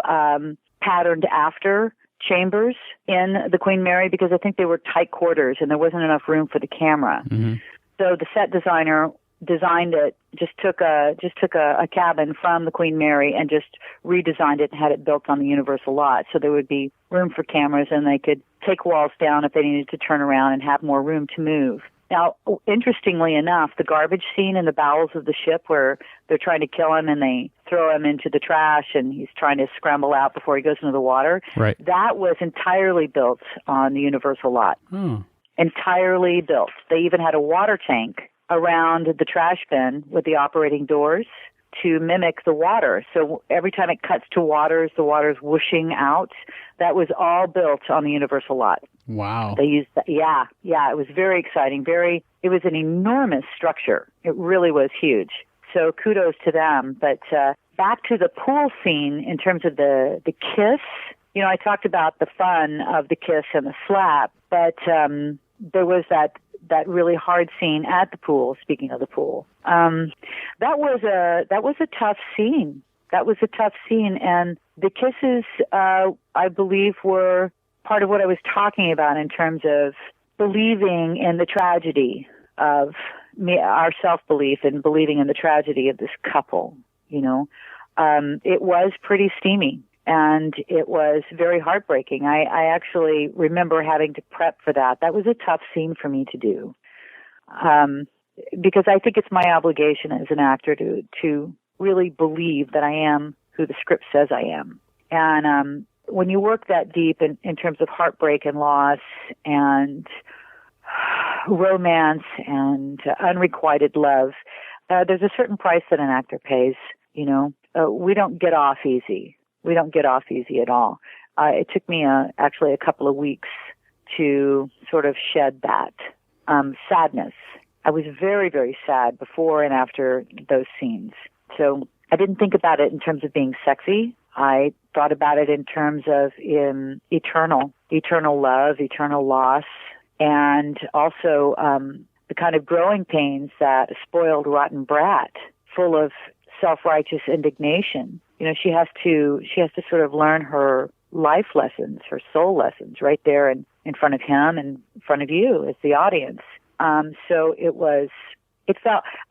patterned after chambers in the Queen Mary because I think they were tight quarters and there wasn't enough room for the camera.
Mm-hmm.
So the set designer designed it, just took a cabin from the Queen Mary and just redesigned it and had it built on the Universal lot. So there would be room for cameras and they could take walls down if they needed to turn around and have more room to move. Now, interestingly enough, the garbage scene in the bowels of the ship where they're trying to kill him and they throw him into the trash and he's trying to scramble out before he goes into the water,
right.
That was entirely built on the Universal lot. Entirely built. They even had a water tank around the trash bin with the operating doors to mimic the water. So every time it cuts to waters, the water's whooshing out. That was all built on the Universal lot.
Wow.
They used that. Yeah. It was very exciting. It was an enormous structure. It really was huge. So kudos to them. But back to the pool scene in terms of the kiss, I talked about the fun of the kiss and the slap, but there was that really hard scene at the pool. Speaking of the pool, that was a tough scene. That was a tough scene, and the kisses, I believe, were part of what I was talking about in terms of believing in the tragedy of our self-belief and believing in the tragedy of this couple. It was pretty steamy. And it was very heartbreaking. I actually remember having to prep for that. That was a tough scene for me to do. Because I think it's my obligation as an actor to really believe that I am who the script says I am. And when you work that deep in terms of heartbreak and loss and romance and unrequited love, there's a certain price that an actor pays. We don't get off easy. We don't get off easy at all. It took me actually a couple of weeks to sort of shed that sadness. I was very, very sad before and after those scenes. So I didn't think about it in terms of being sexy. I thought about it in terms of eternal love, eternal loss, and also the kind of growing pains that a spoiled, rotten brat, full of self-righteous indignation. She has to sort of learn her life lessons, her soul lessons, right there in front of him and in front of you as the audience. So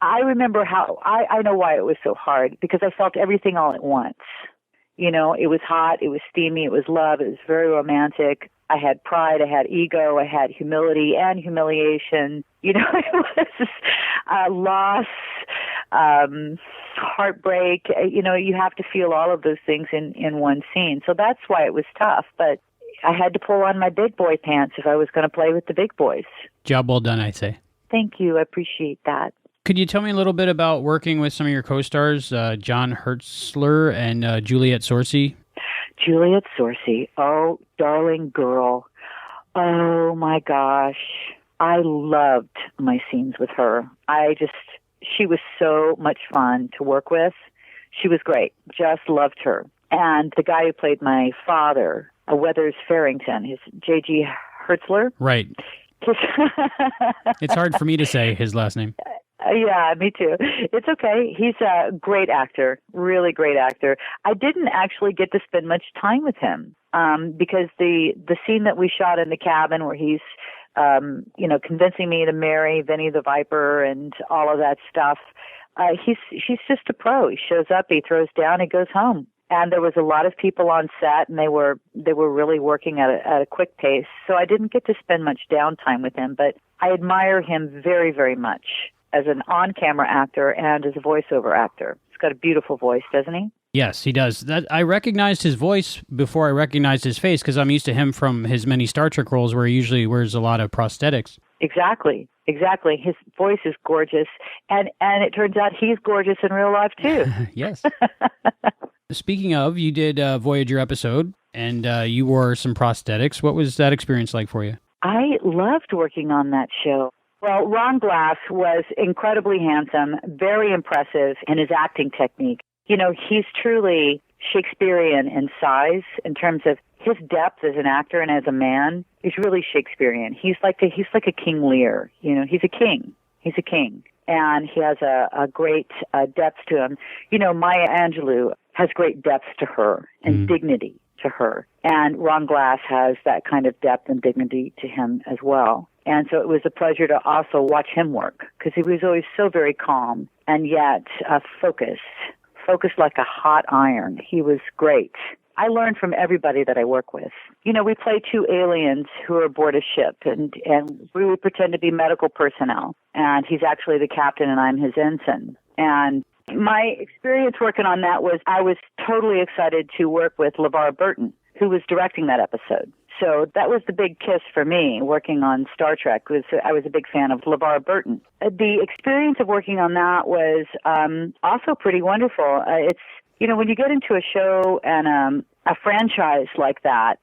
I remember I know why it was so hard, because I felt everything all at once. It was hot, it was steamy, it was love, it was very romantic. I had pride, I had ego, I had humility and humiliation. It was loss, heartbreak. You have to feel all of those things in one scene. So that's why it was tough. But I had to pull on my big boy pants if I was going to play with the big boys.
Job well done, I'd say.
Thank you. I appreciate that.
Could you tell me a little bit about working with some of your co-stars, John Hertzler and Juliet Sorcy?
Juliet Sorcy. Oh, darling girl. Oh, my gosh. I loved my scenes with her. She was so much fun to work with. She was great. Just loved her. And the guy who played my father, Weathers Farrington, his J.G. Hertzler.
Right. It's hard for me to say his last name.
Yeah, me too. It's okay. He's a great actor, really great actor. I didn't actually get to spend much time with him because the scene that we shot in the cabin where he's, convincing me to marry Vinny the Viper and all of that stuff, he's just a pro. He shows up, he throws down, he goes home. And there was a lot of people on set, and they were really working at a quick pace. So I didn't get to spend much downtime with him, but I admire him very, very much as an on-camera actor and as a voiceover actor. He's got a beautiful voice, doesn't he?
Yes, he does. I recognized his voice before I recognized his face, because I'm used to him from his many Star Trek roles where he usually wears a lot of prosthetics.
Exactly. His voice is gorgeous, and it turns out he's gorgeous in real life, too.
Yes. Speaking of, you did a Voyager episode, and you wore some prosthetics. What was that experience like for you?
I loved working on that show. Well, Ron Glass was incredibly handsome, very impressive in his acting technique. He's truly Shakespearean in size in terms of his depth as an actor and as a man. He's really Shakespearean. He's like a King Lear. He's a king. He's a king. And he has a great depth to him. Maya Angelou has great depth to her and dignity to her. And Ron Glass has that kind of depth and dignity to him as well. And so it was a pleasure to also watch him work, because he was always so very calm and yet focused like a hot iron. He was great. I learned from everybody that I work with. We play two aliens who are aboard a ship, and we would pretend to be medical personnel. And he's actually the captain, and I'm his ensign. And my experience working on that was I was totally excited to work with LeVar Burton, who was directing that episode. So that was the big kiss for me working on Star Trek. I was a big fan of LeVar Burton. The experience of working on that was also pretty wonderful. It's when you get into a show and a franchise like that,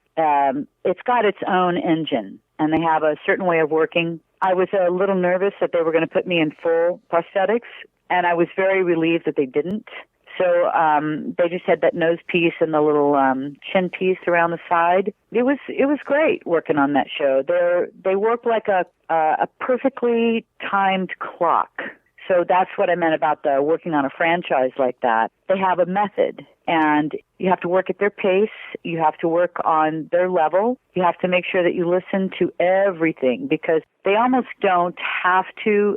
it's got its own engine, and they have a certain way of working. I was a little nervous that they were going to put me in full prosthetics, and I was very relieved that they didn't. So they just had that nose piece and the little chin piece around the side. It was great working on that show. They work like a perfectly timed clock. So that's what I meant about the working on a franchise like that. They have a method, and you have to work at their pace. You have to work on their level. You have to make sure that you listen to everything, because they almost don't have to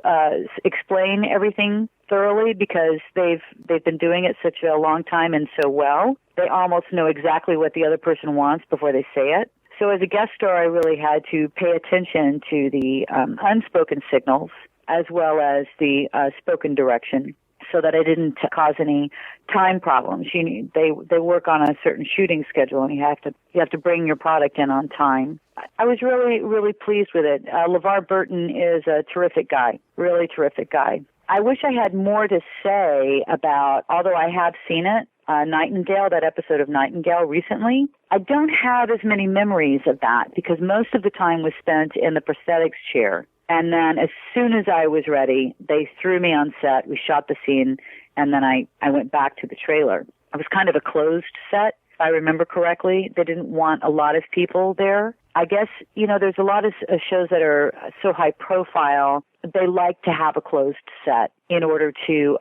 explain everything thoroughly, because they've been doing it such a long time and so well. They almost know exactly what the other person wants before they say it. So as a guest star, I really had to pay attention to the unspoken signals as well as the spoken direction, so that I didn't cause any time problems. They work on a certain shooting schedule, and you have to bring your product in on time. I was really, really pleased with it. LeVar Burton is a terrific guy, really terrific guy. I wish I had more to say about, although I have seen it, Nightingale, that episode of Nightingale recently. I don't have as many memories of that because most of the time was spent in the prosthetics chair. And then as soon as I was ready, they threw me on set. We shot the scene, and then I went back to the trailer. It was kind of a closed set, if I remember correctly. They didn't want a lot of people there. I guess, there's a lot of shows that are so high profile, they like to have a closed set in order to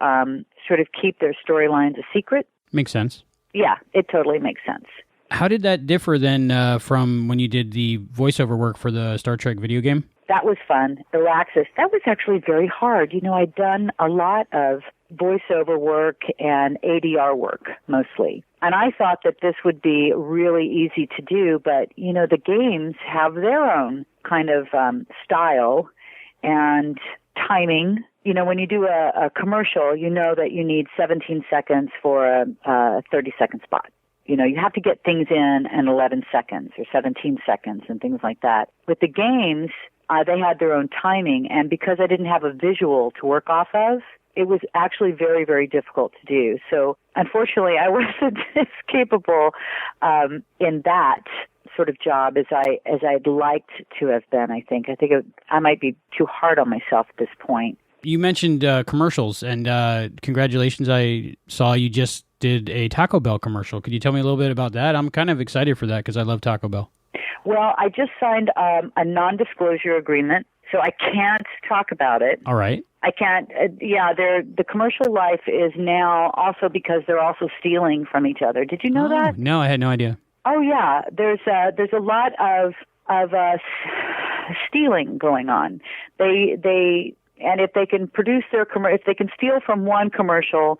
sort of keep their storylines a secret.
Makes sense.
Yeah, it totally makes sense.
How did that differ then from when you did the voiceover work for the Star Trek video game?
That was fun. Araxis, that was actually very hard. I'd done a lot of voiceover work and ADR work mostly. And I thought that this would be really easy to do, but, the games have their own kind of style and timing. When you do a commercial, you know that you need 17 seconds for a 30-second spot. You have to get things in 11 seconds or 17 seconds and things like that. With the games, they had their own timing, and because I didn't have a visual to work off of, it was actually very, very difficult to do. So, unfortunately, I wasn't as capable in that sort of job as I'd liked to have been. I think I might be too hard on myself at this point.
You mentioned commercials, and congratulations! I saw you just did a Taco Bell commercial. Could you tell me a little bit about that? I'm kind of excited for that because I love Taco Bell.
Well, I just signed a non-disclosure agreement, so I can't talk about it.
All right.
I can't. The commercial life is now also because they're also stealing from each other. Did you know that?
No, I had no idea.
Oh yeah, there's a lot of stealing going on. They and if they can produce if they can steal from one commercial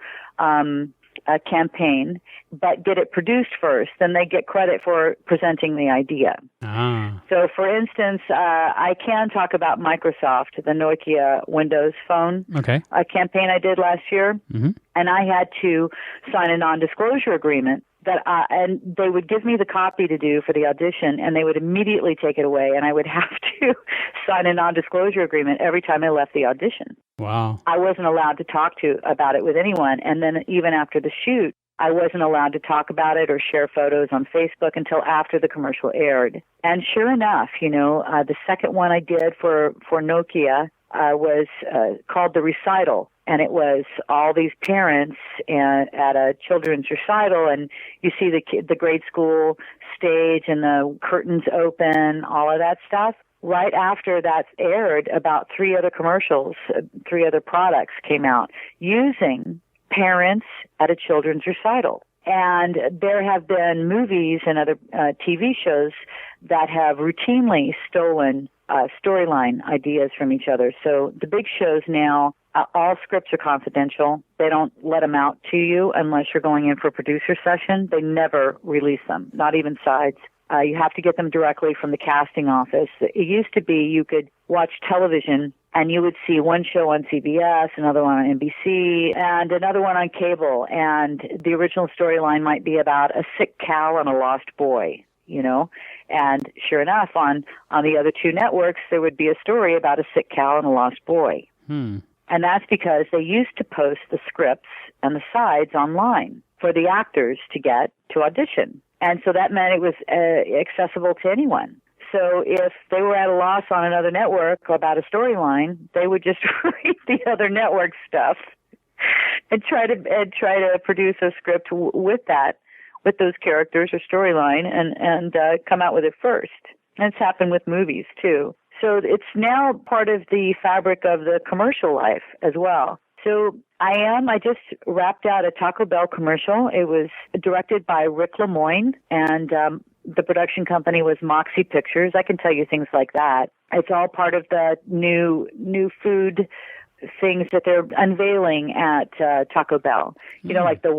campaign, but get it produced first, then they get credit for presenting the idea.
Ah.
So, for instance, I can talk about Microsoft, the Nokia Windows Phone campaign I did last year, and I had to sign a non-disclosure agreement and they would give me the copy to do for the audition, and they would immediately take it away, and I would have to sign a non-disclosure agreement every time I left the audition.
Wow.
I wasn't allowed to talk about it with anyone, and then even after the shoot, I wasn't allowed to talk about it or share photos on Facebook until after the commercial aired. And sure enough, the second one I did for Nokia was called The Recital. And it was all these parents at a children's recital, and you see the grade school stage and the curtains open, all of that stuff. Right after that aired, about 3 other commercials, 3 other products came out using parents at a children's recital. And there have been movies and other TV shows that have routinely stolen storyline ideas from each other. So the big shows now, all scripts are confidential. They don't let them out to you unless you're going in for a producer session. They never release them, not even sides. You have to get them directly from the casting office. It used to be you could watch television and you would see one show on CBS, another one on NBC, and another one on cable. And the original storyline might be about a sick cow and a lost boy, And sure enough, on the other 2 networks, there would be a story about a sick cow and a lost boy. And that's because they used to post the scripts and the sides online for the actors to get to audition. And so that meant it was accessible to anyone. So if they were at a loss on another network about a storyline, they would just read the other network stuff and try to produce a script with those characters or storyline and come out with it first. And it's happened with movies too. So it's now part of the fabric of the commercial life as well. So I just wrapped out a Taco Bell commercial. It was directed by Rick LeMoyne, and the production company was Moxie Pictures. I can tell you things like that. It's all part of the new food things that they're unveiling at Taco Bell. Like the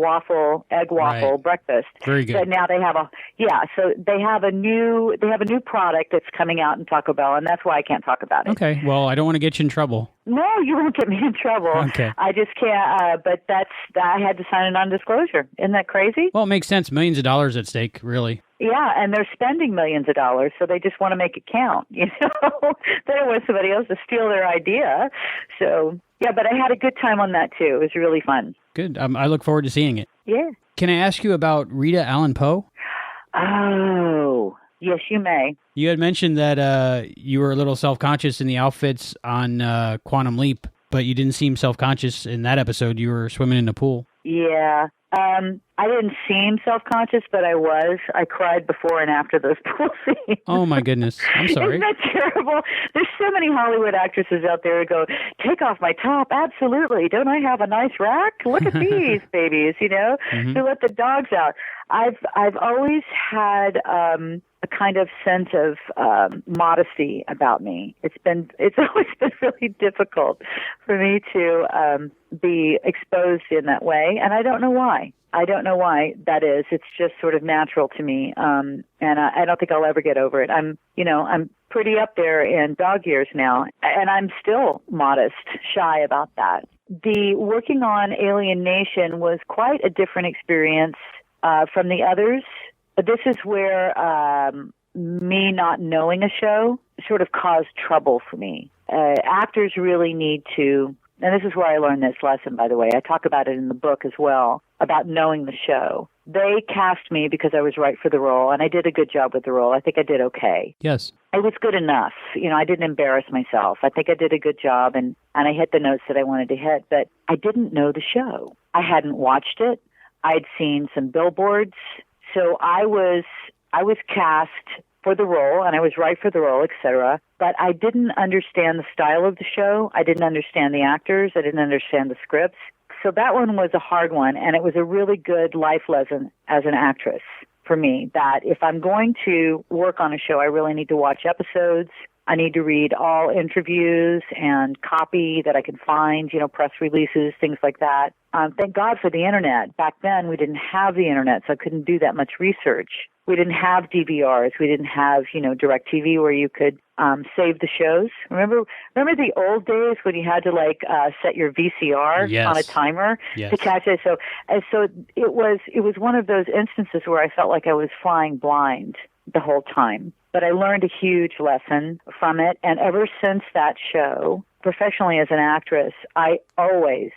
egg waffle breakfast.
Very good.
But now they have they have a new product that's coming out in Taco Bell, and that's why I can't talk about it.
Okay. Well, I don't want to get you in trouble.
No, you won't get me in trouble.
Okay.
I just can't. But I had to sign a non-disclosure. Isn't that crazy?
Well, it makes sense. Millions of dollars at stake, really.
Yeah, and they're spending millions of dollars, so they just want to make it count, They don't want somebody else to steal their idea. So, yeah, but I had a good time on that, too. It was really fun.
Good. I look forward to seeing it.
Yeah.
can I ask you about Rita Allen Poe?
Oh, yes, you may.
You had mentioned that you were a little self-conscious in the outfits on Quantum Leap, but you didn't seem self-conscious in that episode. You were swimming in the pool.
Yeah. I didn't seem self-conscious, but I was. I cried before and after those pool scenes.
Oh, my goodness. I'm sorry.
Isn't that terrible? There's so many Hollywood actresses out there who go, take off my top. Absolutely. Don't I have a nice rack? Look at these babies, you know, to let the dogs out. I've always had a kind of sense of modesty about me. It's always been really difficult for me to be exposed in that way, and I don't know why. I don't know why that is. It's just sort of natural to me, and I don't think I'll ever get over it. I'm pretty up there in dog years now, and I'm still modest, shy about that. The working on Alien Nation was quite a different experience from the others. This is where me not knowing a show sort of caused trouble for me. Actors really need to, and this is where I learned this lesson, by the way. I talk about it in the book as well, about knowing the show. They cast me because I was right for the role, and I did a good job with the role. I think I did okay.
Yes.
It was good enough. You know, I didn't embarrass myself. I think I did a good job, and I hit the notes that I wanted to hit, but I didn't know the show. I hadn't watched it. I'd seen some billboards. So I was cast for the role, and I was right for the role, etc. But I didn't understand the style of the show. I didn't understand the actors. I didn't understand the scripts. So that one was a hard one, and it was a really good life lesson as an actress for me, that if I'm going to work on a show, I really need to watch episodes. I need to read all interviews and copy that I can find, you know, press releases, things like that. Thank God for the Internet. Back then, we didn't have the Internet, so I couldn't do that much research. We didn't have DVRs. We didn't have, you know, DirecTV where you could save the shows. Remember the old days when you had to set your VCR on a timer to catch it. So it was one of those instances where I felt like I was flying blind the whole time. But I learned a huge lesson from it, and ever since that show, professionally as an actress, I always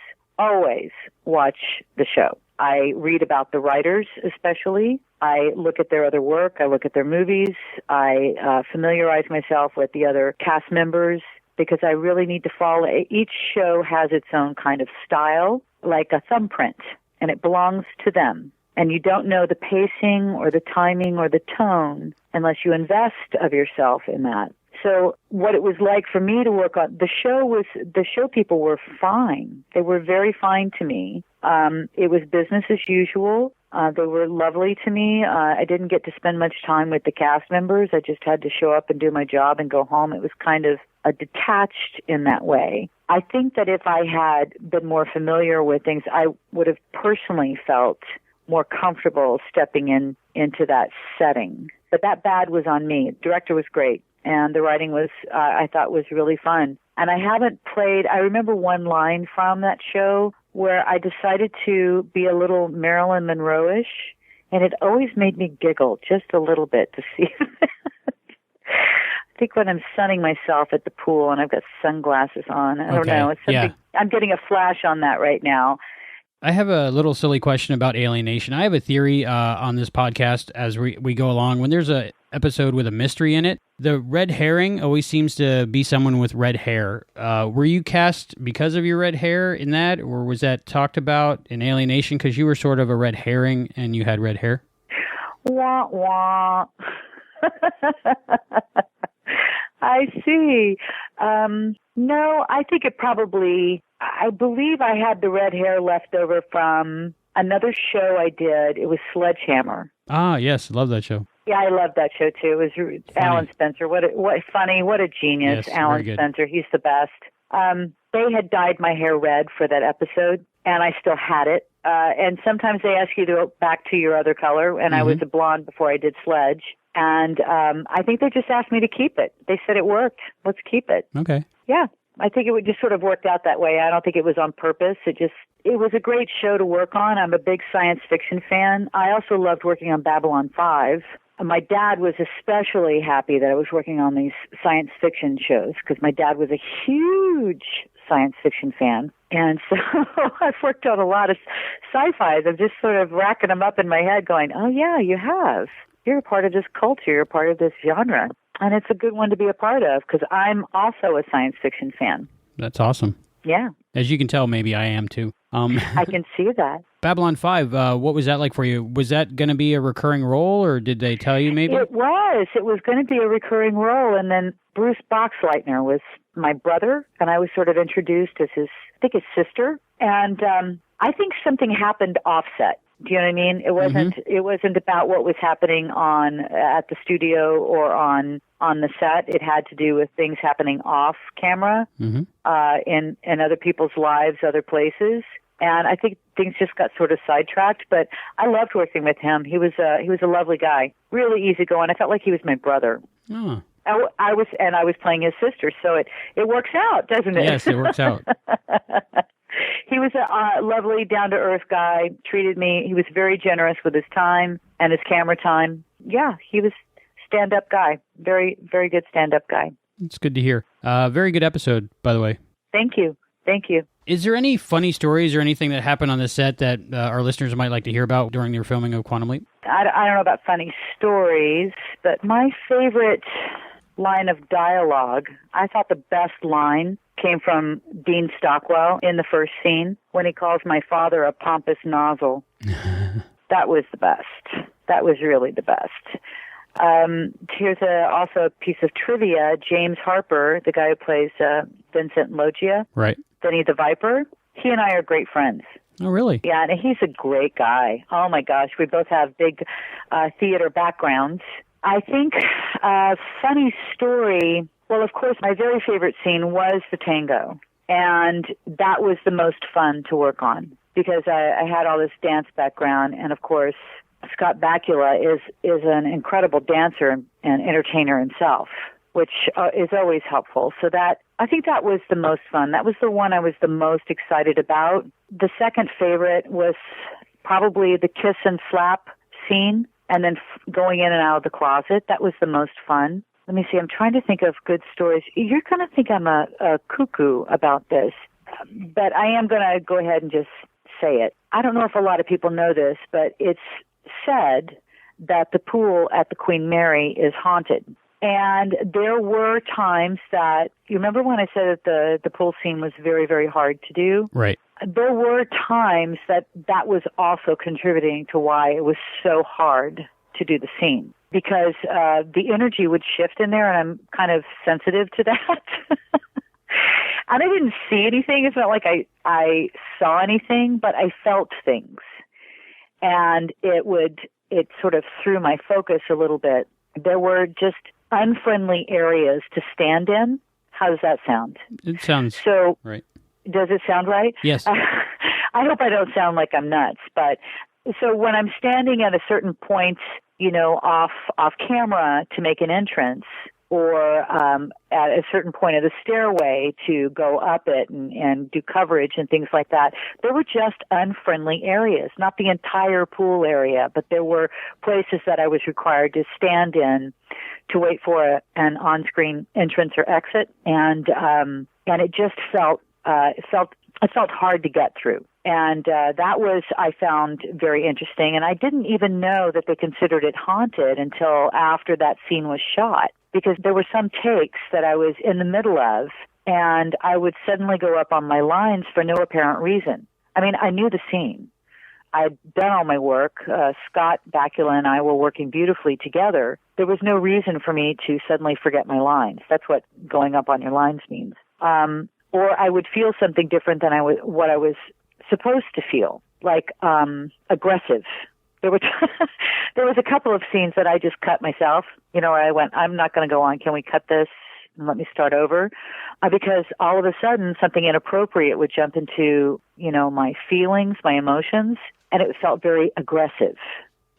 watch the show. I read about the writers, especially. I look at their other work. I look at their movies. I familiarize myself with the other cast members because I really need to follow. Each show has its own kind of style, like a thumbprint, and it belongs to them. And you don't know the pacing or the timing or the tone unless you invest of yourself in that. So what it was like for me to work on the show people were fine. They were very fine to me. It was business as usual. They were lovely to me. I didn't get to spend much time with the cast members. I just had to show up and do my job and go home. It was kind of detached in that way. I think that if I had been more familiar with things, I would have personally felt more comfortable stepping into that setting. But that bad was on me. The director was great, and the writing was, I thought, was really fun. And I remember one line from that show where I decided to be a little Marilyn Monroe-ish, and it always made me giggle just a little bit to see that. I think when I'm sunning myself at the pool and I've got sunglasses on, I don't know. It's something. Yeah. I'm getting a flash on that right now.
I have a little silly question about Alien Nation. I have a theory on this podcast as we go along. When there's an episode with a mystery in it, the red herring always seems to be someone with red hair. Were you cast because of your red hair in that, or was that talked about in Alien Nation because you were sort of a red herring and you had red hair?
Wah, wah. I see. No, I think I believe I had the red hair left over from another show I did. It was Sledgehammer.
Ah, yes. Love that show.
Yeah, I love that show, too. It was Alan Spencer. What a genius.
Yes,
Alan Spencer. He's the best. They had dyed my hair red for that episode, and I still had it. And sometimes they ask you to go back to your other color, and I was a blonde before I did Sledge. And I think they just asked me to keep it. They said it worked. Let's keep it.
Okay.
Yeah. I think it would just sort of worked out that way. I don't think it was on purpose. It was a great show to work on. I'm a big science fiction fan. I also loved working on Babylon 5. My dad was especially happy that I was working on these science fiction shows because my dad was a huge science fiction fan. And so I've worked on a lot of sci-fi. I'm just sort of racking them up in my head going, oh, yeah, you have. You're a part of this culture. You're a part of this genre. And it's a good one to be a part of because I'm also a science fiction fan.
That's awesome.
Yeah.
As you can tell, maybe I am too.
I can see that.
Babylon 5, what was that like for you? Was that going to be a recurring role, or did they tell you maybe?
It was. It was going to be a recurring role, and then Bruce Boxleitner was my brother, and I was sort of introduced as his sister. And I think something happened offset. Do you know what I mean? It wasn't. It wasn't about what was happening at the studio or on the set. It had to do with things happening off camera, in other people's lives, other places. And I think things just got sort of sidetracked. But I loved working with him. He was a lovely guy, really easygoing. I felt like he was my brother.
Oh.
I was playing his sister, so it works out, doesn't it?
Yes, it works out.
He was a lovely, down-to-earth guy, treated me. He was very generous with his time and his camera time. Yeah, he was stand-up guy. Very, very good stand-up guy.
It's good to hear. Very good episode, by the way.
Thank you. Thank you.
Is there any funny stories or anything that happened on the set that our listeners might like to hear about during your filming of Quantum Leap?
I don't know about funny stories, but my favorite line of dialogue, I thought the best line came from Dean Stockwell in the first scene when he calls my father a pompous nozzle. That was the best. That was really the best. Here's also a piece of trivia. James Harper, the guy who plays Vincent Loggia,
right?
Benny the Viper, he and I are great friends.
Oh, really?
Yeah, and he's a great guy. Oh, my gosh. We both have big theater backgrounds. I think funny story, well, of course, my very favorite scene was the tango. And that was the most fun to work on because I had all this dance background. And, of course, Scott Bakula is an incredible dancer and entertainer himself, which is always helpful. So I think that was the most fun. That was the one I was the most excited about. The second favorite was probably the kiss and slap scene and then going in and out of the closet. That was the most fun. Let me see. I'm trying to think of good stories. You're going to think I'm a cuckoo about this, but I am going to go ahead and just say it. I don't know if a lot of people know this, but it's said that the pool at the Queen Mary is haunted. And there were times that, you remember when I said that the pool scene was very, very hard to do?
Right.
There were times that was also contributing to why it was so hard to do the scene. Because the energy would shift in there, and I'm kind of sensitive to that. And I didn't see anything. It's not like I saw anything, but I felt things. And it sort of threw my focus a little bit. There were just unfriendly areas to stand in. How does that sound?
It sounds right.
Does it sound right?
Yes.
I hope I don't sound like I'm nuts. But so when I'm standing at a certain point, off camera to make an entrance, or at a certain point of the stairway to go up it and do coverage and things like that, there were just unfriendly areas, not the entire pool area, but there were places that I was required to stand in to wait for an on-screen entrance or exit, and it just felt hard to get through. And that was, I found, very interesting. And I didn't even know that they considered it haunted until after that scene was shot, because there were some takes that I was in the middle of, and I would suddenly go up on my lines for no apparent reason. I mean, I knew the scene. I'd done all my work. Scott Bakula and I were working beautifully together. There was no reason for me to suddenly forget my lines. That's what going up on your lines means. Or I would feel something different than what I was supposed to feel, like aggressive. There was a couple of scenes that I just cut myself, where I went, I'm not going to go on. Can we cut this and let me start over? Because all of a sudden something inappropriate would jump into, my feelings, my emotions, and it felt very aggressive,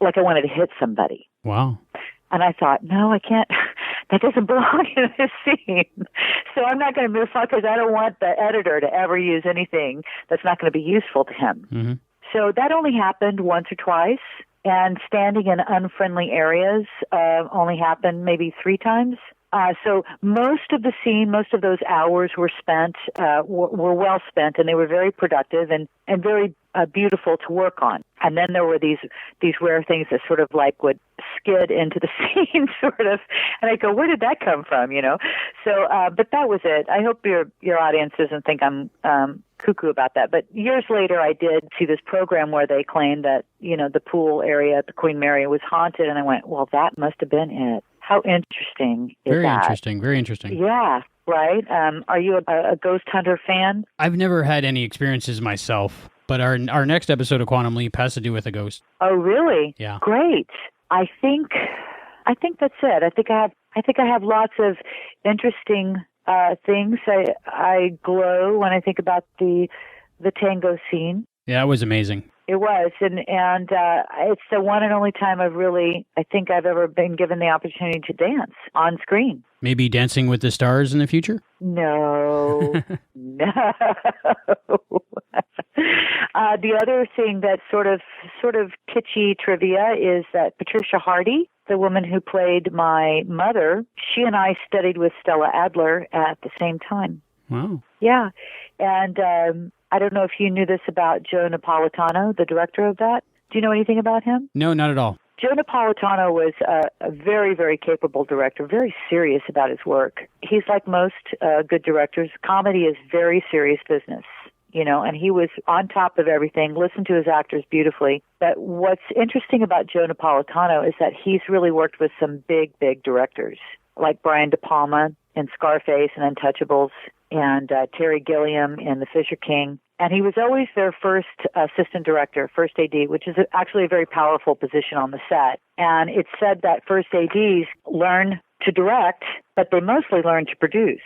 like I wanted to hit somebody.
Wow.
And I thought, no, I can't. That doesn't belong in this scene. So I'm not going to move forward because I don't want the editor to ever use anything that's not going to be useful to him.
Mm-hmm.
So that only happened once or twice. And standing in unfriendly areas only happened maybe 3 times. So most of those hours were were well spent, and they were very productive and very beautiful to work on. And then there were these rare things that sort of like would skid into the scene, sort of. And I go, where did that come from? So, but that was it. I hope your audience doesn't think I'm cuckoo about that. But years later, I did see this program where they claimed that the pool area at the Queen Mary was haunted, and I went, well, that must have been it. How interesting is
Very
that?
interesting. Very interesting.
Yeah. Right. Are you a ghost hunter fan?
I've never had any experiences myself, but our next episode of Quantum Leap has to do with a ghost.
Oh, really?
Yeah.
Great. I think that's it. I think I have lots of interesting things. I glow when I think about the tango scene.
Yeah, it was amazing.
It was, and it's the one and only time I think I've ever been given the opportunity to dance on screen.
Maybe Dancing with the Stars in the future?
No, no. The other thing that's sort of kitschy trivia is that Patricia Hardy, the woman who played my mother, she and I studied with Stella Adler at the same time.
Wow.
Yeah, and I don't know if you knew this about Joe Napolitano, the director of that. Do you know anything about him?
No, not at all.
Joe Napolitano was a very, very capable director, very serious about his work. He's like most good directors. Comedy is very serious business, and he was on top of everything, listened to his actors beautifully. But what's interesting about Joe Napolitano is that he's really worked with some big, big directors, like Brian De Palma in Scarface and Untouchables, and Terry Gilliam in The Fisher King. And he was always their first assistant director, first AD, which is actually a very powerful position on the set. And it's said that first ADs learn to direct, but they mostly learn to produce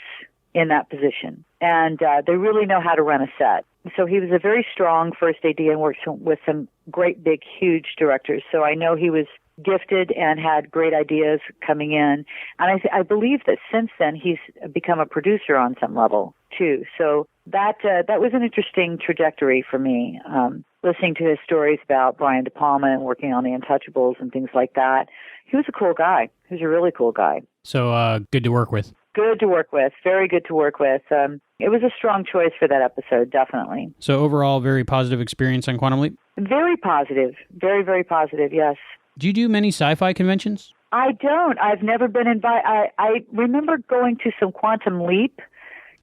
in that position. And they really know how to run a set. So he was a very strong first AD and worked with some great, big, huge directors. So I know he was gifted and had great ideas coming in. And I believe that since then he's become a producer on some level too. So that was an interesting trajectory for me, listening to his stories about Brian De Palma and working on The Untouchables and things like that. He was a cool guy. He was a really cool guy.
So good to work with.
Good to work with. Very good to work with. It was a strong choice for that episode, definitely.
So overall, very positive experience on Quantum Leap?
Very positive. Very, very positive, yes.
Do you do many sci-fi conventions?
I don't. I've never been invited. I remember going to some Quantum Leap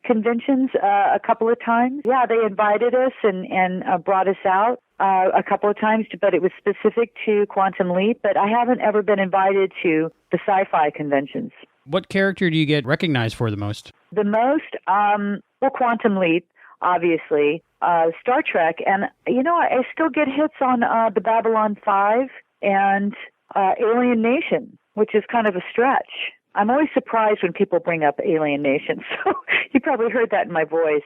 conventions a couple of times. Yeah, they invited us and brought us out a couple of times, but it was specific to Quantum Leap. But I haven't ever been invited to the sci-fi conventions.
What character do you get recognized for the most?
The most, well, Quantum Leap, obviously, Star Trek, and, I still get hits on the Babylon 5 and Alien Nation, which is kind of a stretch. I'm always surprised when people bring up Alien Nation, so you probably heard that in my voice.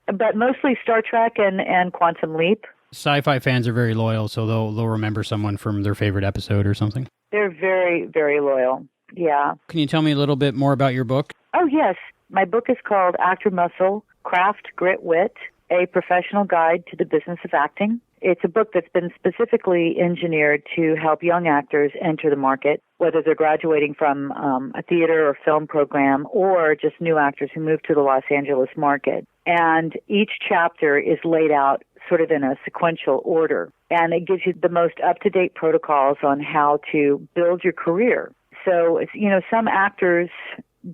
But mostly Star Trek and Quantum Leap.
Sci-fi fans are very loyal, so they'll remember someone from their favorite episode or something.
They're very, very loyal, yeah.
Can you tell me a little bit more about your book?
Oh, yes. My book is called Actor Muscle, Craft, Grit, Wit, A Professional Guide to the Business of Acting. It's a book that's been specifically engineered to help young actors enter the market, whether they're graduating from a theater or film program or just new actors who move to the Los Angeles market. And each chapter is laid out sort of in a sequential order. And it gives you the most up-to-date protocols on how to build your career. So, some actors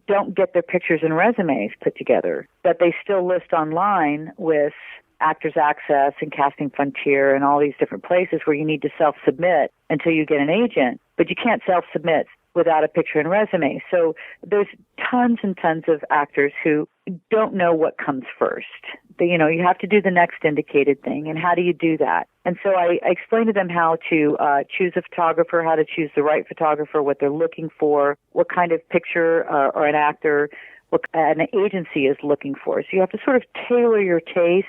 don't get their pictures and resumes put together, but they still list online with Actors Access and Casting Frontier and all these different places where you need to self-submit until you get an agent, but you can't self-submit without a picture and resume. So there's tons and tons of actors who don't know what comes first. You have to do the next indicated thing, and how do you do that? And so I explained to them how to choose a photographer, how to choose the right photographer, what they're looking for, what kind of picture or an actor, what an agency is looking for. So you have to sort of tailor your taste,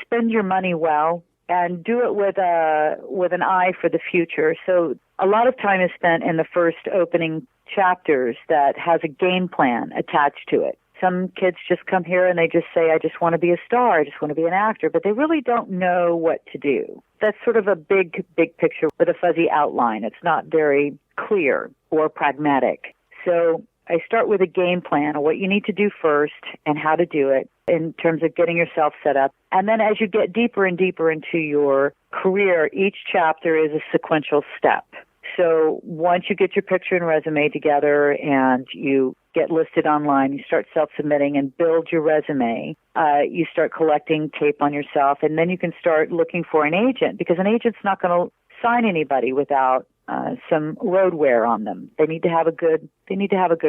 spend your money well, and do it with an eye for the future. So a lot of time is spent in the first opening chapters that has a game plan attached to it. Some kids just come here and they just say, I just want to be a star, I just want to be an actor, but they really don't know what to do. That's sort of a big, big picture with a fuzzy outline. It's not very clear or pragmatic. So I start with a game plan of what you need to do first and how to do it in terms of getting yourself set up. And then as you get deeper and deeper into your career, each chapter is a sequential step. So once you get your picture and resume together and you get listed online, you start self-submitting and build your resume. You start collecting tape on yourself, and then you can start looking for an agent, because an agent's not going to sign anybody without some road wear on them. They need to have a good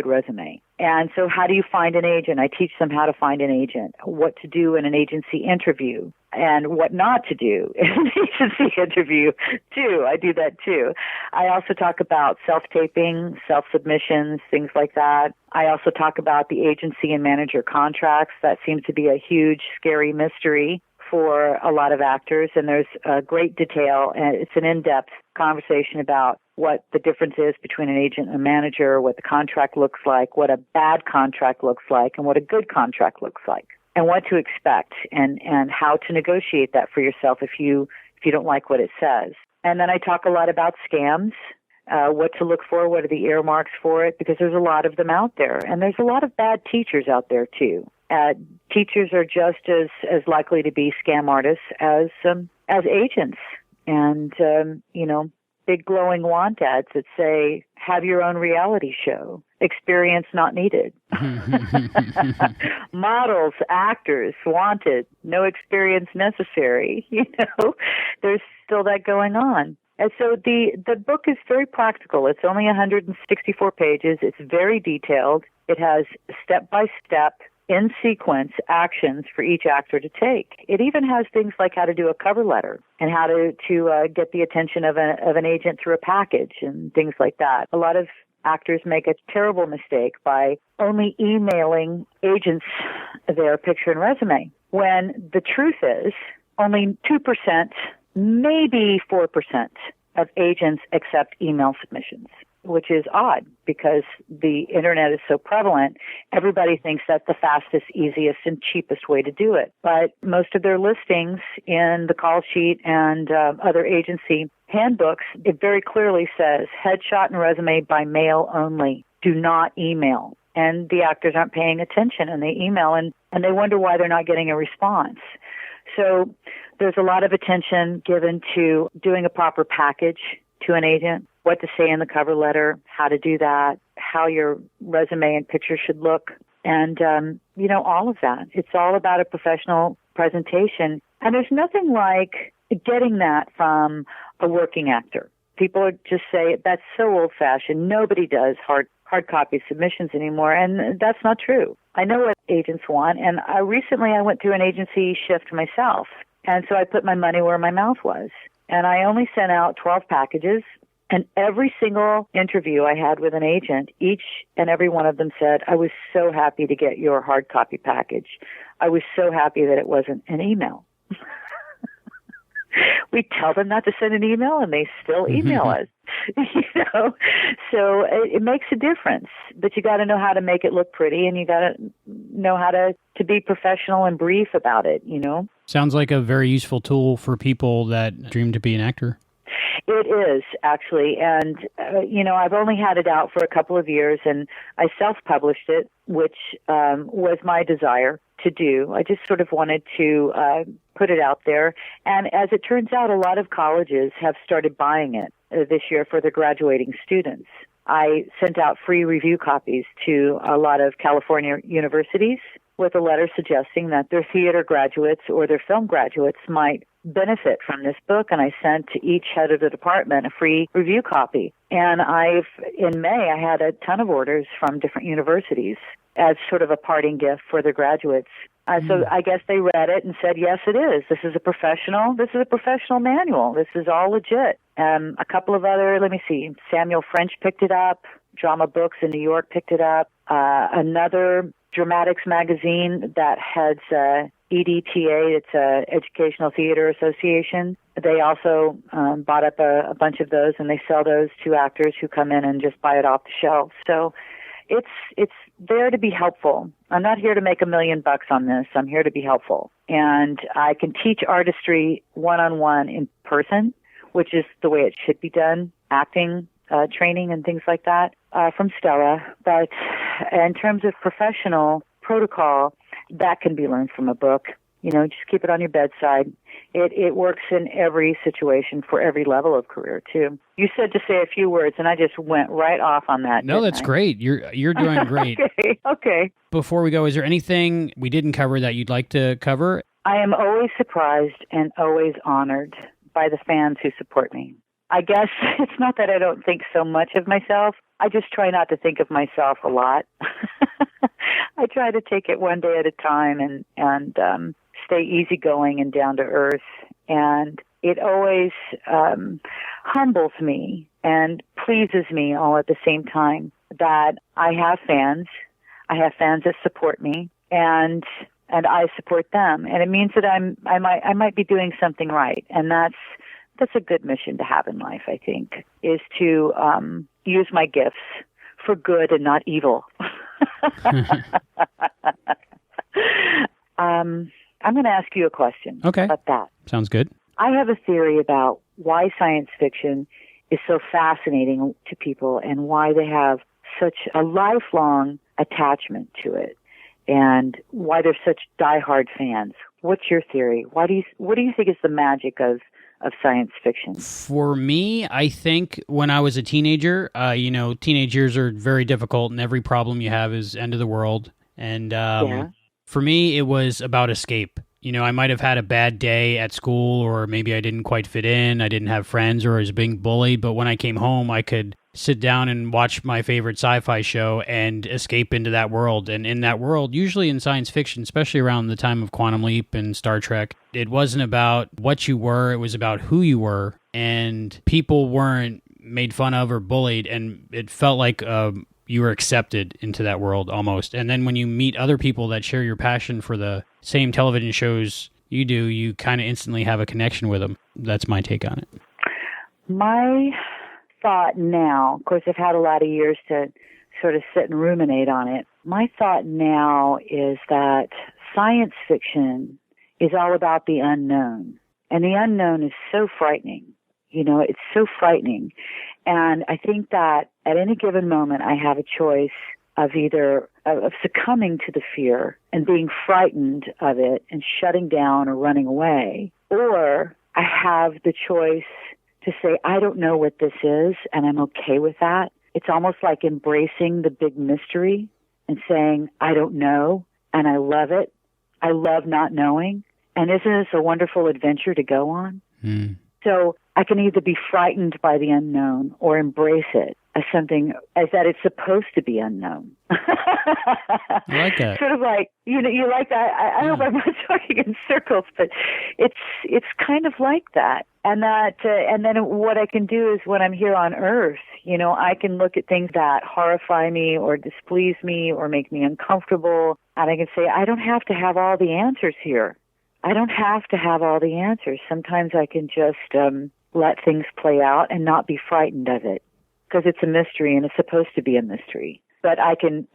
resume. And so how do you find an agent? I teach them how to find an agent, what to do in an agency interview, and what not to do in an agency interview too. I do that too. I also talk about self-taping, self-submissions, things like that. I also talk about the agency and manager contracts. That seems to be a huge, scary mystery for a lot of actors, and there's great detail, and it's an in-depth conversation about what the difference is between an agent and a manager, what the contract looks like, what a bad contract looks like, and what a good contract looks like, and what to expect, and how to negotiate that for yourself if you don't like what it says. And then I talk a lot about scams, what to look for, what are the earmarks for it, because there's a lot of them out there, and there's a lot of bad teachers out there too. Teachers are just as likely to be scam artists as agents. And, big glowing want ads that say, have your own reality show, experience not needed. Models, actors, wanted, no experience necessary. There's still that going on. And so the book is very practical. It's only 164 pages. It's very detailed. It has step-by-step, in sequence actions for each actor to take. It even has things like how to do a cover letter and how to get the attention of an agent through a package and things like that. A lot of actors make a terrible mistake by only emailing agents their picture and resume, when the truth is only 2%, maybe 4% of agents accept email submissions, which is odd because the internet is so prevalent. Everybody thinks that's the fastest, easiest, and cheapest way to do it. But most of their listings in the call sheet and other agency handbooks, it very clearly says headshot and resume by mail only. Do not email. And the actors aren't paying attention, and they email, and they wonder why they're not getting a response. So there's a lot of attention given to doing a proper package to an agent, what to say in the cover letter, how to do that, how your resume and picture should look, and, all of that. It's all about a professional presentation. And there's nothing like getting that from a working actor. People just say, that's so old-fashioned. Nobody does hard copy submissions anymore, and that's not true. I know what agents want, and recently I went through an agency shift myself, and so I put my money where my mouth was. And I only sent out 12 packages, and every single interview I had with an agent, each and every one of them said, I was so happy to get your hard copy package. I was so happy that it wasn't an email. We tell them not to send an email, and they still email us. So it makes a difference. But you got to know how to make it look pretty, and you got to know how to be professional and brief about it.
Sounds like a very useful tool for people that dream to be an actor.
It is, actually. And, I've only had it out for a couple of years, and I self-published it, which was my desire to do. I just sort of wanted to put it out there. And as it turns out, a lot of colleges have started buying it this year for their graduating students. I sent out free review copies to a lot of California universities with a letter suggesting that their theater graduates or their film graduates might benefit from this book, and I sent to each head of the department a free review copy. And in May, I had a ton of orders from different universities as sort of a parting gift for their graduates. So I guess they read it and said, yes, it is. This is a professional manual. This is all legit. A couple of other, Samuel French picked it up. Drama Books in New York picked it up. Another dramatics magazine that heads EDTA, it's a Educational Theater Association. They also bought up a bunch of those, and they sell those to actors who come in and just buy it off the shelf. So it's there to be helpful. I'm not here to make $1 million on this. I'm here to be helpful. And I can teach artistry one-on-one in person, which is the way it should be done. Acting, training and things like that from Stella. But in terms of professional protocol, that can be learned from a book. Just keep it on your bedside. It works in every situation for every level of career, too. You said to say a few words, and I just went right off on that.
No, that's great. You're doing great.
Okay.
Before we go, is there anything we didn't cover that you'd like to cover?
I am always surprised and always honored by the fans who support me. I guess it's not that I don't think so much of myself. I just try not to think of myself a lot. I try to take it one day at a time and stay easygoing and down to earth. And it always humbles me and pleases me all at the same time that I have fans. I have fans that support me, and I support them. And it means that I might be doing something right. And that's a good mission to have in life, I think, is to use my gifts for good and not evil. I'm going to ask you a question about that.
Sounds good.
I have a theory about why science fiction is so fascinating to people and why they have such a lifelong attachment to it and why they're such diehard fans. What's your theory? What do you think is the magic of science fiction? For
me, I think when I was a teenager, teenage years are very difficult and every problem you have is end of the world. And for me, it was about escape. I might have had a bad day at school, or maybe I didn't quite fit in, I didn't have friends, or I was being bullied, but when I came home, I could sit down and watch my favorite sci-fi show and escape into that world. And in that world, usually in science fiction, especially around the time of Quantum Leap and Star Trek, it wasn't about what you were, it was about who you were, and people weren't made fun of or bullied, and it felt like you were accepted into that world almost. And then when you meet other people that share your passion for the same television shows you do, you kind of instantly have a connection with them. That's my take on it.
My thought now, of course, I've had a lot of years to sort of sit and ruminate on it. My thought now is that science fiction is all about the unknown. And the unknown is so frightening. It's so frightening. And I think that at any given moment, I have a choice of either of succumbing to the fear and being frightened of it and shutting down or running away, or I have the choice to say, I don't know what this is, and I'm okay with that. It's almost like embracing the big mystery and saying, I don't know, and I love it. I love not knowing. And isn't this a wonderful adventure to go on?
Mm.
So I can either be frightened by the unknown or embrace it as something, as that it's supposed to be unknown.
I like that.
Sort of like, you like that. I hope I'm not talking in circles, but it's kind of like that. And that, and then what I can do is when I'm here on Earth, I can look at things that horrify me or displease me or make me uncomfortable, and I can say, I don't have to have all the answers here. I don't have to have all the answers. Sometimes I can just let things play out and not be frightened of it, because it's a mystery and it's supposed to be a mystery. But I can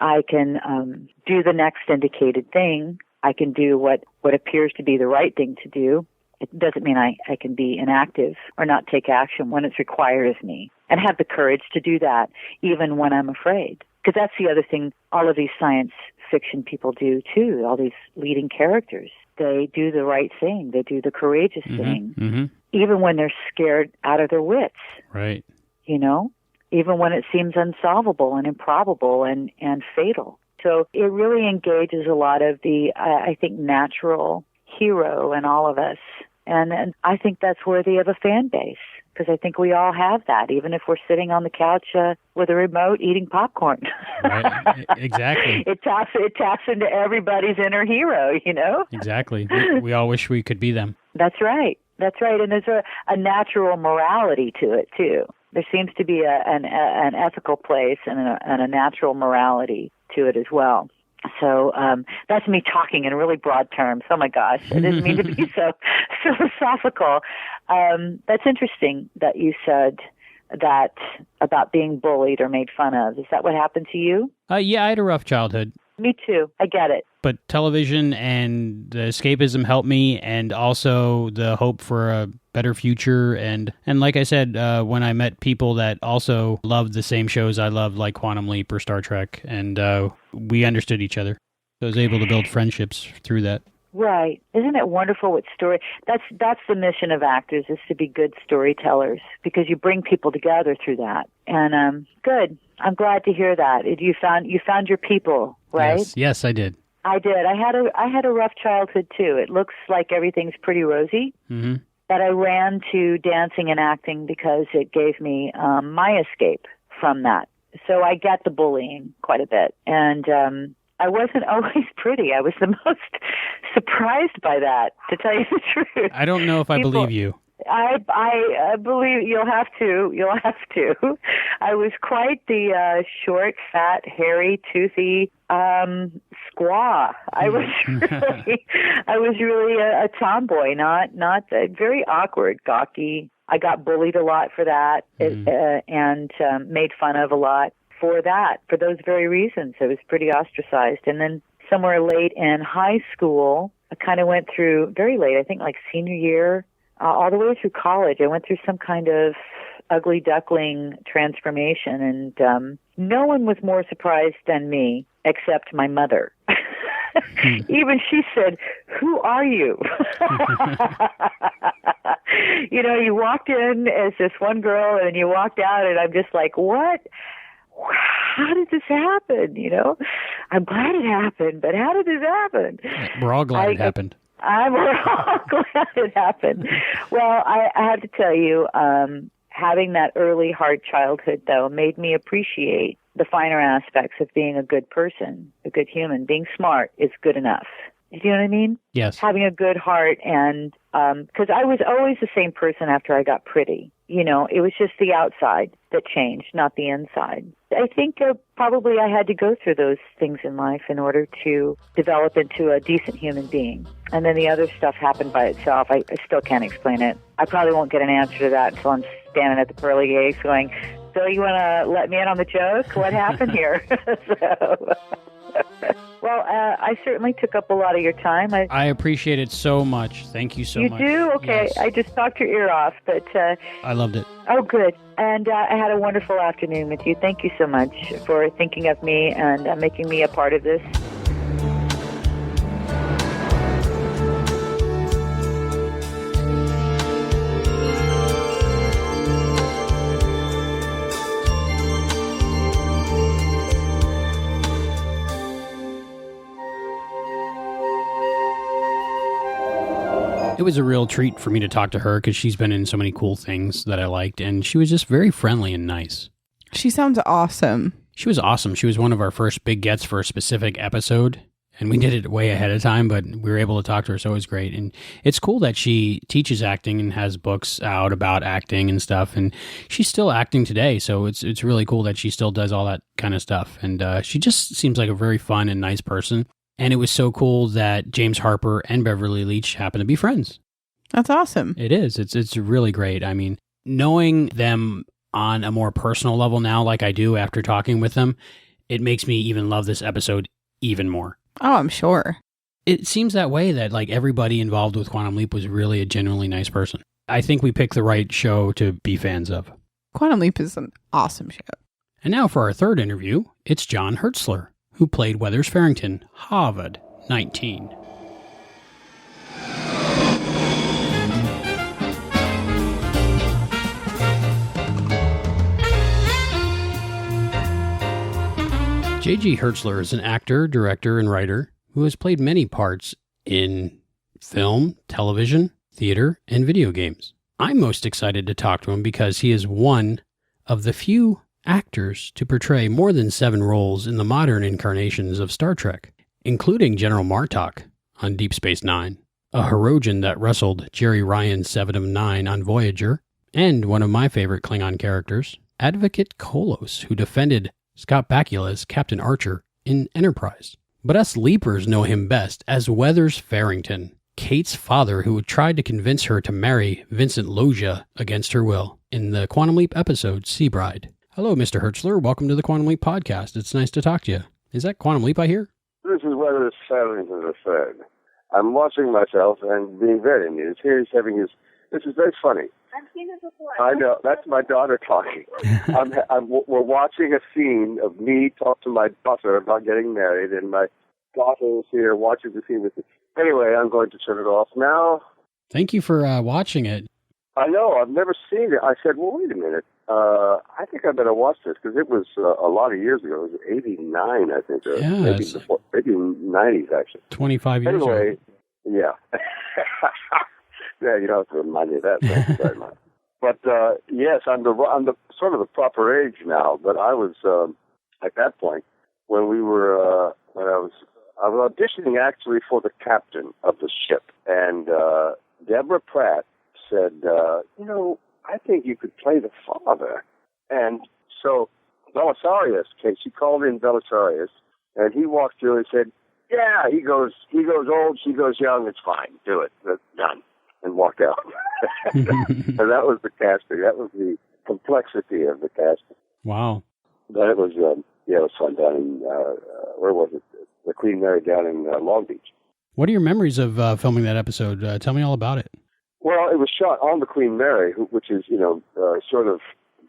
do the next indicated thing. I can do what appears to be the right thing to do. It doesn't mean I can be inactive or not take action when it's required of me, and have the courage to do that even when I'm afraid. Because that's the other thing all of these science fiction people do too, all these leading characters. They do the right thing. They do the courageous thing, even when they're scared out of their wits.
Right.
Even when it seems unsolvable and improbable and fatal. So it really engages a lot of the, I think, natural hero in all of us. And I think that's worthy of a fan base, because I think we all have that, even if we're sitting on the couch with a remote eating popcorn.
Right. Exactly.
It taps into everybody's inner hero,
Exactly. We all wish we could be them.
That's right. That's right. And there's a natural morality to it, too. There seems to be an ethical place and a natural morality to it as well. So that's me talking in really broad terms. Oh, my gosh. I didn't mean to be so philosophical. That's interesting that you said that about being bullied or made fun of. Is that what happened to you?
Yeah, I had a rough childhood.
Me too. I get it.
But television and the escapism helped me, and also the hope for better future. And like I said, when I met people that also loved the same shows I loved, like Quantum Leap or Star Trek, and we understood each other. So I was able to build friendships through that.
Right. Isn't it wonderful what story... That's the mission of actors, is to be good storytellers, because you bring people together through that. And good. I'm glad to hear that. You found your people, right?
Yes, I did.
I did. I had a rough childhood too. It looks like everything's pretty rosy.
Mm-hmm.
But I ran to dancing and acting because it gave me my escape from that. So I get the bullying quite a bit. And I wasn't always pretty. I was the most surprised by that, to tell you the truth.
I don't know if I believe you.
I believe you'll have to. I was quite the short, fat, hairy, toothy squaw. I was really a tomboy, not very awkward, gawky. I got bullied a lot for that, and made fun of a lot for that, for those very reasons. I was pretty ostracized. And then somewhere late in high school, I kind of went through, very late, I think like senior year, all the way through college, I went through some kind of ugly duckling transformation, and no one was more surprised than me, except my mother. Even she said, "Who are you?" You know, you walked in as this one girl, and you walked out, and I'm just like, what? How did this happen? You know, I'm glad it happened, but how did this happen?
We're all glad it happened.
We're all glad it happened. Well, I have to tell you, having that early hard childhood, though, made me appreciate the finer aspects of being a good person, a good human. Being smart is good enough. You know what I mean?
Yes.
Having a good heart, and because I was always the same person after I got pretty. You know, it was just the outside that changed, not the inside. I think probably I had to go through those things in life in order to develop into a decent human being. And then the other stuff happened by itself. I still can't explain it. I probably won't get an answer to that until I'm standing at the pearly gates going, "So you want to let me in on the joke? What happened here?" Well, I certainly took up a lot of your time.
I appreciate it so much. Thank you so much.
You do? Okay.
Yes.
I just talked your ear off, but...
I loved it.
Oh, good. And I had a wonderful afternoon with you. Thank you so much for thinking of me and making me a part of this.
It was a real treat for me to talk to her because she's been in so many cool things that I liked, and she was just very friendly and nice.
She sounds awesome.
She was awesome. She was one of our first big gets for a specific episode, and we did it way ahead of time, but we were able to talk to her, so it was great. And it's cool that she teaches acting and has books out about acting and stuff, and she's still acting today, so it's really cool that she still does all that kind of stuff. And she just seems like a very fun and nice person. And it was so cool that James Harper and Beverly Leech happen to be friends.
That's awesome.
It is. It's really great. I mean, knowing them on a more personal level now, like I do after talking with them, it makes me even love this episode even more.
Oh, I'm sure.
It seems that way, that like everybody involved with Quantum Leap was really a genuinely nice person. I think we picked the right show to be fans of.
Quantum Leap is an awesome show.
And now for our third interview, it's John Hertzler, who played Weathers Farrington, Harvard 19. J.G. Hertzler is an actor, director, and writer who has played many parts in film, television, theater, and video games. I'm most excited to talk to him because he is one of the few actors to portray more than 7 roles in the modern incarnations of Star Trek, including General Martok on Deep Space Nine, a Hirogen that wrestled Jerry Ryan's 7 of 9 on Voyager, and one of my favorite Klingon characters, Advocate Kolos, who defended Scott Bakula's Captain Archer in Enterprise. But us Leapers know him best as Weathers Farrington, Kate's father who tried to convince her to marry Vincent Loggia against her will in the Quantum Leap episode, Sea Bride. Hello, Mr. Hertzler. Welcome to the Quantum Leap podcast. It's nice to talk to you. Is that Quantum Leap I hear?
This is Weathers Farrington III. I'm watching myself and being very amused. Here he's having his This is very funny.
I've seen it before.
I know. That's my daughter talking. We're watching a scene of me talk to my daughter about getting married, and my daughter is here watching the scene with me. Anyway, I'm going to turn it off now.
Thank you for watching it.
I know. I've never seen it. I said, well, wait a minute. I think I better watch this because it was a lot of years ago. It was 89, I think. Maybe 90s, actually.
25 years ago.
Anyway, yeah. Yeah, you don't have to remind me of that. Thank you very much. But, yes, I'm the sort of the proper age now, but I was, at that point, when I was auditioning actually for the captain of the ship, and Deborah Pratt said, I think you could play the father. And so Belisarius came. She called in Belisarius, and he walked through and said, yeah, he goes old, she goes young, it's fine, do it, that's done, and walked out. And that was the casting. That was the complexity of the casting.
Wow.
But it was, it was fun down in, where was it? The Queen Mary down in Long Beach.
What are your memories of filming that episode? Tell me all about it.
Well, it was shot on the Queen Mary, which is, sort of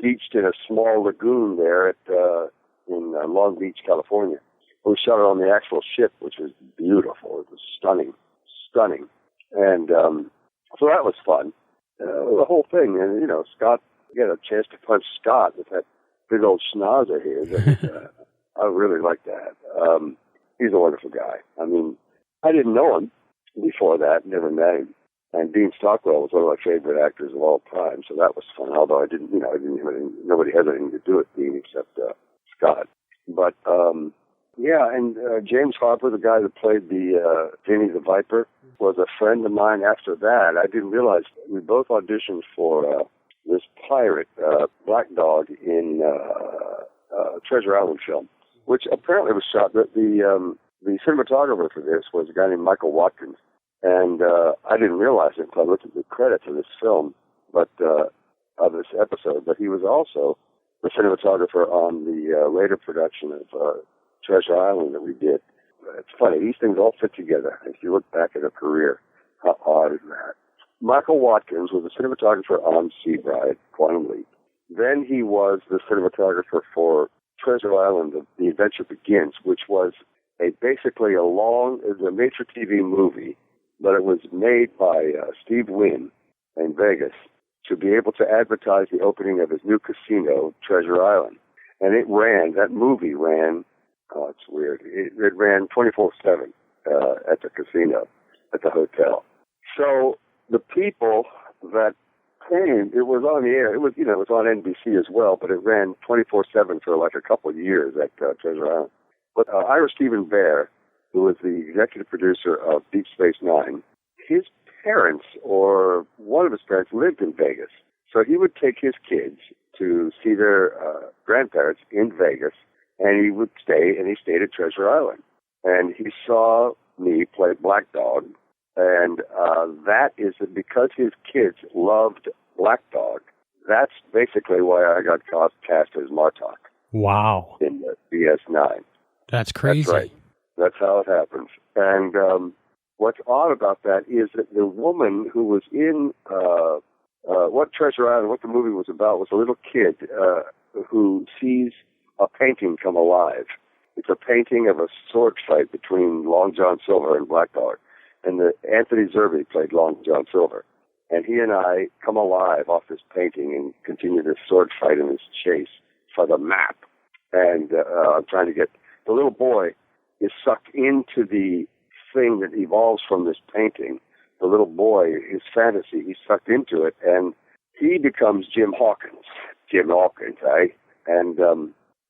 beached in a small lagoon there in Long Beach, California. We shot it on the actual ship, which was beautiful. It was stunning. And so that was fun. The whole thing. And, Scott, you had a chance to punch Scott with that big old schnauzer here. That, I really like that. He's a wonderful guy. I mean, I didn't know him before that, never met him. And Dean Stockwell was one of my favorite actors of all time, so that was fun. Although nobody had anything to do with Dean except Scott. But and James Harper, the guy that played the Vinny the Viper, was a friend of mine. After that, I didn't realize we both auditioned for this pirate, Black Dog, in Treasure Island film, which apparently was shot. The cinematographer for this was a guy named Michael Watkins. And I didn't realize it until I looked at the credits of this film, of this episode. But he was also the cinematographer on the later production of Treasure Island that we did. It's funny; these things all fit together. If you look back at a career, how odd is that? Michael Watkins was the cinematographer on Sea Bride, Quantum Leap. Then he was the cinematographer for Treasure Island: The Adventure Begins, which was basically a made-for-TV movie. But it was made by Steve Wynn in Vegas to be able to advertise the opening of his new casino, Treasure Island. And that movie ran, it's weird, it ran 24/7 at the casino, at the hotel. So the people that came, it was on the air, it was on NBC as well, but it ran 24/7 for like a couple of years at Treasure Island. But Ira Stephen Bear, who was the executive producer of Deep Space Nine, his parents, or one of his parents, lived in Vegas. So he would take his kids to see their grandparents in Vegas, and he stayed at Treasure Island. And he saw me play Black Dog, and that is because his kids loved Black Dog. That's basically why I got cast as Martok.
Wow.
In the DS9.
That's crazy.
That's right. That's how it happens. And what's odd about that is that the woman who was in what Treasure Island, what the movie was about, was a little kid who sees a painting come alive. It's a painting of a sword fight between Long John Silver and Black Dog. And Anthony Zerbe played Long John Silver. And he and I come alive off this painting and continue this sword fight and this chase for the map. And I'm trying to get the little boy is sucked into the thing that evolves from this painting. The little boy, his fantasy, he's sucked into it, and he becomes Jim Hawkins. Jim Hawkins, eh? And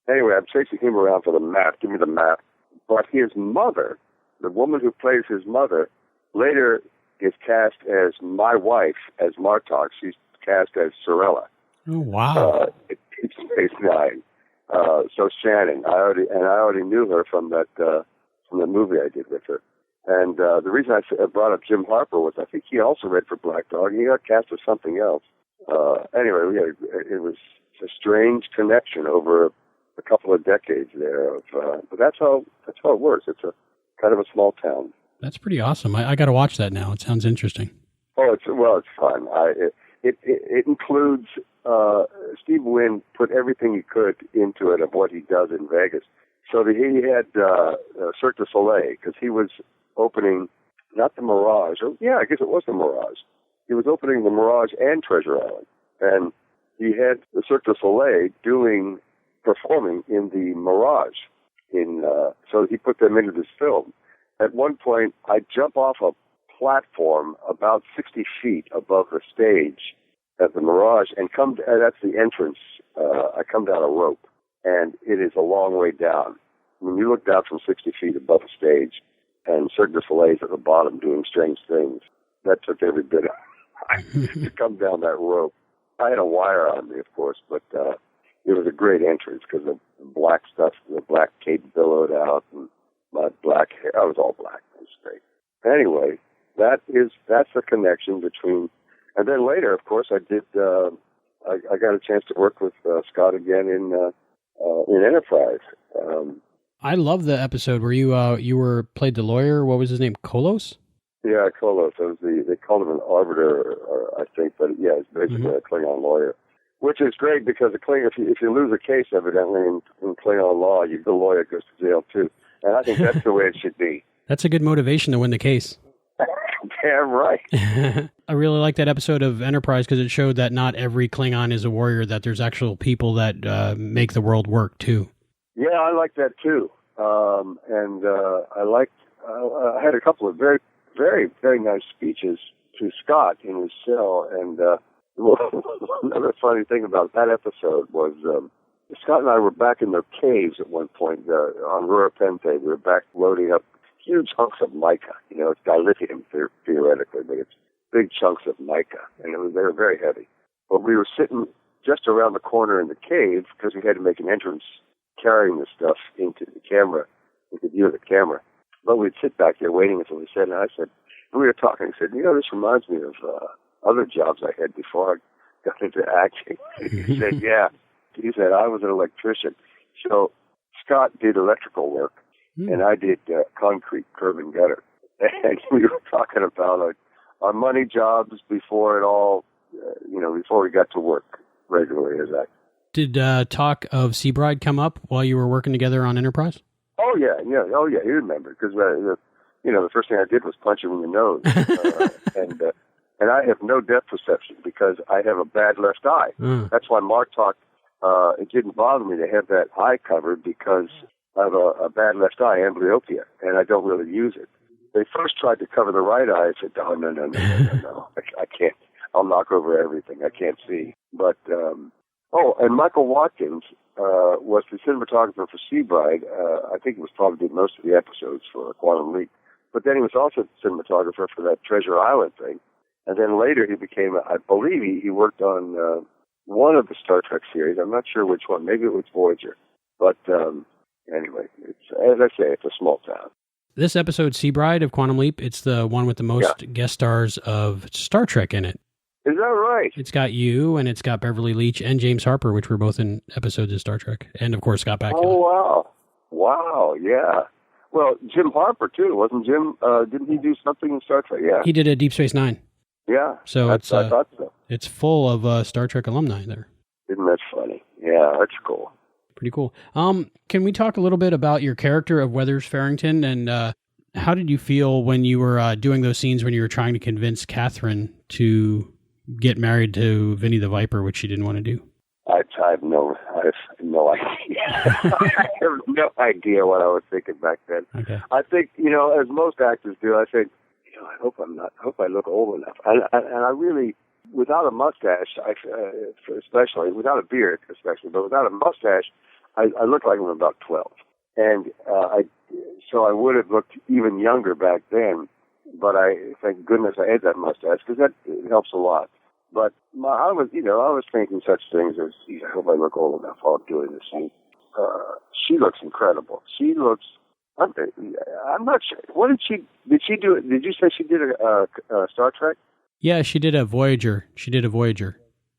anyway, I'm chasing him around for the map. Give me the map. But his mother, the woman who plays his mother, later is cast as my wife, as Martok. She's cast as Sorella.
Oh, wow.
It's Space Nine. So Shannon, I already knew her from the movie I did with her. And the reason I brought up Jim Harper was I think he also read for Black Dog. He got cast as something else. Anyway, it was a strange connection over a couple of decades there. But that's how it works. It's a kind of a small town.
That's pretty awesome. I got to watch that now. It sounds interesting.
Oh, it's fun. It includes Steve Wynn put everything he could into it of what he does in Vegas. So he had Cirque du Soleil because he was opening not the Mirage. I guess it was the Mirage. He was opening the Mirage and Treasure Island, and he had the Cirque du Soleil performing in the Mirage. So he put them into this film. At one point, I jump off a platform about 60 feet above the stage at the Mirage, and that's the entrance. I come down a rope, and it is a long way down. When you look down from 60 feet above the stage, and Cirque du Soleil's at the bottom doing strange things, that took every bit of to come down that rope. I had a wire on me, of course, but it was a great entrance because the black stuff, the black cape billowed out, and my black hair. I was all black. It was great. Anyway, that's the connection between. And then later, of course, I did. I got a chance to work with Scott again in Enterprise.
I love the episode where you played the lawyer. What was his name? Kolos?
Yeah, Kolos. They called him an arbiter, I think, but yeah, it's basically a Klingon lawyer, which is great because a Klingon, if you lose a case, evidently in Klingon law, the lawyer goes to jail too, and I think that's the way it should be.
That's a good motivation to win the case.
Damn right.
I really like that episode of Enterprise because it showed that not every Klingon is a warrior, that there's actual people that make the world work too.
Yeah, I like that too. And I had a couple of very, very, very nice speeches to Scott in his cell. And another funny thing about that episode was Scott and I were back in the caves at one point on Rura Penthe. We were back loading up huge chunks of mica. It's dilithium theoretically, but it's big chunks of mica, and they were very heavy. But we were sitting just around the corner in the cave because we had to make an entrance carrying the stuff into the camera, into view of the camera. But we'd sit back there waiting until he said, and I said, and we were talking, he said, this reminds me of other jobs I had before I got into acting. He said, yeah. He said, I was an electrician. So Scott did electrical work, and I did concrete, curb, and gutter. And we were talking about our money jobs before it all, before we got to work regularly as actors.
Did talk of Seabride come up while you were working together on Enterprise?
Oh, yeah. He remembered, because, the first thing I did was punch him in the nose. And I have no depth perception because I have a bad left eye. That's why Mark talked, it didn't bother me to have that eye covered because I have a bad left eye, amblyopia, and I don't really use it. They first tried to cover the right eye. I said, oh, no. I can't. I'll knock over everything. I can't see. But, and Michael Watkins was the cinematographer for Seabride. I think he was probably did most of the episodes for Quantum Leap. But then he was also the cinematographer for that Treasure Island thing. And then later he became, I believe he worked on one of the Star Trek series. I'm not sure which one. Maybe it was Voyager. But anyway, as I say, it's a small town.
This episode, Seabride of Quantum Leap, it's the one with the most guest stars of Star Trek in it.
Is that right?
It's got you, and it's got Beverly Leech and James Harper, which were both in episodes of Star Trek. And, of course, Scott Bakula.
Oh, wow. Wow, yeah. Well, Jim Harper, too. Wasn't Jim, didn't he do something in Star Trek? Yeah.
He did a Deep Space Nine.
Yeah.
So
I thought so.
It's full of Star Trek alumni there.
Isn't that funny? Yeah, that's cool.
Pretty cool. Can we talk a little bit about your character of Weathers Farrington, and how did you feel when you were doing those scenes when you were trying to convince Catherine to get married to Vinny the Viper, which she didn't want to do?
I have no idea. I have no idea what I was thinking back then. Okay. I think, as most actors do, I think, I hope I look old enough. And I really, without a mustache, especially, without a beard especially, but without a mustache, I look like I'm about 12. And so I would have looked even younger back then, but thank goodness I had that mustache, because that helps a lot. But I was thinking such things as, I hope I look old enough while doing this scene. She looks incredible. She looks, I'm not sure. Did she do it? Did you say she did a Star Trek?
Yeah, she did a Voyager.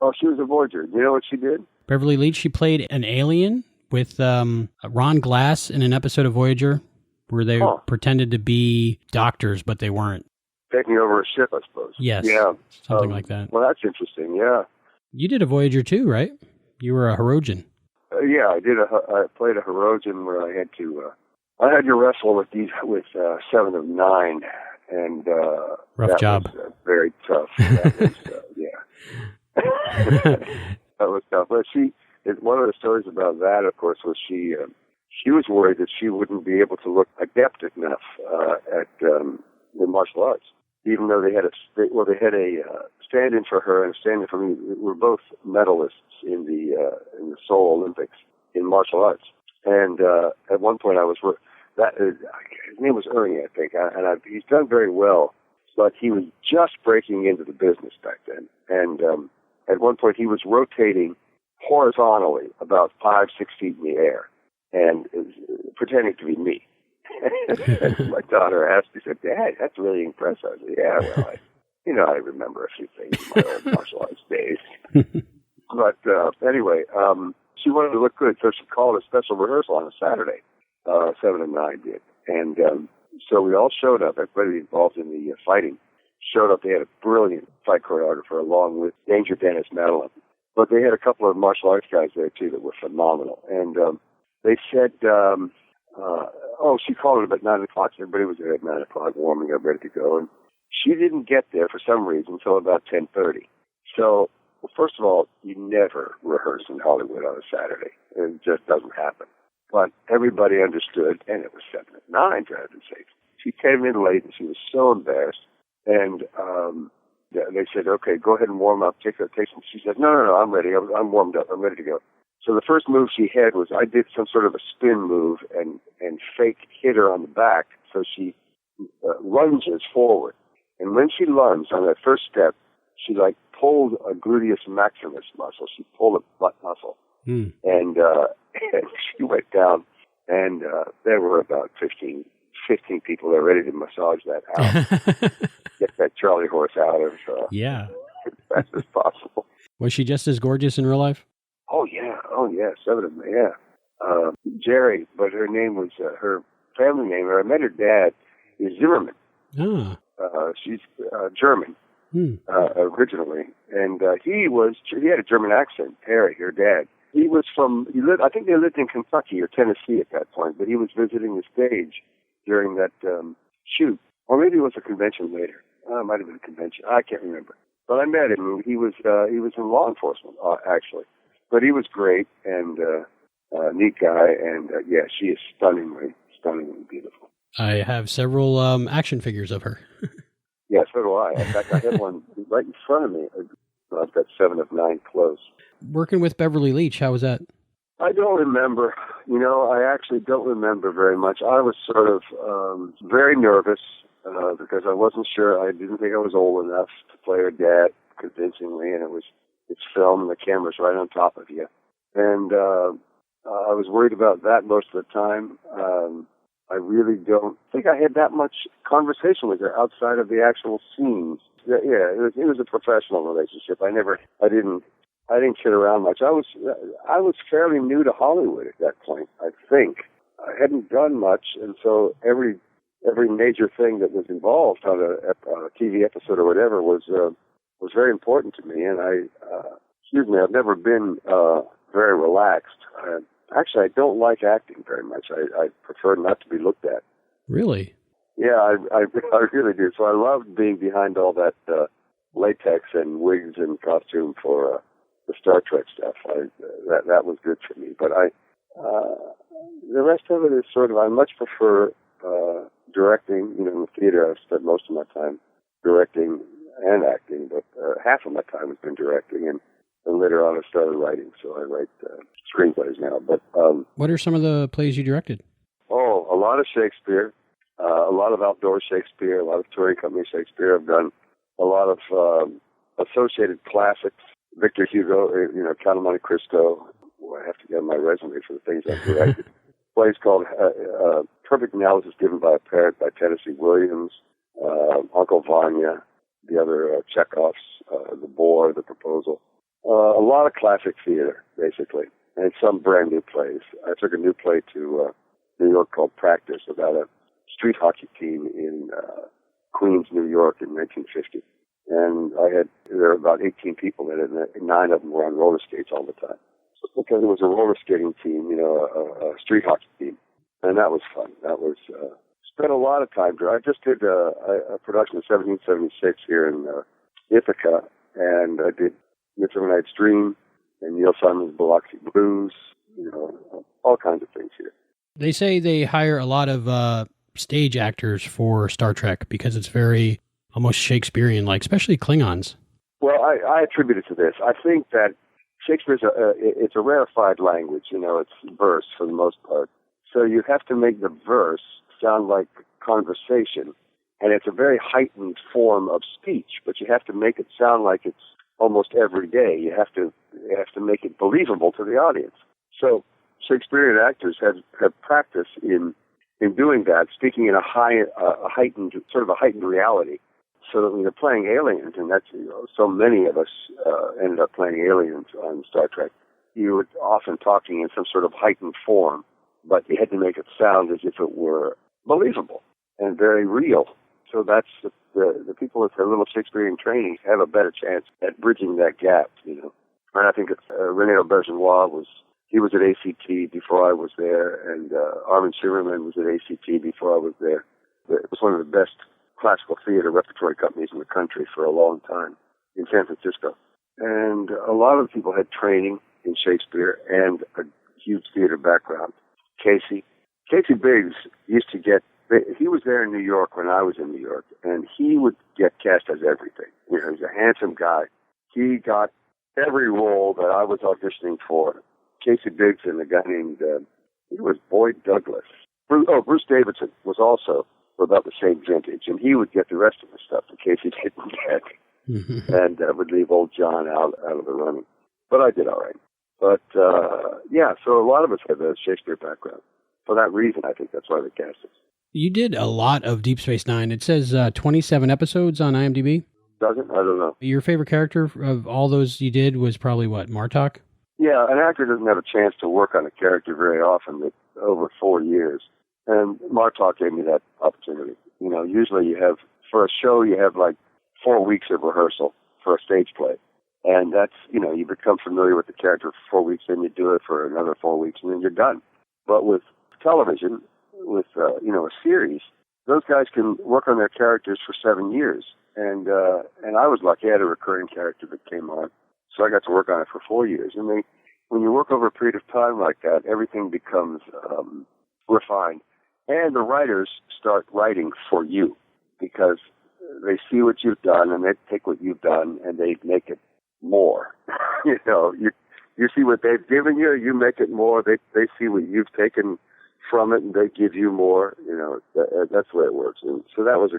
Oh, she was a Voyager. Do you know what she did?
Beverly Leech, she played an alien with Ron Glass in an episode of Voyager where they pretended to be doctors, but they weren't.
taking over a ship, I suppose.
Yes.
Yeah.
Something like that.
Well, that's interesting. Yeah.
You did a Voyager too, right? You were a Hirogen.
Yeah, I did. I played a Hirogen where I had to wrestle with 7 of 9, and
rough job.
Was, very tough. That was, that was tough. But one of the stories about that, of course, was she was worried that she wouldn't be able to look adept enough at the martial arts, even though they had a stand-in for her and a stand-in for me. We're both medalists in the Seoul Olympics in martial arts. And at one point, his name was Ernie, I think, and he's done very well, but he was just breaking into the business back then. And at one point, he was rotating horizontally about 5-6 feet in the air, and pretending to be me. And my daughter asked me, said, "Dad, that's really impressive." I said, "Yeah, well, I remember a few things in my old martial arts days." But anyway, she wanted to look good, so she called a special rehearsal on a Saturday. 7 and 9 did. And so we all showed up. Everybody involved in the fighting showed up. They had a brilliant fight choreographer along with Danger Dennis Madeline. But they had a couple of martial arts guys there, too, that were phenomenal. And they said, she called it about 9 o'clock. Everybody was there at 9 o'clock, warming up, ready to go. And she didn't get there for some reason until about 10:30. So, well, first of all, you never rehearse in Hollywood on a Saturday. It just doesn't happen. But everybody understood, and it was 7 and 9, for heaven's sake. She came in late, and she was so embarrassed. And they said, "Okay, go ahead and warm up. Take some." She said, No, I'm ready. I'm warmed up. I'm ready to go." So the first move she had was I did some sort of a spin move and fake hit her on the back. So she lunges forward. And when she lunged on that first step, she pulled a gluteus maximus muscle. She pulled a butt muscle. And she went down, and there were about 15 people there ready to massage that out. Get that Charlie horse out of
yeah,
as fast as possible.
Was she just as gorgeous in real life?
Oh, yeah. 7 of them, yeah. Jerry, but her name was, her family name, or I met her dad, is Zimmerman.
Ah.
She's German. Originally, and he had a German accent. Harry, her dad, I think they lived in Kentucky or Tennessee at that point, but he was visiting the stage during that shoot, or maybe it was a convention later. It might have been a convention. I can't remember. But I met him. He was in law enforcement actually, but he was great and neat guy. And she is stunningly beautiful.
I have several action figures of her.
Yeah, so do I. In fact, I have one right in front of me. I've got 7 of 9 close.
Working with Beverly Leech, how was that?
I don't remember. I actually don't remember very much. I was sort of very nervous because I wasn't sure. I didn't think I was old enough to play her dad convincingly, and it's film and the camera's right on top of you. And I was worried about that most of the time. I really don't think I had that much conversation with her outside of the actual scenes. Yeah, it was a professional relationship. I didn't sit around much. I was fairly new to Hollywood at that point, I think. I hadn't done much, and so every major thing that was involved on a TV episode or whatever was very important to me. And I've never been very relaxed. Actually, I don't like acting very much. I prefer not to be looked at.
Really?
Yeah, I really do. So I loved being behind all that latex and wigs and costume for the Star Trek stuff. That was good for me. But the rest of it is sort of, I much prefer directing. In the theater, I've spent most of my time directing and acting, but half of my time has been directing, and later on I started writing, so I write screenplays now. But
what are some of the plays you directed?
Oh, a lot of Shakespeare, a lot of outdoor Shakespeare, a lot of touring company Shakespeare. I've done a lot of associated classics. Victor Hugo, Count of Monte Cristo. I have to get on my resume for the things I've directed. Plays called Perfect Analysis Given by a Parrot by Tennessee Williams, Uncle Vanya, the other Chekhov's, The Boar, The Proposal. A lot of classic theater, basically, and some brand new plays. I took a new play to New York called Practice about a street hockey team in Queens, New York in 1950. And there were about 18 people in it, and 9 of them were on roller skates all the time. Because it was a roller skating team, a street hockey team. And that was fun. That was, spent a lot of time there. I just did a production of 1776 here in Ithaca, and I did Midsummer Night's Dream and Neil Simon's Biloxi Blues, all kinds of things here.
They say they hire a lot of stage actors for Star Trek because it's very almost Shakespearean-like, especially Klingons.
Well, I attribute it to this. I think that Shakespeare's it's a rarefied language. It's verse for the most part. So you have to make the verse sound like conversation, and it's a very heightened form of speech, but you have to make it sound like it's almost every day. You have to make it believable to the audience. So Shakespearean actors have practice in doing that, speaking in a heightened reality. So that when you're playing aliens, and that's so many of us ended up playing aliens on Star Trek, you were often talking in some sort of heightened form, but you had to make it sound as if it were believable and very real. So that's the people with a little Shakespearean training have a better chance at bridging that gap, And I think it's René Aubergenois he was at ACT before I was there, and Armin Shimerman was at ACT before I was there. It was one of the best classical theater repertory companies in the country for a long time in San Francisco. And a lot of people had training in Shakespeare and a huge theater background. Casey Biggs he was there in New York when I was in New York, and he would get cast as everything. He's a handsome guy. He got every role that I was auditioning for. Casey Biggs and a guy named, he was Boyd Douglas. Bruce Davidson was also about the same vintage, and he would get the rest of the stuff that Casey didn't get, and would leave old John out of the running. But I did all right. But, so a lot of us have a Shakespeare background. For that reason, I think that's why they cast us. You
did a lot of Deep Space Nine. It says 27 episodes on IMDb.
Does it? I don't know.
Your favorite character of all those you did was probably what, Martok?
Yeah, an actor doesn't have a chance to work on a character very often, over 4 years. And Martok gave me that opportunity. Usually for a show, you have like 4 weeks of rehearsal for a stage play. And that's, you become familiar with the character for 4 weeks, then you do it for another 4 weeks, and then you're done. But with television, with, a series, those guys can work on their characters for 7 years. And I was lucky. I had a recurring character that came on. So I got to work on it for 4 years. And when you work over a period of time like that, everything becomes refined. And the writers start writing for you because they see what you've done and they take what you've done and they make it more. You see what they've given you, you make it more. They see what you've taken from it and they give you more. That's the way it works. And so that was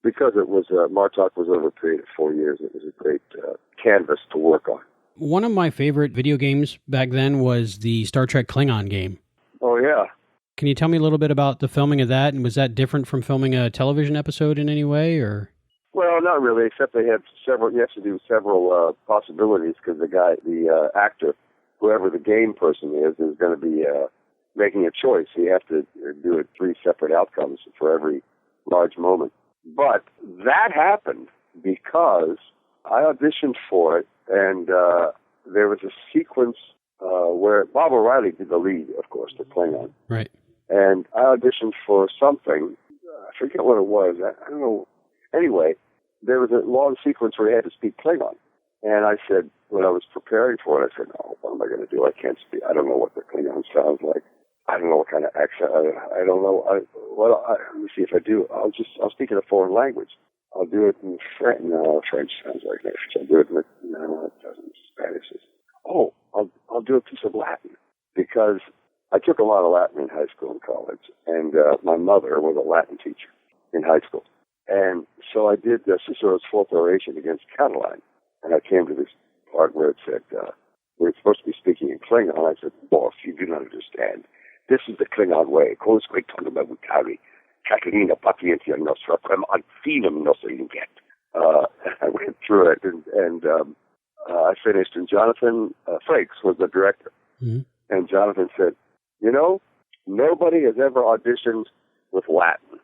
because it was, Martok was over a period of 4 years, it was a great canvas to work on.
One of my favorite video games back then was the Star Trek Klingon game.
Oh, yeah.
Can you tell me a little bit about the filming of that? And was that different from filming a television episode in any way, or?
Well, not really, except you have to do several possibilities because the actor, whoever the game person is going to be making a choice. So you have to do 3 separate outcomes for every large moment. But that happened because I auditioned for it, and there was a sequence where Bob O'Reilly did the lead, of course, the Klingon.
Right.
And I auditioned for something. I forget what it was. I don't know. Anyway, there was a long sequence where he had to speak Klingon. And I said, when I was preparing for it, I said, no, what am I going to do? I can't speak. I don't know what the Klingon sounds like. I don't know what kind of accent. I don't know. Let me see if I do. I'll speak in a foreign language. I'll do it in French. No, French sounds like English. I'll do it in it doesn't. Spanish. I'll do a piece of Latin because I took a lot of Latin in high school and college, and my mother was a Latin teacher in high school. And so I did Cicero's Fourth Oration against Catiline, and I came to this part where it said, we're supposed to be speaking in Klingon. I said, boss, you do not understand. This is the Klingon way. Quosque tonema vutari, Catalina patientia nostra, quem ad finem nostra inget. I went through it, and I finished, and Jonathan Frakes was the director. Mm-hmm. And Jonathan said, nobody has ever auditioned with Latin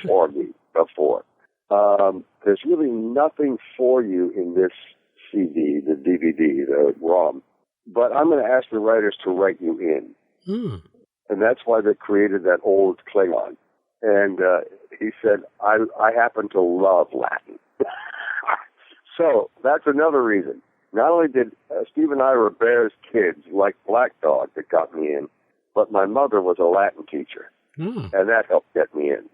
for me. before. There's really nothing for you in this CD, the DVD, the ROM. But I'm going to ask the writers to write you in. And that's why they created that old Klingon. And he said, I happen to love Latin. So that's another reason. Not only did Steve and Ira Bear's kids like Black Dog that got me in, but my mother was a Latin teacher. And that helped get me in.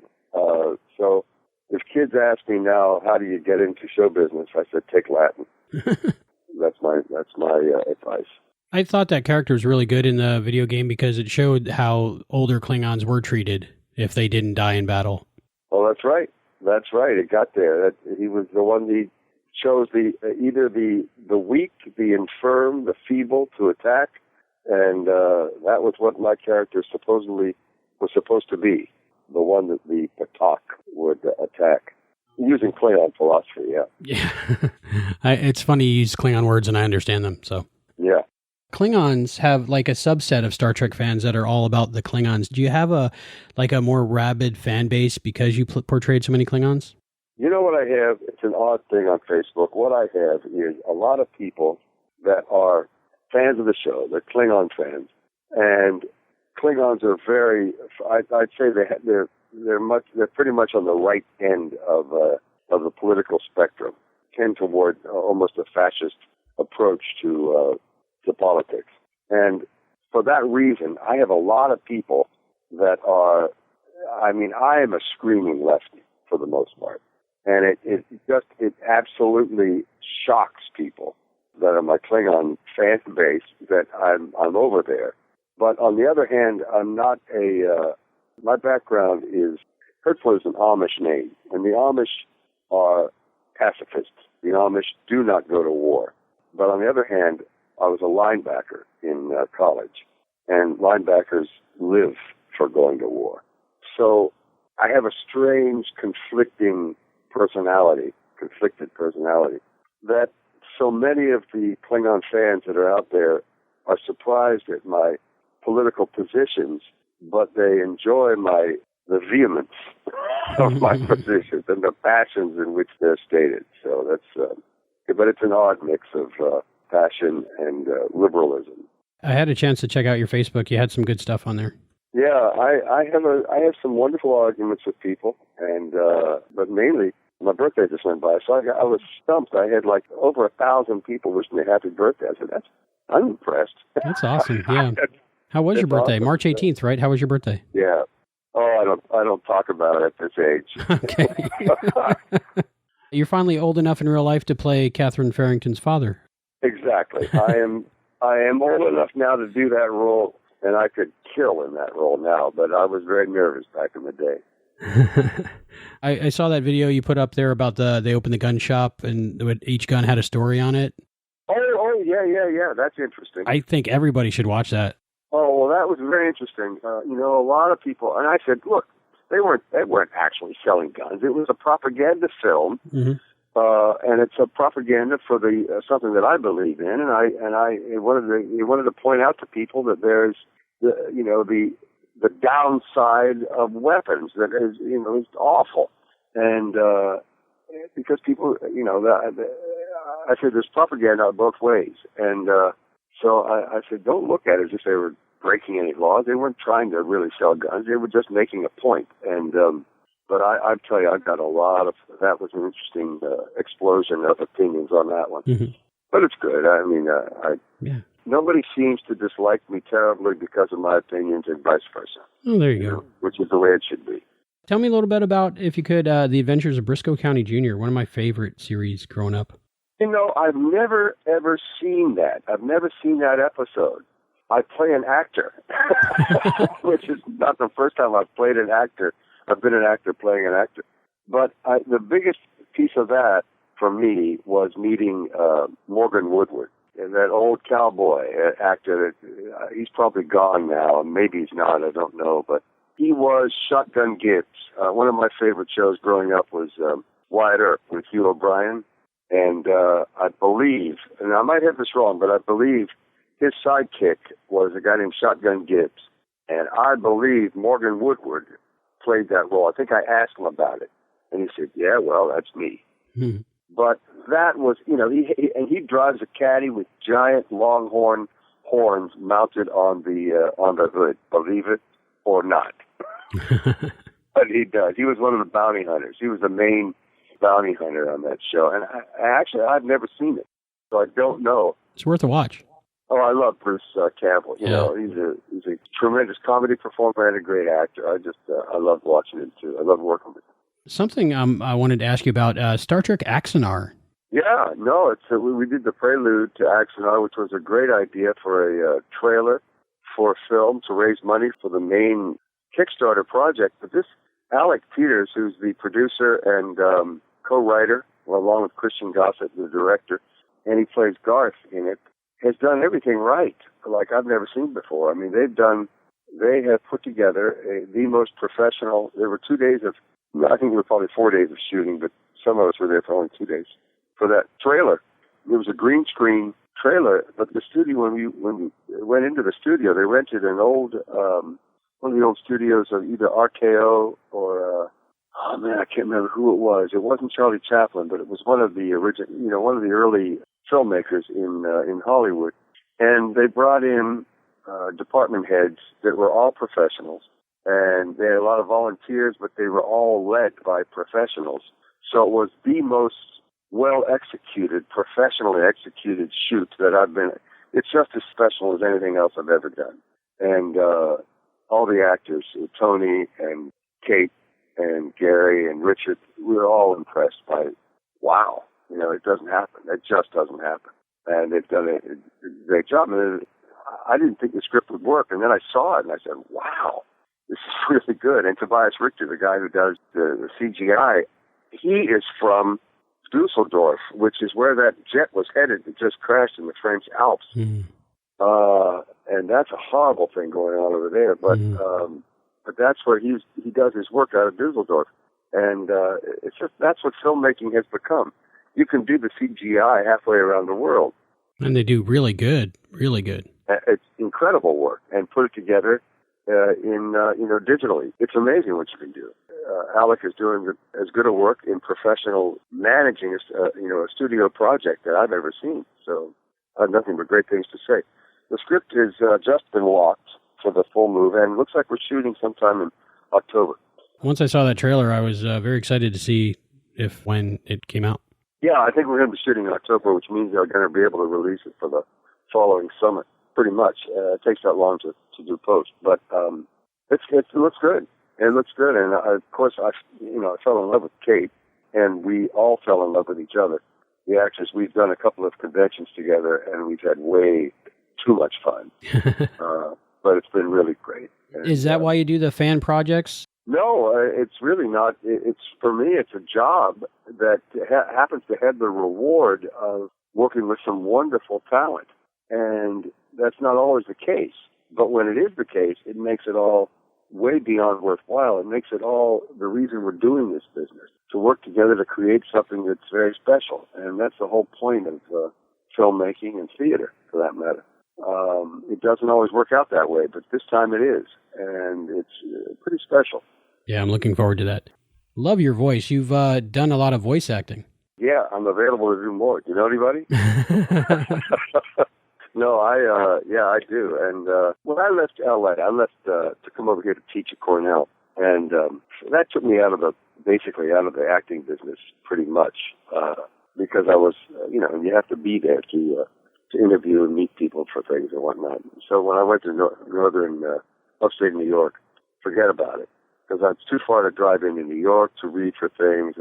So if kids ask me now, how do you get into show business? I said, take Latin. That's my advice.
I thought that character was really good in the video game because it showed how older Klingons were treated if they didn't die in battle.
Oh, that's right. That's right. It got there. He was the one he chose either the weak, the infirm, the feeble to attack, and that was what my character supposedly was supposed to be, the one that the Patak would attack. Using Klingon philosophy,
Yeah. It's funny you use Klingon words and I understand them, so.
Yeah.
Klingons have like a subset of Star Trek fans that are all about the Klingons. Do you have a more rabid fan base because you portrayed so many Klingons?
You know what I have? It's an odd thing on Facebook. What I have is a lot of people that are fans of the show. They're Klingon fans. And Klingons are very, I'd say they're pretty much on the right end of the political spectrum, tend toward almost a fascist approach to politics. And for that reason, I have a lot of people that are, I am a screaming lefty for the most part. And it absolutely shocks people that are my Klingon fan base that I'm over there. But on the other hand, I'm not my background is, Hertzler is an Amish name, and the Amish are pacifists. The Amish do not go to war. But on the other hand, I was a linebacker in college, and linebackers live for going to war. So I have a strange, conflicted personality, that so many of the Klingon fans that are out there are surprised at my political positions, but they enjoy the vehemence of my positions and the passions in which they're stated. So that's, but it's an odd mix of passion and liberalism.
I had a chance to check out your Facebook. You had some good stuff on there.
Yeah, I have some wonderful arguments with people, and but mainly my birthday just went by, so I was stumped. I had like over 1,000 people wishing me happy birthday. I said, I'm impressed.
That's awesome. Yeah. How was your birthday? Awesome. March 18th, right? How was your birthday?
Yeah. Oh, I don't talk about it at this age.
Okay. You're finally old enough in real life to play Catherine Farrington's father.
Exactly. I am old enough now to do that role, and I could kill in that role now, but I was very nervous back in the day.
I saw that video you put up there about they opened the gun shop and each gun had a story on it.
Oh, yeah. That's interesting.
I think everybody should watch that.
Oh, well, that was very interesting. A lot of people, and I said, look, they weren't actually selling guns. It was a propaganda film, and it's a propaganda for something that I believe in, and I wanted to point out to people that there's the downside of weapons that is awful, and because people, I said there's propaganda both ways, and so I said don't look at it as if they were breaking any laws. They weren't trying to really sell guns. They were just making a point. And but I tell you, I got that was an interesting explosion of opinions on that one. Mm-hmm. But it's good. Nobody seems to dislike me terribly because of my opinions and vice versa.
Oh, there you go.
Which is the way it should be.
Tell me a little bit about, if you could, The Adventures of Briscoe County Jr., one of my favorite series growing up.
I've never, ever seen that. I've never seen that episode. I play an actor, which is not the first time I've played an actor. I've been an actor playing an actor. But the biggest piece of that for me was meeting Morgan Woodward, and that old cowboy actor. He's probably gone now, and maybe he's not, I don't know. But he was Shotgun Gibbs. One of my favorite shows growing up was Wyatt Earp with Hugh O'Brien. And I believe, and I might have this wrong, but I believe his sidekick was a guy named Shotgun Gibbs. And I believe Morgan Woodward played that role. I think I asked him about it. And he said, yeah, well, that's me.
Hmm.
But that was, he drives a caddy with giant longhorn horns mounted on the hood, believe it or not. But he does. He was one of the bounty hunters. He was the main bounty hunter on that show. And I've never seen it, so I don't know.
It's worth a watch.
Oh, I love Bruce Campbell. You know, he's a tremendous comedy performer and a great actor. I love watching him too. I love working with him.
Something I wanted to ask you about, Star Trek Axanar.
Yeah, no, we did the prelude to Axanar, which was a great idea for a trailer for a film to raise money for the main Kickstarter project. But this Alec Peters, who's the producer and co-writer, along with Christian Gossett, the director, and he plays Garth in it, has done everything right, like I've never seen before. I mean, they have put together the most professional. There were 2 days of, I think there were probably 4 days of shooting, but some of us were there for only 2 days. For that trailer, it was a green screen trailer, but the studio, when we went into the studio, they rented an old, one of the old studios of either RKO or, I can't remember who it was. It wasn't Charlie Chaplin, but it was one of the one of the early filmmakers in Hollywood. And they brought in department heads that were all professionals. And they had a lot of volunteers, but they were all led by professionals. So it was the most well-executed, professionally executed shoot that I've been. It's just as special as anything else I've ever done. And all the actors, Tony and Kate and Gary and Richard, we were all impressed by, wow, it doesn't happen. It just doesn't happen. And they've done a great job. And I didn't think the script would work. And then I saw it and I said, wow, this is really good. And Tobias Richter, the guy who does the CGI, he is from Dusseldorf, which is where that jet was headed that just crashed in the French Alps.
Mm.
And that's a horrible thing going on over there. But but that's where he does his work, out of Dusseldorf. And it's just, that's what filmmaking has become. You can do the CGI halfway around the world.
And they do really good, really good.
It's incredible work, and put it together digitally. It's amazing what you can do. Alec is doing as good a work in professional managing a studio project that I've ever seen. So I have nothing but great things to say. The script has just been locked for the full move, and it looks like we're shooting sometime in October.
Once I saw that trailer, I was very excited to see when it came out.
Yeah, I think we're going to be shooting in October, which means they're going to be able to release it for the following summer, pretty much. It takes that long to do post, but it looks good. It looks good, and of course, I fell in love with Kate, and we all fell in love with each other. The actors, we've done a couple of conventions together, and we've had way too much fun. But it's been really great. And,
is that why you do the fan projects?
No, it's really not. It's for me, it's a job that happens to have the reward of working with some wonderful talent, and that's not always the case. But when it is the case, it makes it all way beyond worthwhile. It makes it all the reason we're doing this business, to work together to create something that's very special. And that's the whole point of filmmaking and theater, for that matter. It doesn't always work out that way, but this time it is. And it's pretty special.
Yeah, I'm looking forward to that. Love your voice. You've done a lot of voice acting.
Yeah, I'm available to do more. Do you know anybody? No, I do. And when I left LA, to come over here to teach at Cornell, and that took me basically out of the acting business pretty much, because I was, you have to be there to interview and meet people for things and whatnot. So when I went to northern upstate New York, forget about it, because it's too far to drive into New York to read for things.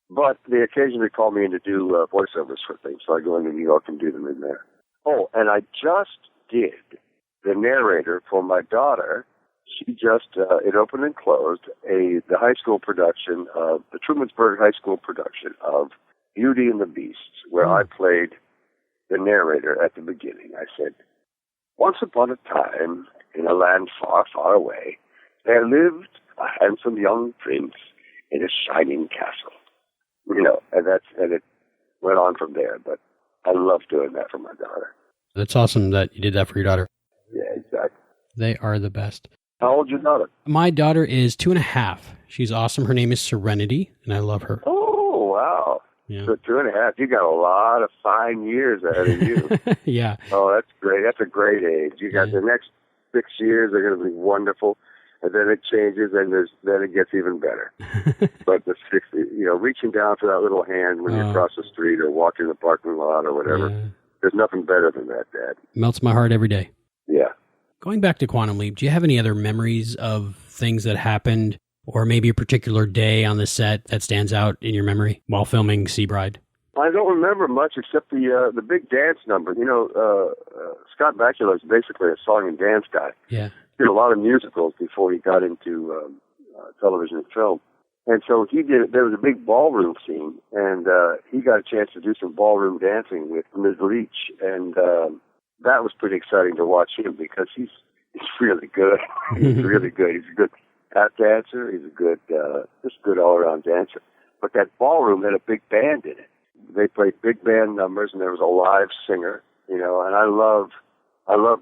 But they occasionally call me in to do voiceovers for things, so I go into New York and do them in there. Oh, and I just did the narrator for my daughter. She just, it opened and closed, the high school production of, the Trumansburg High School production of Beauty and the Beast, where I played the narrator at the beginning. I said, once upon a time, in a land far, far away, there lived a handsome young prince in a shining castle. And it went on from there, but I love doing that for my daughter.
That's awesome that you did that for your daughter.
Yeah, exactly.
They are the best.
How old's your daughter?
My daughter is 2.5. She's awesome. Her name is Serenity, and I love her.
Oh, wow.
Yeah.
So 2.5. You got a lot of fine years ahead of you.
Yeah.
Oh, that's great. That's a great age. You got the next 6 years are going to be wonderful, and then it changes, and then it gets even better. But the 60, reaching down for that little hand when you cross the street or walk in the parking lot or whatever, there's nothing better than that, Dad.
Melts my heart every day.
Yeah.
Going back to Quantum Leap, do you have any other memories of things that happened, or maybe a particular day on the set that stands out in your memory while filming Seabride?
I don't remember much except the big dance number. Scott Bakula is basically a song and dance guy.
Yeah.
He did a lot of musicals before he got into television and film. And so there was a big ballroom scene, and he got a chance to do some ballroom dancing with Ms. Leech, and that was pretty exciting to watch him because he's really good. He's really good. He's a good tap dancer. He's a good, just good all-around dancer. But that ballroom had a big band in it. They played big band numbers, and there was a live singer, and I love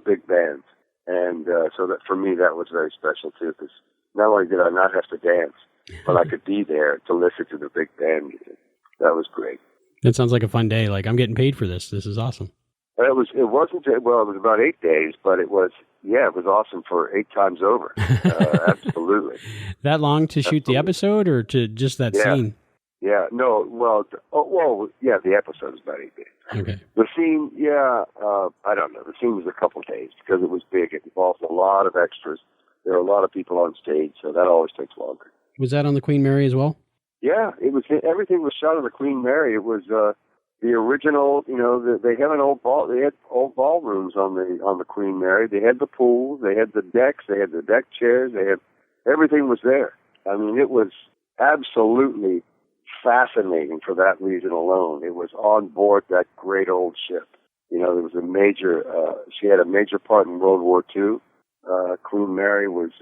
big bands. And so that for me, that was very special, too, because not only did I not have to dance, but I could be there to listen to the big band music. That was great.
That sounds like a fun day. Like, I'm getting paid for this. This is awesome.
It was about 8 days, but it was awesome for 8 times over. Absolutely.
That long to shoot the episode or to just that scene?
Yeah, no, the episode is about 8 days.
Okay.
The scene, I don't know. The scene was a couple days because it was big. It involved a lot of extras. There were a lot of people on stage, so that always takes longer.
Was that on the Queen Mary as well?
Yeah, it was. Everything was shot on the Queen Mary. It was the original. They had They had old ballrooms on the Queen Mary. They had the pool. They had the decks. They had the deck chairs. Everything was there. I mean, it was absolutely fascinating for that reason alone. It was on board that great old ship. There was a major. She had a major part in World War II. Queen Mary was,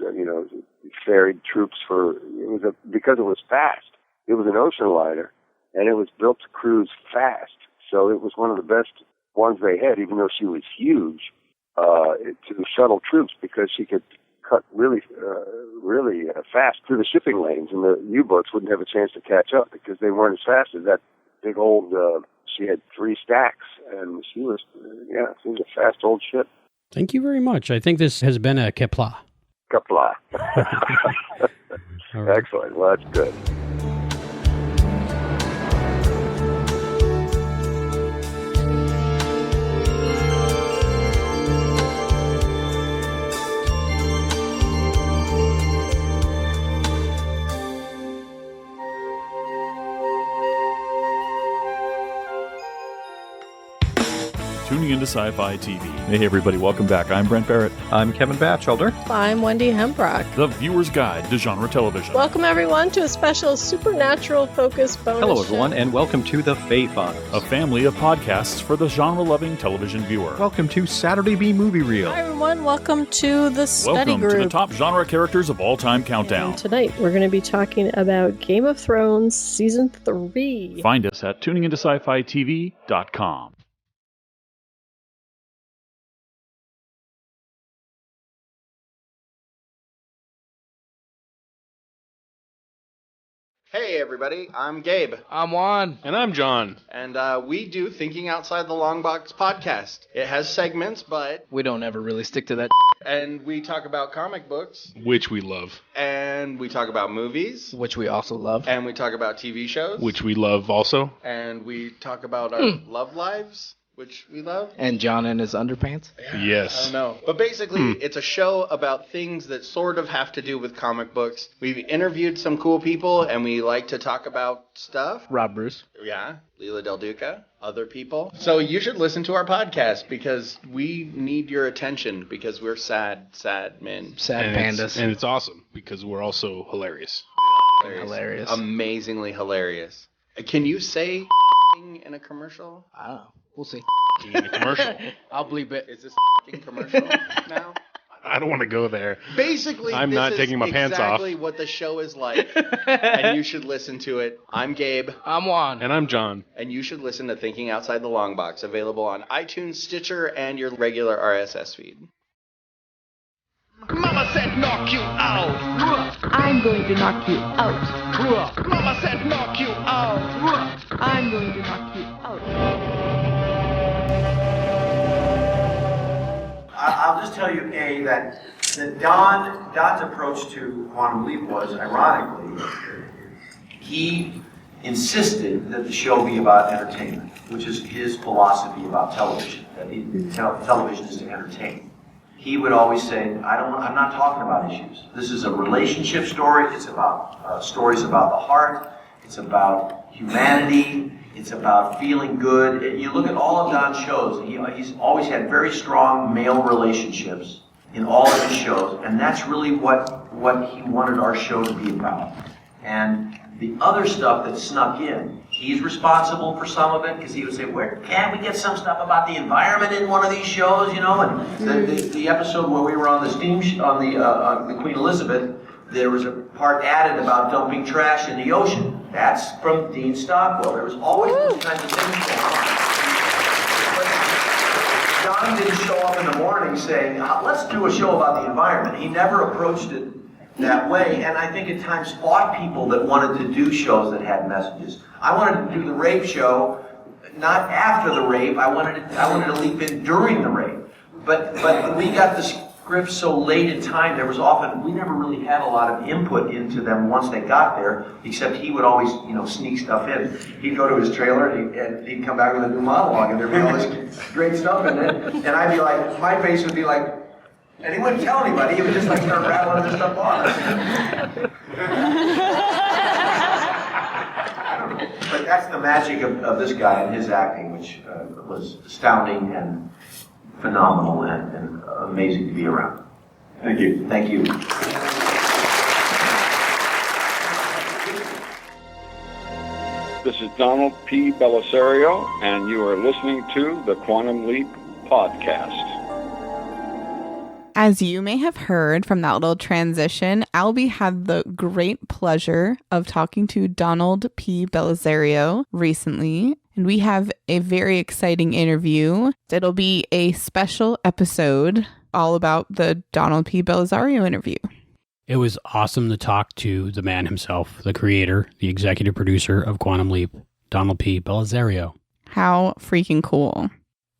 ferried troops because it was fast. It was an ocean liner, and it was built to cruise fast. So it was one of the best ones they had, even though she was huge, to shuttle troops because she could cut really fast through the shipping lanes, and the U-boats wouldn't have a chance to catch up because they weren't as fast as that big old. She had 3 stacks, and she was a fast old ship.
Thank you very much. I think this has been a Kepla.
Kepla.
Right.
Excellent. Well, that's good.
Tuning into Sci-Fi TV. Hey everybody, welcome back. I'm Brent Barrett.
I'm Kevin Batchelder.
I'm Wendy Hembrock.
The Viewer's Guide to Genre Television.
Welcome everyone to a special supernatural-focused bonus
Hello everyone,
show.
and welcome to The Fae Files,
a family of podcasts for the genre-loving television viewer.
Welcome to Saturday B Movie Reel.
Hi everyone, welcome to the study
welcome
group.
To the top genre characters of all time countdown.
And tonight we're going to be talking about Game of Thrones Season 3.
Find us at tuningintoscifitv.com.
Hey everybody, I'm Gabe.
I'm Juan.
And I'm John.
And we do Thinking Outside the Long Box podcast. It has segments, but
we don't ever really stick to that.
And we talk about comic books.
Which we love.
And we talk about movies.
Which we also love.
And we talk about TV shows.
Which we love also.
And we talk about our love lives. Which we love.
And John in his underpants?
Yeah,
yes.
I don't know. But basically, it's a show about things that sort of have to do with comic books. We've interviewed some cool people, and we like to talk about stuff.
Rob Bruce.
Yeah. Leela Del Duca. Other people. So you should listen to our podcast, because we need your attention, because we're sad men.
Sad pandas.
And it's awesome, because we're also hilarious.
Hilarious. Amazingly hilarious. Can you say in a commercial?
I don't know. We'll see.
In a commercial.
I'll bleep it.
Is this commercial now?
I don't want to go there.
Basically,
I'm not taking my pants off.
Exactly what the show is like, and you should listen to it. I'm Gabe.
I'm Juan.
And I'm John.
And you should listen to Thinking Outside the Long Box, available on iTunes, Stitcher, and your regular RSS feed.
Mama said knock you out.
I'm going to knock you out.
Mama said knock you out.
I'm going to knock you out.
I'll just tell you, that Don's approach to Quantum Leap was, ironically, he insisted that the show be about entertainment, which is his philosophy about television, that television is to entertain. He would always say, I'm not talking about issues. This is a relationship story. It's about stories about the heart. It's about humanity. It's about feeling good. You look at all of Don's shows, he's always had very strong male relationships in all of his shows, and that's really what he wanted our show to be about. And the other stuff that snuck in, he's responsible for some of it, because he would say, "Where can't we get some stuff about the environment in one of these shows?" You know, and the episode where we were on the on the Queen Elizabeth, there was a part added about dumping trash in the ocean. That's from Dean Stockwell. There was always these kinds of things going on. But Don didn't show up in the morning saying, "Let's do a show about the environment." He never approached it that way, and I think at times fought people that wanted to do shows that had messages. I wanted to do the rape show, not after the rape. I wanted to leap in during the rape. But we got the scripts so late in time, we never really had a lot of input into them once they got there, except he would always, sneak stuff in. He'd go to his trailer and he'd come back with a new monologue, and there'd be all this great stuff in it, and I'd be like, my face would be like, and he wouldn't tell anybody. He would just start rattling this stuff on. I don't know. But that's the magic of this guy and his acting, which was astounding and phenomenal and amazing to be around. Thank you. Thank you.
This is Donald P. Belisario, and you are listening to the Quantum Leap Podcast.
As you may have heard from that little transition, Albie had the great pleasure of talking to Donald P. Belisario recently, and we have a very exciting interview. It'll be a special episode all about the Donald P. Belisario interview.
It was awesome to talk to the man himself, the creator, the executive producer of Quantum Leap, Donald P. Belisario.
How freaking cool.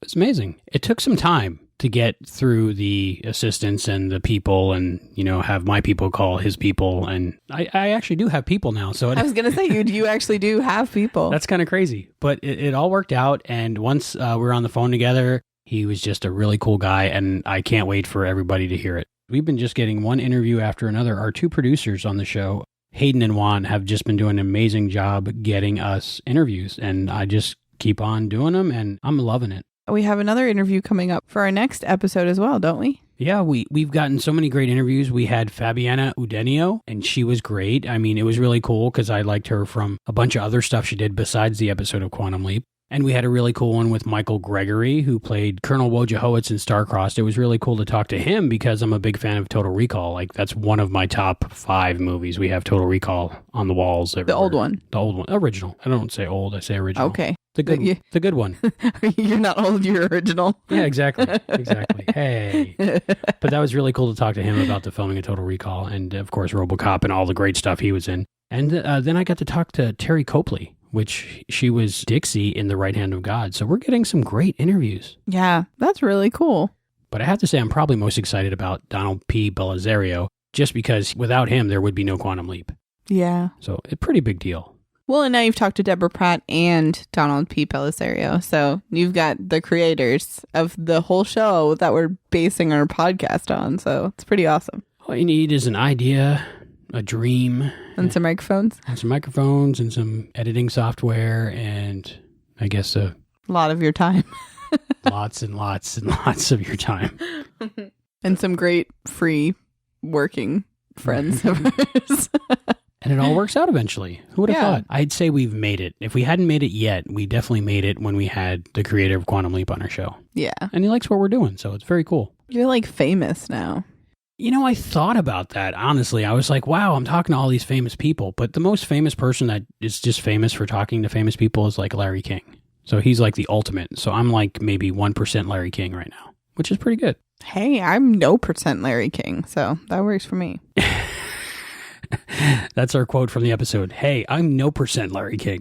It's amazing. It took some time to get through the assistants and the people and, have my people call his people. And I actually do have people now. So
I was going to say, you actually do have people.
That's kind of crazy. But it all worked out. And once we were on the phone together, he was just a really cool guy. And I can't wait for everybody to hear it. We've been just getting one interview after another. Our two producers on the show, Hayden and Juan, have just been doing an amazing job getting us interviews. And I just keep on doing them and I'm loving it.
We have another interview coming up for our next episode as well, don't we?
Yeah, we've gotten so many great interviews. We had Fabiana Udenio, and she was great. I mean, it was really cool because I liked her from a bunch of other stuff she did besides the episode of Quantum Leap. And we had a really cool one with Michael Gregory, who played Colonel Wojciechowicz in Starcrossed. It was really cool to talk to him because I'm a big fan of Total Recall. Like, that's one of my top 5 movies. We have Total Recall on the walls everywhere.
The old one?
The old one. Original. I don't say old, I say original.
Okay.
The good one.
You're not old, you're original.
Yeah, exactly. Hey. But that was really cool to talk to him about the filming of Total Recall and, of course, RoboCop and all the great stuff he was in. And then I got to talk to Terry Copley, which she was Dixie in The Right Hand of God. So we're getting some great interviews.
Yeah, that's really cool.
But I have to say I'm probably most excited about Donald P. Belisario, just because without him, there would be no Quantum Leap.
Yeah.
So a pretty big deal.
Well, and now you've talked to Deborah Pratt and Donald P. Belisario. So you've got the creators of the whole show that we're basing our podcast on. So it's pretty awesome.
All you need is an idea, a dream.
And some microphones.
And some microphones and some editing software and I guess a
lot of your time.
Lots and lots and lots of your time.
And some great free working friends of ours.
And it all works out eventually. Who would have thought? I'd say we've made it. If we hadn't made it yet, we definitely made it when we had the creator of Quantum Leap on our show.
Yeah.
And he likes what we're doing, so it's very cool.
You're like famous now.
I thought about that, honestly. I was like, wow, I'm talking to all these famous people. But the most famous person that is just famous for talking to famous people is like Larry King. So he's like the ultimate. So I'm like maybe 1% Larry King right now, which is pretty good.
Hey, I'm no % Larry King, so that works for me.
That's our quote from the episode. Hey, I'm no % Larry King.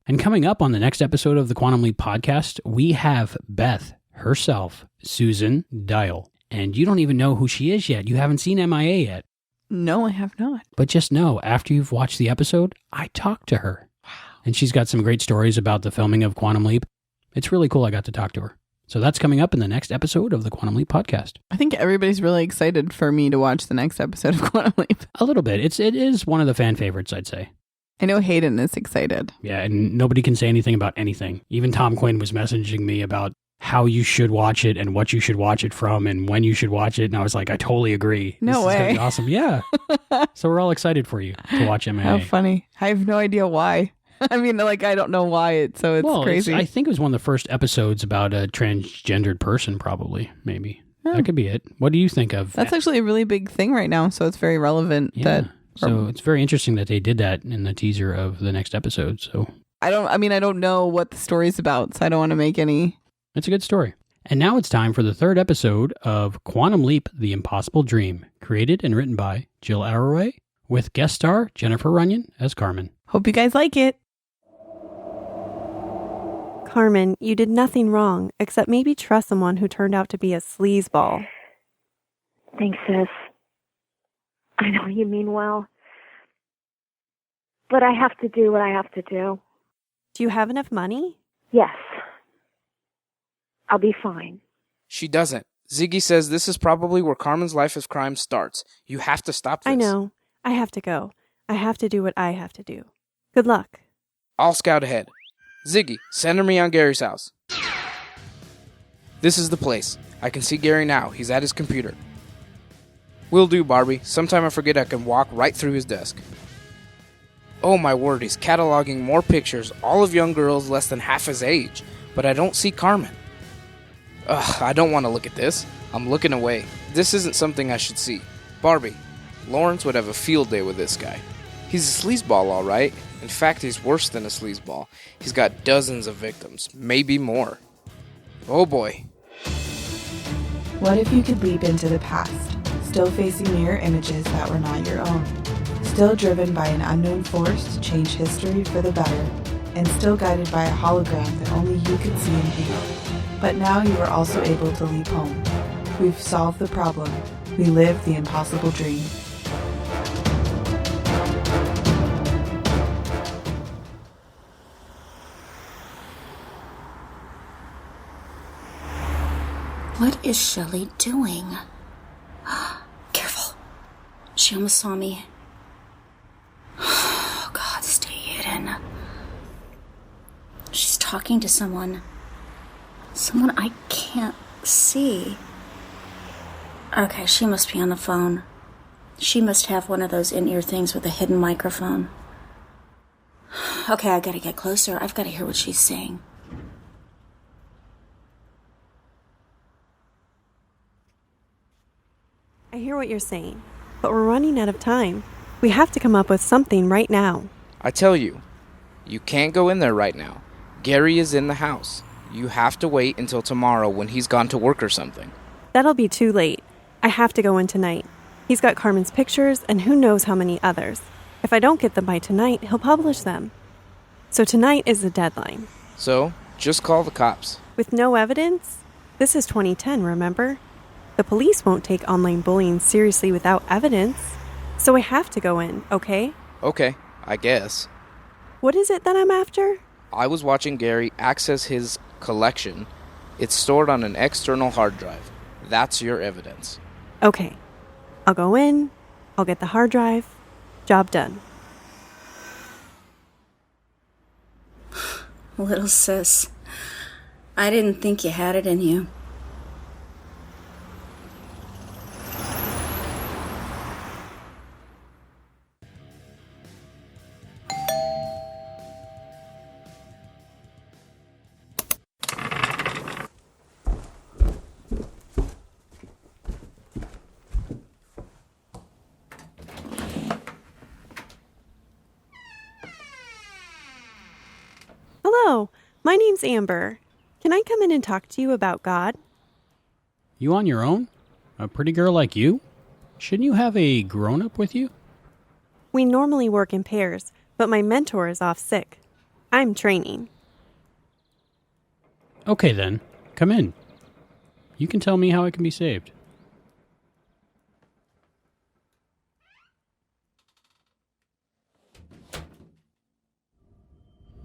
And coming up on the next episode of the Quantum Leap podcast, we have Beth herself, Susan Dial. And you don't even know who she is yet. You haven't seen MIA yet.
No, I have not.
But just know, after you've watched the episode, I talked to her. Wow. And she's got some great stories about the filming of Quantum Leap. It's really cool I got to talk to her. So that's coming up in the next episode of the Quantum Leap podcast.
I think everybody's really excited for me to watch the next episode of Quantum Leap.
A little bit. It is one of the fan favorites, I'd say.
I know Hayden is excited.
Yeah, and nobody can say anything about anything. Even Tom Quinn was messaging me about how you should watch it and what you should watch it from and when you should watch it. And I was like, I totally agree.
No way.
This is gonna be awesome. Yeah. So we're all excited for you to watch MIA.
How funny. I have no idea why. I mean, like, I don't know why it's crazy.
I think it was one of the first episodes about a transgendered person, probably, maybe.
Oh.
That could be it. What do you think of
That's actually a really big thing right now, so it's very relevant
So it's very interesting that they did that in the teaser of the next episode. So
I don't know what the story's about, so I don't want to make any.
It's a good story. And now it's time for the third episode of Quantum Leap, The Impossible Dream, created and written by Jill Arroway, with guest star Jennifer Runyon as Carmen.
Hope you guys like it.
Carmen, you did nothing wrong, except maybe trust someone who turned out to be a sleazeball.
Thanks, sis. I know you mean well. But I have to do what I have to do.
Do you have enough money?
Yes. I'll be fine.
She doesn't. Ziggy says this is probably where Carmen's life of crime starts. You have to stop this.
I know. I have to go. I have to do what I have to do. Good luck.
I'll scout ahead. Ziggy, send me on Gary's house. This is the place. I can see Gary now. He's at his computer. Will do, Barbie. Sometime I forget I can walk right through his desk. Oh my word, he's cataloging more pictures, all of young girls less than half his age. But I don't see Carmen. Ugh, I don't want to look at this. I'm looking away. This isn't something I should see. Barbie, Lawrence would have a field day with this guy. He's a sleazeball, all right. In fact, he's worse than a sleazeball. He's got dozens of victims, maybe more. Oh boy.
What if you could leap into the past, still facing mirror images that were not your own, still driven by an unknown force to change history for the better, and still guided by a hologram that only you could see and hear. But now you are also able to leap home. We've solved the problem. We live the impossible dream.
What is Shelley doing? Careful. She almost saw me. Oh, God, stay hidden. She's talking to someone. Someone I can't see. Okay, she must be on the phone. She must have one of those in-ear things with a hidden microphone. Okay, I gotta get closer. I've gotta hear what she's saying.
I hear what you're saying, but we're running out of time. We have to come up with something right now.
I tell you, you can't go in there right now. Gary is in the house. You have to wait until tomorrow when he's gone to work or something.
That'll be too late. I have to go in tonight. He's got Carmen's pictures and who knows how many others. If I don't get them by tonight, he'll publish them. So tonight is the deadline.
So, just call the cops.
With no evidence? This is 2010, remember? The police won't take online bullying seriously without evidence. So I have to go in, okay?
Okay, I guess.
What is it that I'm after?
I was watching Gary access his collection. It's stored on an external hard drive. That's your evidence.
Okay. I'll go in. I'll get the hard drive. Job done.
Little sis. I didn't think you had it in you.
Hello, my name's Amber. Can I come in and talk to you about God?
You on your own? A pretty girl like you? Shouldn't you have a grown-up with you?
We normally work in pairs, but my mentor is off sick. I'm training.
Okay then, come in. You can tell me how it can be saved.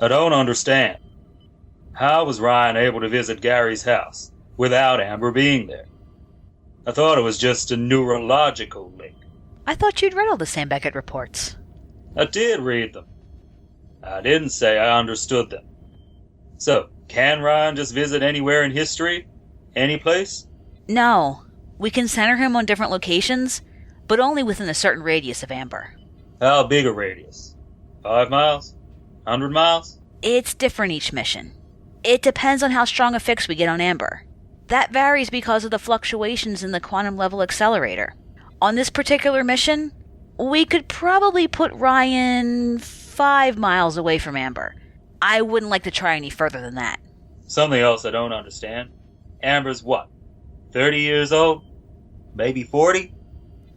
I don't understand. How was Ryan able to visit Gary's house without Amber being there? I thought it was just a neurological link.
I thought you'd read all the Sam Beckett reports.
I did read them. I didn't say I understood them. So, can Ryan just visit anywhere in history? Any place?
No. We can center him on different locations, but only within a certain radius of Amber.
How big a radius? 5 miles? 100 miles?
It's different each mission. It depends on how strong a fix we get on Amber. That varies because of the fluctuations in the quantum level accelerator. On this particular mission, we could probably put Ryan 5 miles away from Amber. I wouldn't like to try any further than that.
Something else I don't understand. Amber's what? 30 years old? Maybe 40?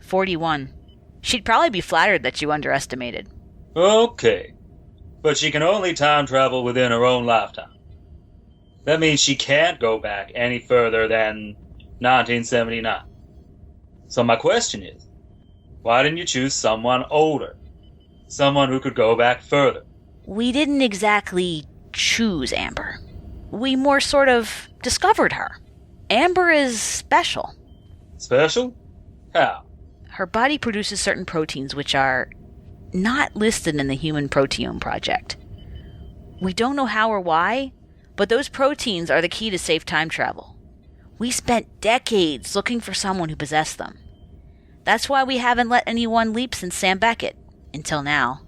41. She'd probably be flattered that you underestimated.
Okay. But she can only time travel within her own lifetime. That means she can't go back any further than 1979. So my question is, why didn't you choose someone older? Someone who could go back further?
We didn't exactly choose Amber. We more sort of discovered her. Amber is special.
Special? How?
Her body produces certain proteins which are not listed in the Human Proteome Project. We don't know how or why, but those proteins are the key to safe time travel. We spent decades looking for someone who possessed them. That's why we haven't let anyone leap since Sam Beckett, until now.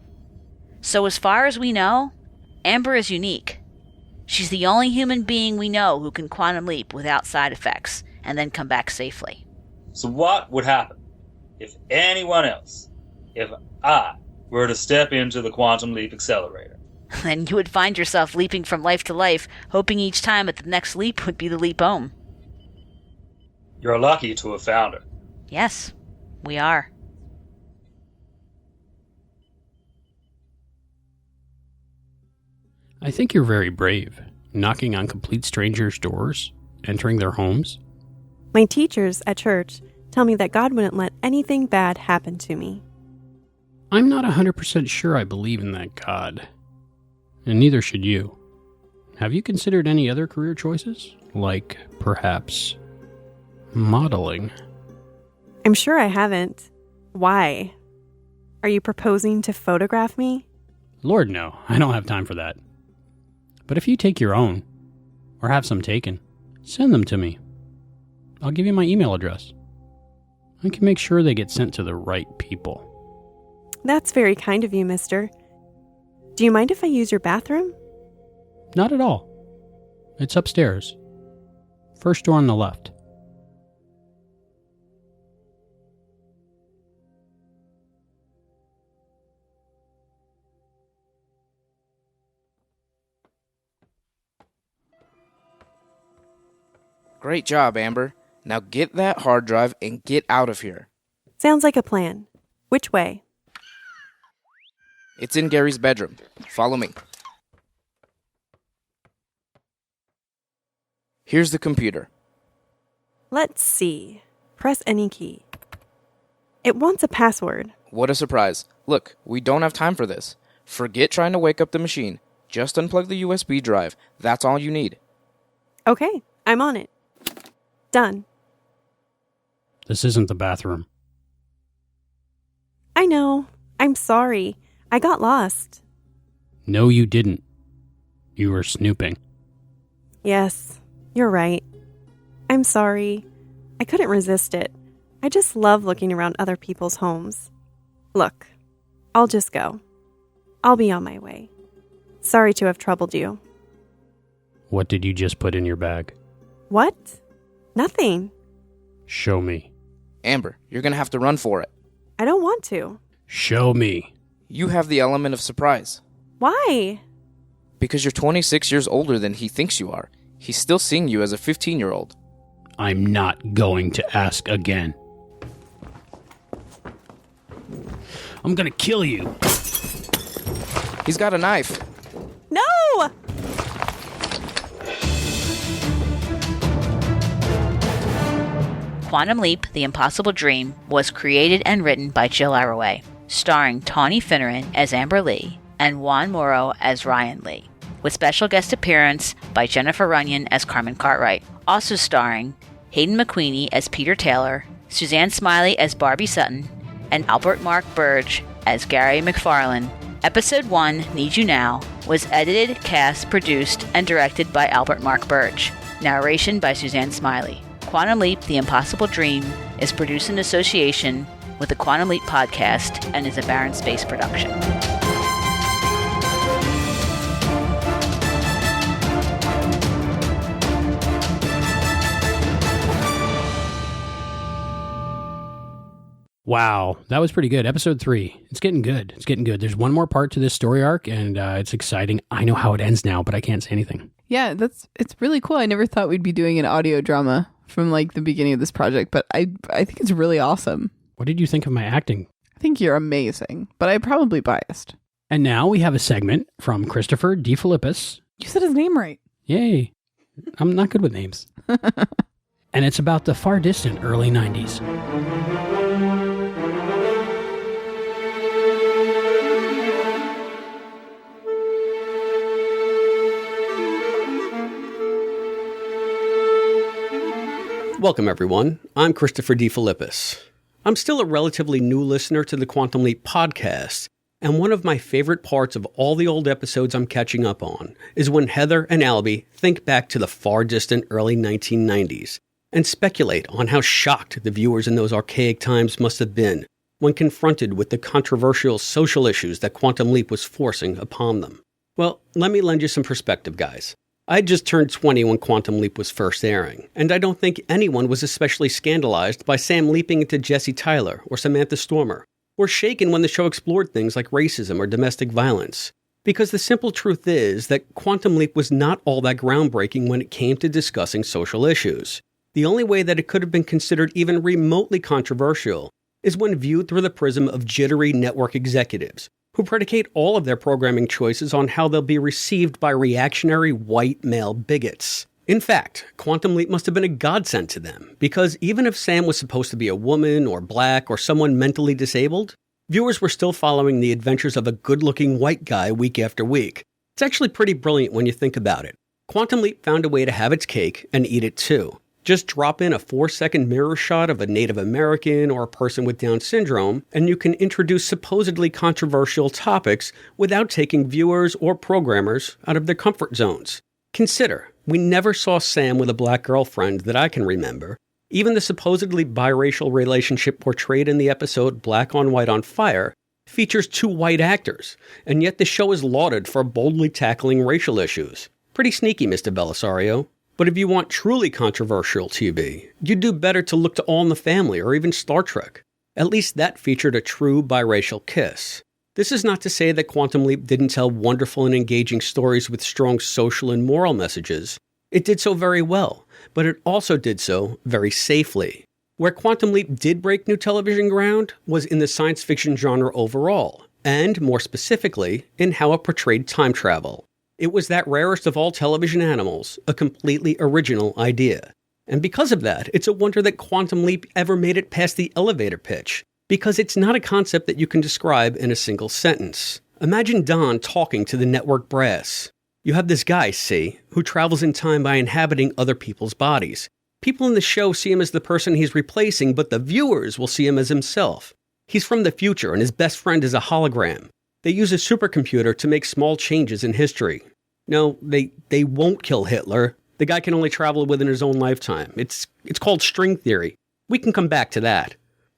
So as far as we know, Amber is unique. She's the only human being we know who can quantum leap without side effects and then come back safely.
So what would happen if anyone else, if I were to step into the quantum leap accelerator?
Then you would find yourself leaping from life to life, hoping each time that the next leap would be the leap home.
You're lucky to have found her.
Yes, we are.
I think you're very brave, knocking on complete strangers' doors, entering their homes.
My teachers at church tell me that God wouldn't let anything bad happen to me.
I'm not 100% sure I believe in that God. And neither should you. Have you considered any other career choices? Like, perhaps, modeling?
I'm sure I haven't. Why? Are you proposing to photograph me?
Lord, no. I don't have time for that. But if you take your own, or have some taken, send them to me. I'll give you my email address. I can make sure they get sent to the right people.
That's very kind of you, mister. Do you mind if I use your bathroom?
Not at all. It's upstairs. First door on the left.
Great job, Amber. Now get that hard drive and get out of here.
Sounds like a plan. Which way?
It's in Gary's bedroom. Follow me. Here's the computer.
Let's see. Press any key. It wants a password.
What a surprise. Look, we don't have time for this. Forget trying to wake up the machine. Just unplug the USB drive. That's all you need.
Okay, I'm on it. Done.
This isn't the bathroom.
I know. I'm sorry. I got lost.
No, you didn't. You were snooping.
Yes, you're right. I'm sorry. I couldn't resist it. I just love looking around other people's homes. Look, I'll just go. I'll be on my way. Sorry to have troubled you.
What did you just put in your bag?
What? Nothing.
Show me.
Amber, you're gonna have to run for it.
I don't want to.
Show me.
You have the element of surprise.
Why?
Because you're 26 years older than he thinks you are. He's still seeing you as a 15-year-old.
I'm not going to ask again. I'm gonna kill you.
He's got a knife.
No!
Quantum Leap, The Impossible Dream was created and written by Jill Arroway, starring Tawny Finneran as Amber Lee and Juan Morrow as Ryan Lee, with special guest appearance by Jennifer Runyon as Carmen Cartwright, also starring Hayden McQueenie as Peter Taylor, Suzanne Smiley as Barbie Sutton, and Albert Mark Burge as Gary McFarlane. Episode 1, Need You Now, was edited, cast, produced, and directed by Albert Mark Burge. Narration by Suzanne Smiley. Quantum Leap, The Impossible Dream is produced in association with the Quantum Leap podcast and is a Barren Space production.
Wow, that was pretty good. Episode 3. It's getting good. It's getting good. There's one more part to this story arc, and it's exciting. I know how it ends now, but I can't say anything.
Yeah, it's really cool. I never thought we'd be doing an audio drama from like the beginning of this project, but I think it's really awesome.
What did you think of my acting?
I think you're amazing, but I'm probably biased.
And now we have a segment from Christopher DeFilippis.
You said his name right.
Yay. I'm not good with names. And it's about the far distant early 90s.
Welcome, everyone. I'm Christopher DeFilippis. I'm still a relatively new listener to the Quantum Leap podcast, and one of my favorite parts of all the old episodes I'm catching up on is when Heather and Albie think back to the far distant early 1990s and speculate on how shocked the viewers in those archaic times must have been when confronted with the controversial social issues that Quantum Leap was forcing upon them. Well, let me lend you some perspective, guys. I just turned 20 when Quantum Leap was first airing, and I don't think anyone was especially scandalized by Sam leaping into Jesse Tyler or Samantha Stormer, or shaken when the show explored things like racism or domestic violence. Because the simple truth is that Quantum Leap was not all that groundbreaking when it came to discussing social issues. The only way that it could have been considered even remotely controversial is when viewed through the prism of jittery network executives, who predicate all of their programming choices on how they'll be received by reactionary white male bigots. In fact, Quantum Leap must have been a godsend to them, because even if Sam was supposed to be a woman or black or someone mentally disabled, viewers were still following the adventures of a good-looking white guy week after week. It's actually pretty brilliant when you think about it. Quantum Leap found a way to have its cake and eat it too. Just drop in a 4-second mirror shot of a Native American or a person with Down syndrome, and you can introduce supposedly controversial topics without taking viewers or programmers out of their comfort zones. Consider, we never saw Sam with a black girlfriend that I can remember. Even the supposedly biracial relationship portrayed in the episode Black on White on Fire features 2 white actors, and yet the show is lauded for boldly tackling racial issues. Pretty sneaky, Mr. Belisario. But if you want truly controversial TV, you'd do better to look to All in the Family or even Star Trek. At least that featured a true biracial kiss. This is not to say that Quantum Leap didn't tell wonderful and engaging stories with strong social and moral messages. It did so very well, but it also did so very safely. Where Quantum Leap did break new television ground was in the science fiction genre overall, and more specifically, in how it portrayed time travel. It was that rarest of all television animals, a completely original idea. And because of that, it's a wonder that Quantum Leap ever made it past the elevator pitch, because it's not a concept that you can describe in a single sentence. Imagine Don talking to the network brass. You have this guy, see, who travels in time by inhabiting other people's bodies. People in the show see him as the person he's replacing, but the viewers will see him as himself. He's from the future, and his best friend is a hologram. They use a supercomputer to make small changes in history. No, they won't kill Hitler. The guy can only travel within his own lifetime. It's called string theory. We can come back to that.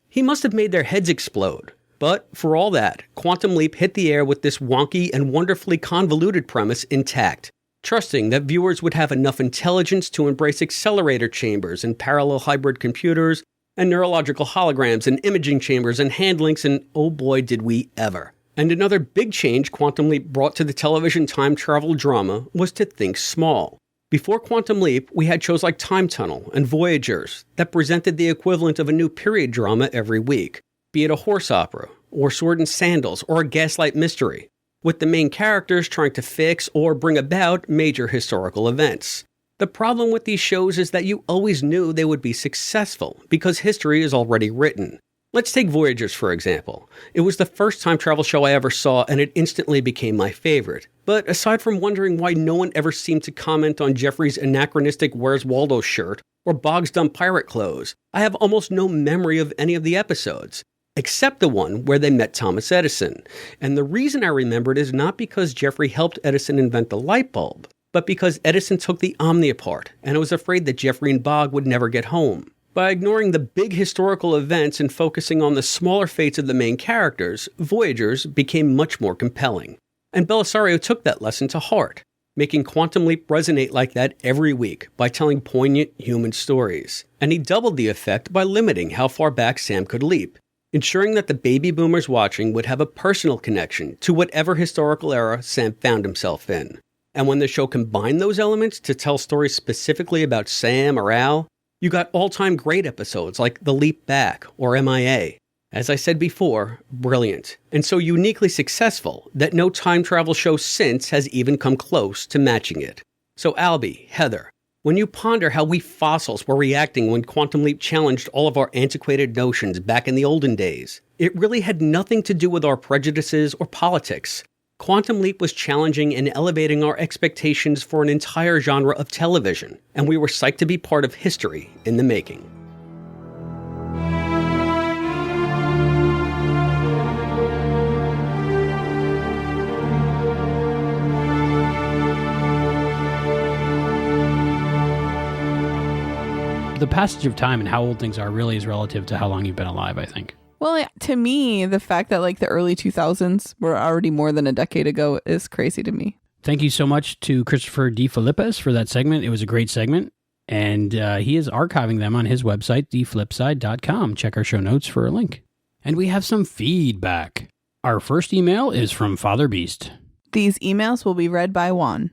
He must have made their heads explode. But for all that, Quantum Leap hit the air with this wonky and wonderfully convoluted premise intact, trusting that viewers would have enough intelligence to embrace accelerator chambers and parallel hybrid computers and neurological holograms and imaging chambers and hand links, and oh boy did we ever. And another big change Quantum Leap brought to the television time travel drama was to think small. Before Quantum Leap, we had shows like Time Tunnel and Voyagers that presented the equivalent of a new period drama every week, be it a horse opera, or Sword and Sandals, or a gaslight mystery, with the main characters trying to fix or bring about major historical events. The problem with these shows is that you always knew they would be successful, because history is already written. Let's take Voyagers, for example. It was the first time travel show I ever saw, and it instantly became my favorite. But aside from wondering why no one ever seemed to comment on Jeffrey's anachronistic Where's Waldo shirt or Bog's dumb pirate clothes, I have almost no memory of any of the episodes, except the one where they met Thomas Edison. And the reason I remember it is not because Jeffrey helped Edison invent the light bulb, but because Edison took the Omni apart, and I was afraid that Jeffrey and Bog would never get home. By ignoring the big historical events and focusing on the smaller fates of the main characters, Voyagers became much more compelling. And Belisario took that lesson to heart, making Quantum Leap resonate like that every week by telling poignant human stories. And he doubled the effect by limiting how far back Sam could leap, ensuring that the baby boomers watching would have a personal connection to whatever historical era Sam found himself in. And when the show combined those elements to tell stories specifically about Sam or Al, you got all-time great episodes like The Leap Back or MIA. As I said before, brilliant, and so uniquely successful that no time travel show since has even come close to matching it. So Albie, Heather, when you ponder how we fossils were reacting when Quantum Leap challenged all of our antiquated notions back in the olden days, it really had nothing to do with our prejudices or politics. Quantum Leap was challenging and elevating our expectations for an entire genre of television, and we were psyched to be part of history in the making.
The passage of time and how old things are really is relative to how long you've been alive, I think.
Well, to me, the fact that like the early 2000s were already more than a decade ago is crazy to me.
Thank you so much to Christopher DeFilippis for that segment. It was a great segment, and he is archiving them on his website, theflipside.com. Check our show notes for a link. And we have some feedback. Our first email is from Father Beast.
These emails will be read by Juan.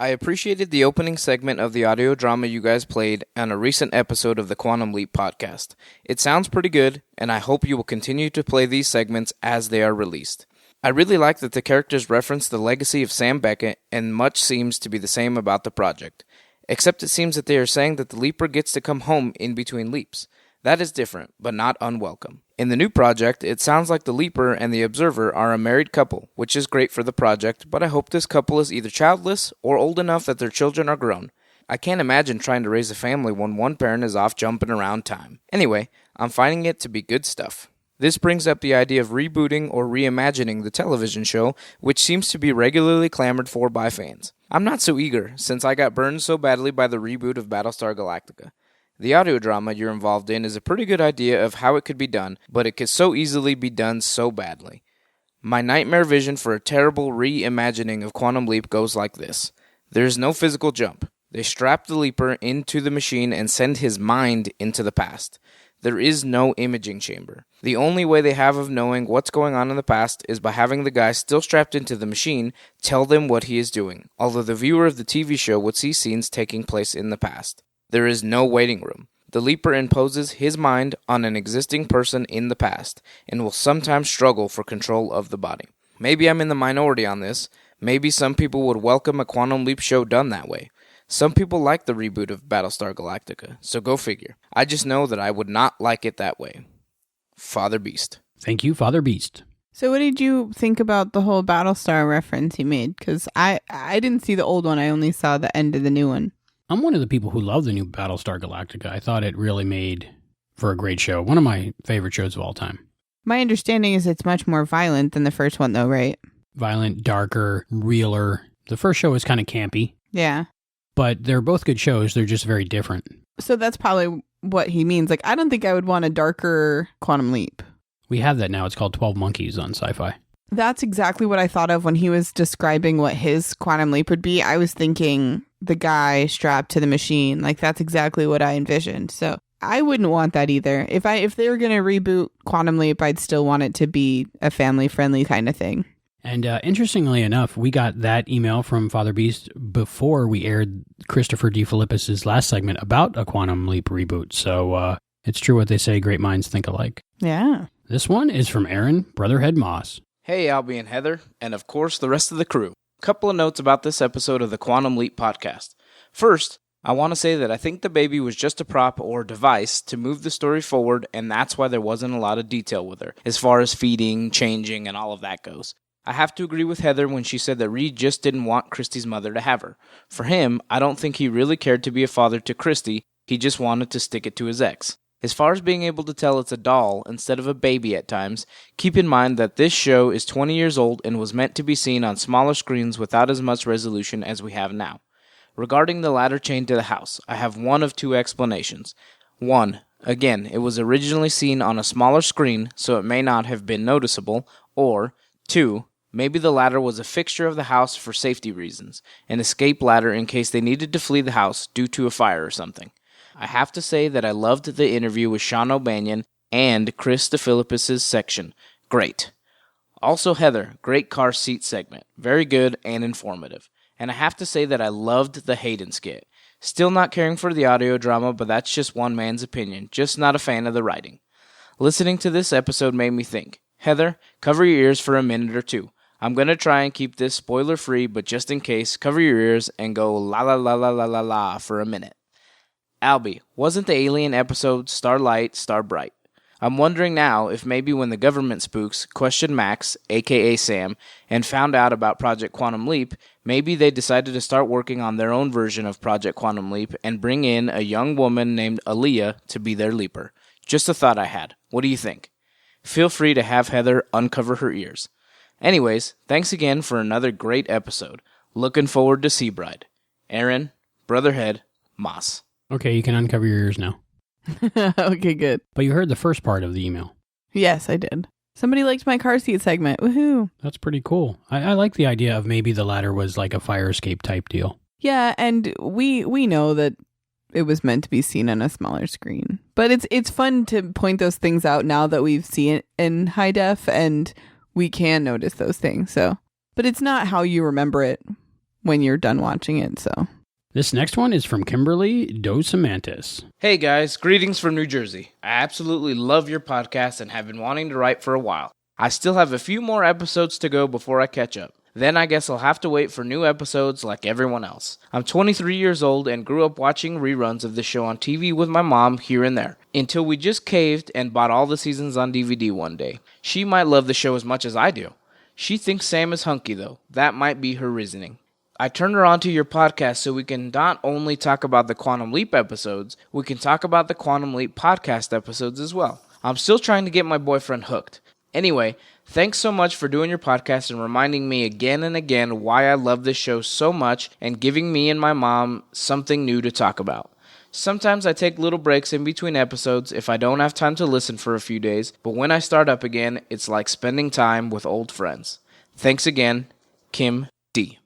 I appreciated the opening segment of the audio drama you guys played on a recent episode of the Quantum Leap podcast. It sounds pretty good, and I hope you will continue to play these segments as they are released. I really like that the characters reference the legacy of Sam Beckett, and much seems to be the same about the project. Except it seems that they are saying that the Leaper gets to come home in between leaps. That is different, but not unwelcome. In the new project, it sounds like the Leaper and the Observer are a married couple, which is great for the project, but I hope this couple is either childless or old enough that their children are grown. I can't imagine trying to raise a family when one parent is off jumping around time. Anyway, I'm finding it to be good stuff. This brings up the idea of rebooting or reimagining the television show, which seems to be regularly clamored for by fans. I'm not so eager, since I got burned so badly by the reboot of Battlestar Galactica. The audio drama you're involved in is a pretty good idea of how it could be done, but it could so easily be done so badly. My nightmare vision for a terrible reimagining of Quantum Leap goes like this. There is no physical jump. They strap the Leaper into the machine and send his mind into the past. There is no imaging chamber. The only way they have of knowing what's going on in the past is by having the guy still strapped into the machine tell them what he is doing, although the viewer of the TV show would see scenes taking place in the past. There is no waiting room. The Leaper imposes his mind on an existing person in the past, and will sometimes struggle for control of the body. Maybe I'm in the minority on this. Maybe some people would welcome a Quantum Leap show done that way. Some people like the reboot of Battlestar Galactica, so go figure. I just know that I would not like it that way. Father Beast.
Thank you, Father Beast.
So what did you think about the whole Battlestar reference he made? Because I didn't see the old one. I only saw the end of the new one.
I'm one of the people who love the new Battlestar Galactica. I thought it really made for a great show. One of my favorite shows of all time.
My understanding is it's much more violent than the first one, though, right?
Violent, darker, realer. The first show was kind of campy.
Yeah.
But they're both good shows. They're just very different.
So that's probably what he means. Like, I don't think I would want a darker Quantum Leap.
We have that now. It's called 12 Monkeys on SciFi.
That's exactly what I thought of when he was describing what his Quantum Leap would be. I was thinking the guy strapped to the machine. Like, that's exactly what I envisioned. So I wouldn't want that either. If they were going to reboot Quantum Leap, I'd still want it to be a family-friendly kind of thing.
And interestingly enough, we got that email from Father Beast before we aired Christopher DeFilippis' last segment about a Quantum Leap reboot. So it's true what they say, great minds think alike.
Yeah.
This one is from Aaron Brotherhead Moss.
Hey, Albie and Heather, and of course the rest of the crew. Couple of notes about this episode of the Quantum Leap podcast. First, I want to say that I think the baby was just a prop or device to move the story forward, and that's why there wasn't a lot of detail with her, as far as feeding, changing, and all of that goes. I have to agree with Heather when she said that Reed just didn't want Christy's mother to have her. For him, I don't think he really cared to be a father to Christy, he just wanted to stick it to his ex. As far as being able to tell it's a doll instead of a baby at times, keep in mind that this show is 20 years old and was meant to be seen on smaller screens without as much resolution as we have now. Regarding the ladder chain to the house, I have one of two explanations. One, again, it was originally seen on a smaller screen, so it may not have been noticeable, or two, maybe the ladder was a fixture of the house for safety reasons, an escape ladder in case they needed to flee the house due to a fire or something. I have to say that I loved the interview with Sean O'Banion and Chris DeFilippis' section. Great. Also Heather, great car seat segment. Very good and informative. And I have to say that I loved the Hayden skit. Still not caring for the audio drama, but that's just one man's opinion. Just not a fan of the writing. Listening to this episode made me think. Heather, cover your ears for a minute or two. I'm going to try and keep this spoiler-free, but just in case, cover your ears and go la la la la la la la for a minute. Albie, wasn't the alien episode Starlight, Starbright? I'm wondering now if maybe when the government spooks questioned Max, aka Sam, and found out about Project Quantum Leap, maybe they decided to start working on their own version of Project Quantum Leap and bring in a young woman named Aaliyah to be their leaper. Just a thought I had. What do you think? Feel free to have Heather uncover her ears. Anyways, thanks again for another great episode. Looking forward to Seabride. Aaron, Brotherhead, Moss.
Okay, you can uncover your ears now.
Okay, good.
But you heard the first part of the email.
Yes, I did. Somebody liked my car seat segment. Woohoo.
That's pretty cool. I like the idea of maybe the ladder was like a fire escape type deal.
Yeah, and we know that it was meant to be seen on a smaller screen. But it's fun to point those things out now that we've seen it in high def and we can notice those things. So, but it's not how you remember it when you're done watching it, so.
This next one is from Kimberly Dosamantis.
Hey guys, greetings from New Jersey. I absolutely love your podcast and have been wanting to write for a while. I still have a few more episodes to go before I catch up. Then I guess I'll have to wait for new episodes like everyone else. I'm 23 years old and grew up watching reruns of the show on TV with my mom here and there, until we just caved and bought all the seasons on DVD one day. She might love the show as much as I do. She thinks Sam is hunky though. That might be her reasoning. I turned her onto your podcast so we can not only talk about the Quantum Leap episodes, we can talk about the Quantum Leap podcast episodes as well. I'm still trying to get my boyfriend hooked. Anyway, thanks so much for doing your podcast and reminding me again and again why I love this show so much and giving me and my mom something new to talk about. Sometimes I take little breaks in between episodes if I don't have time to listen for a few days, but when I start up again, it's like spending time with old friends. Thanks again, Kim D.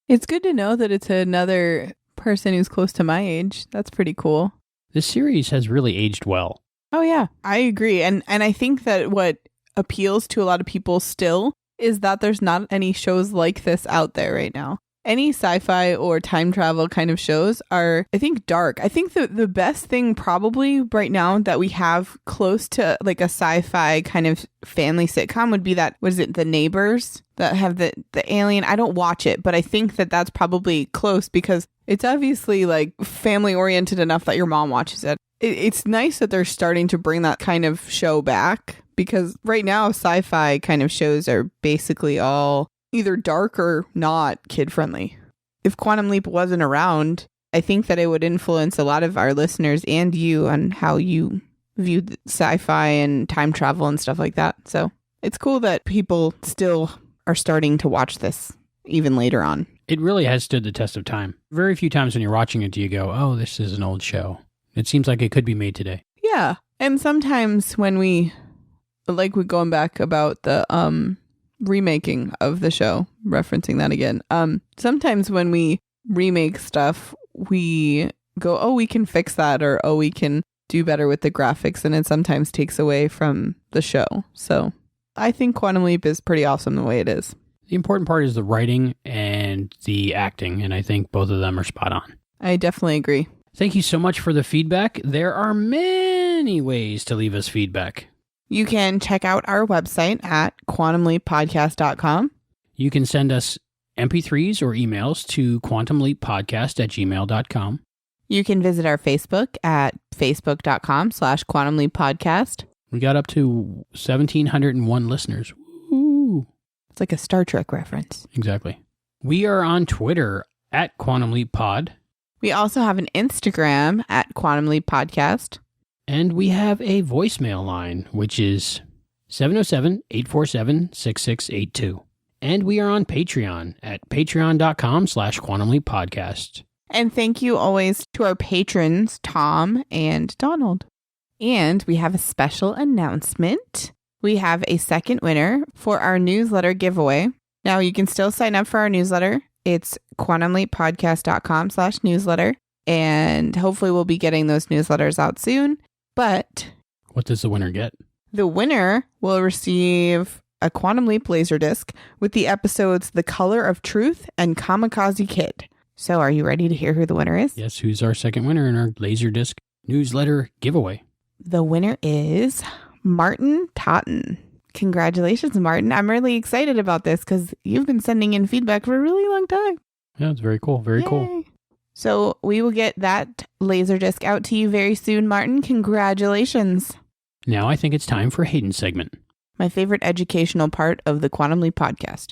It's good to know that it's another person who's close to my age. That's pretty cool.
This series has really aged well.
Oh, yeah. I agree. And I think that what appeals to a lot of people still is that there's not any shows like this out there right now. Any sci-fi or time travel kind of shows are, I think, dark. I think the best thing probably right now that we have close to like a sci-fi kind of family sitcom would be that, what is it, The Neighbors that have the alien. I don't watch it, but I think that that's probably close because it's obviously like family oriented enough that your mom watches it. It's nice that they're starting to bring that kind of show back because right now sci-fi kind of shows are basically all either dark or not kid-friendly. If Quantum Leap wasn't around, I think that it would influence a lot of our listeners and you on how you view sci-fi and time travel and stuff like that. So it's cool that people still are starting to watch this even later on.
It really has stood the test of time. Very few times when you're watching it do you go, oh, this is an old show. It seems like it could be made today.
Yeah. And sometimes when we're going back about the remaking of the show, referencing that again. Sometimes when we remake stuff, we go, oh, we can fix that, or oh, we can do better with the graphics, and it sometimes takes away from the show. So I think Quantum Leap is pretty awesome the way it is.
The important part is the writing and the acting, and I think both of them are spot on.
I definitely agree.
Thank you so much for the feedback. There are many ways to leave us feedback.
You can check out our website at quantumleappodcast.com.
You can send us MP3s or emails to quantumleappodcast@gmail.com.
You can visit our Facebook at facebook.com/quantumleappodcast.
We got up to 1,701 listeners. Woo!
It's like a Star Trek reference.
Exactly. We are on Twitter at Quantum Leap Pod.
We also have an Instagram at Quantum Leap Podcast.
And we have a voicemail line, which is 707-847-6682. And we are on Patreon at patreon.com/quantumleappodcast.
And thank you always to our patrons, Tom and Donald. And we have a special announcement. We have a second winner for our newsletter giveaway. Now, you can still sign up for our newsletter. It's quantumleappodcast.com/newsletter. And hopefully we'll be getting those newsletters out soon. But
what does the winner get?
The winner will receive a Quantum Leap Laserdisc with the episodes The Color of Truth and Kamikaze Kid. So are you ready to hear who the winner is?
Yes, who's our second winner in our Laserdisc newsletter giveaway?
The winner is Martin Totten. Congratulations, Martin. I'm really excited about this because you've been sending in feedback for a really long time.
Yeah, it's very cool. Very cool.
So we will get that Laserdisc out to you very soon, Martin. Congratulations.
Now I think it's time for Hayden's segment.
My favorite educational part of the Quantum Leap podcast.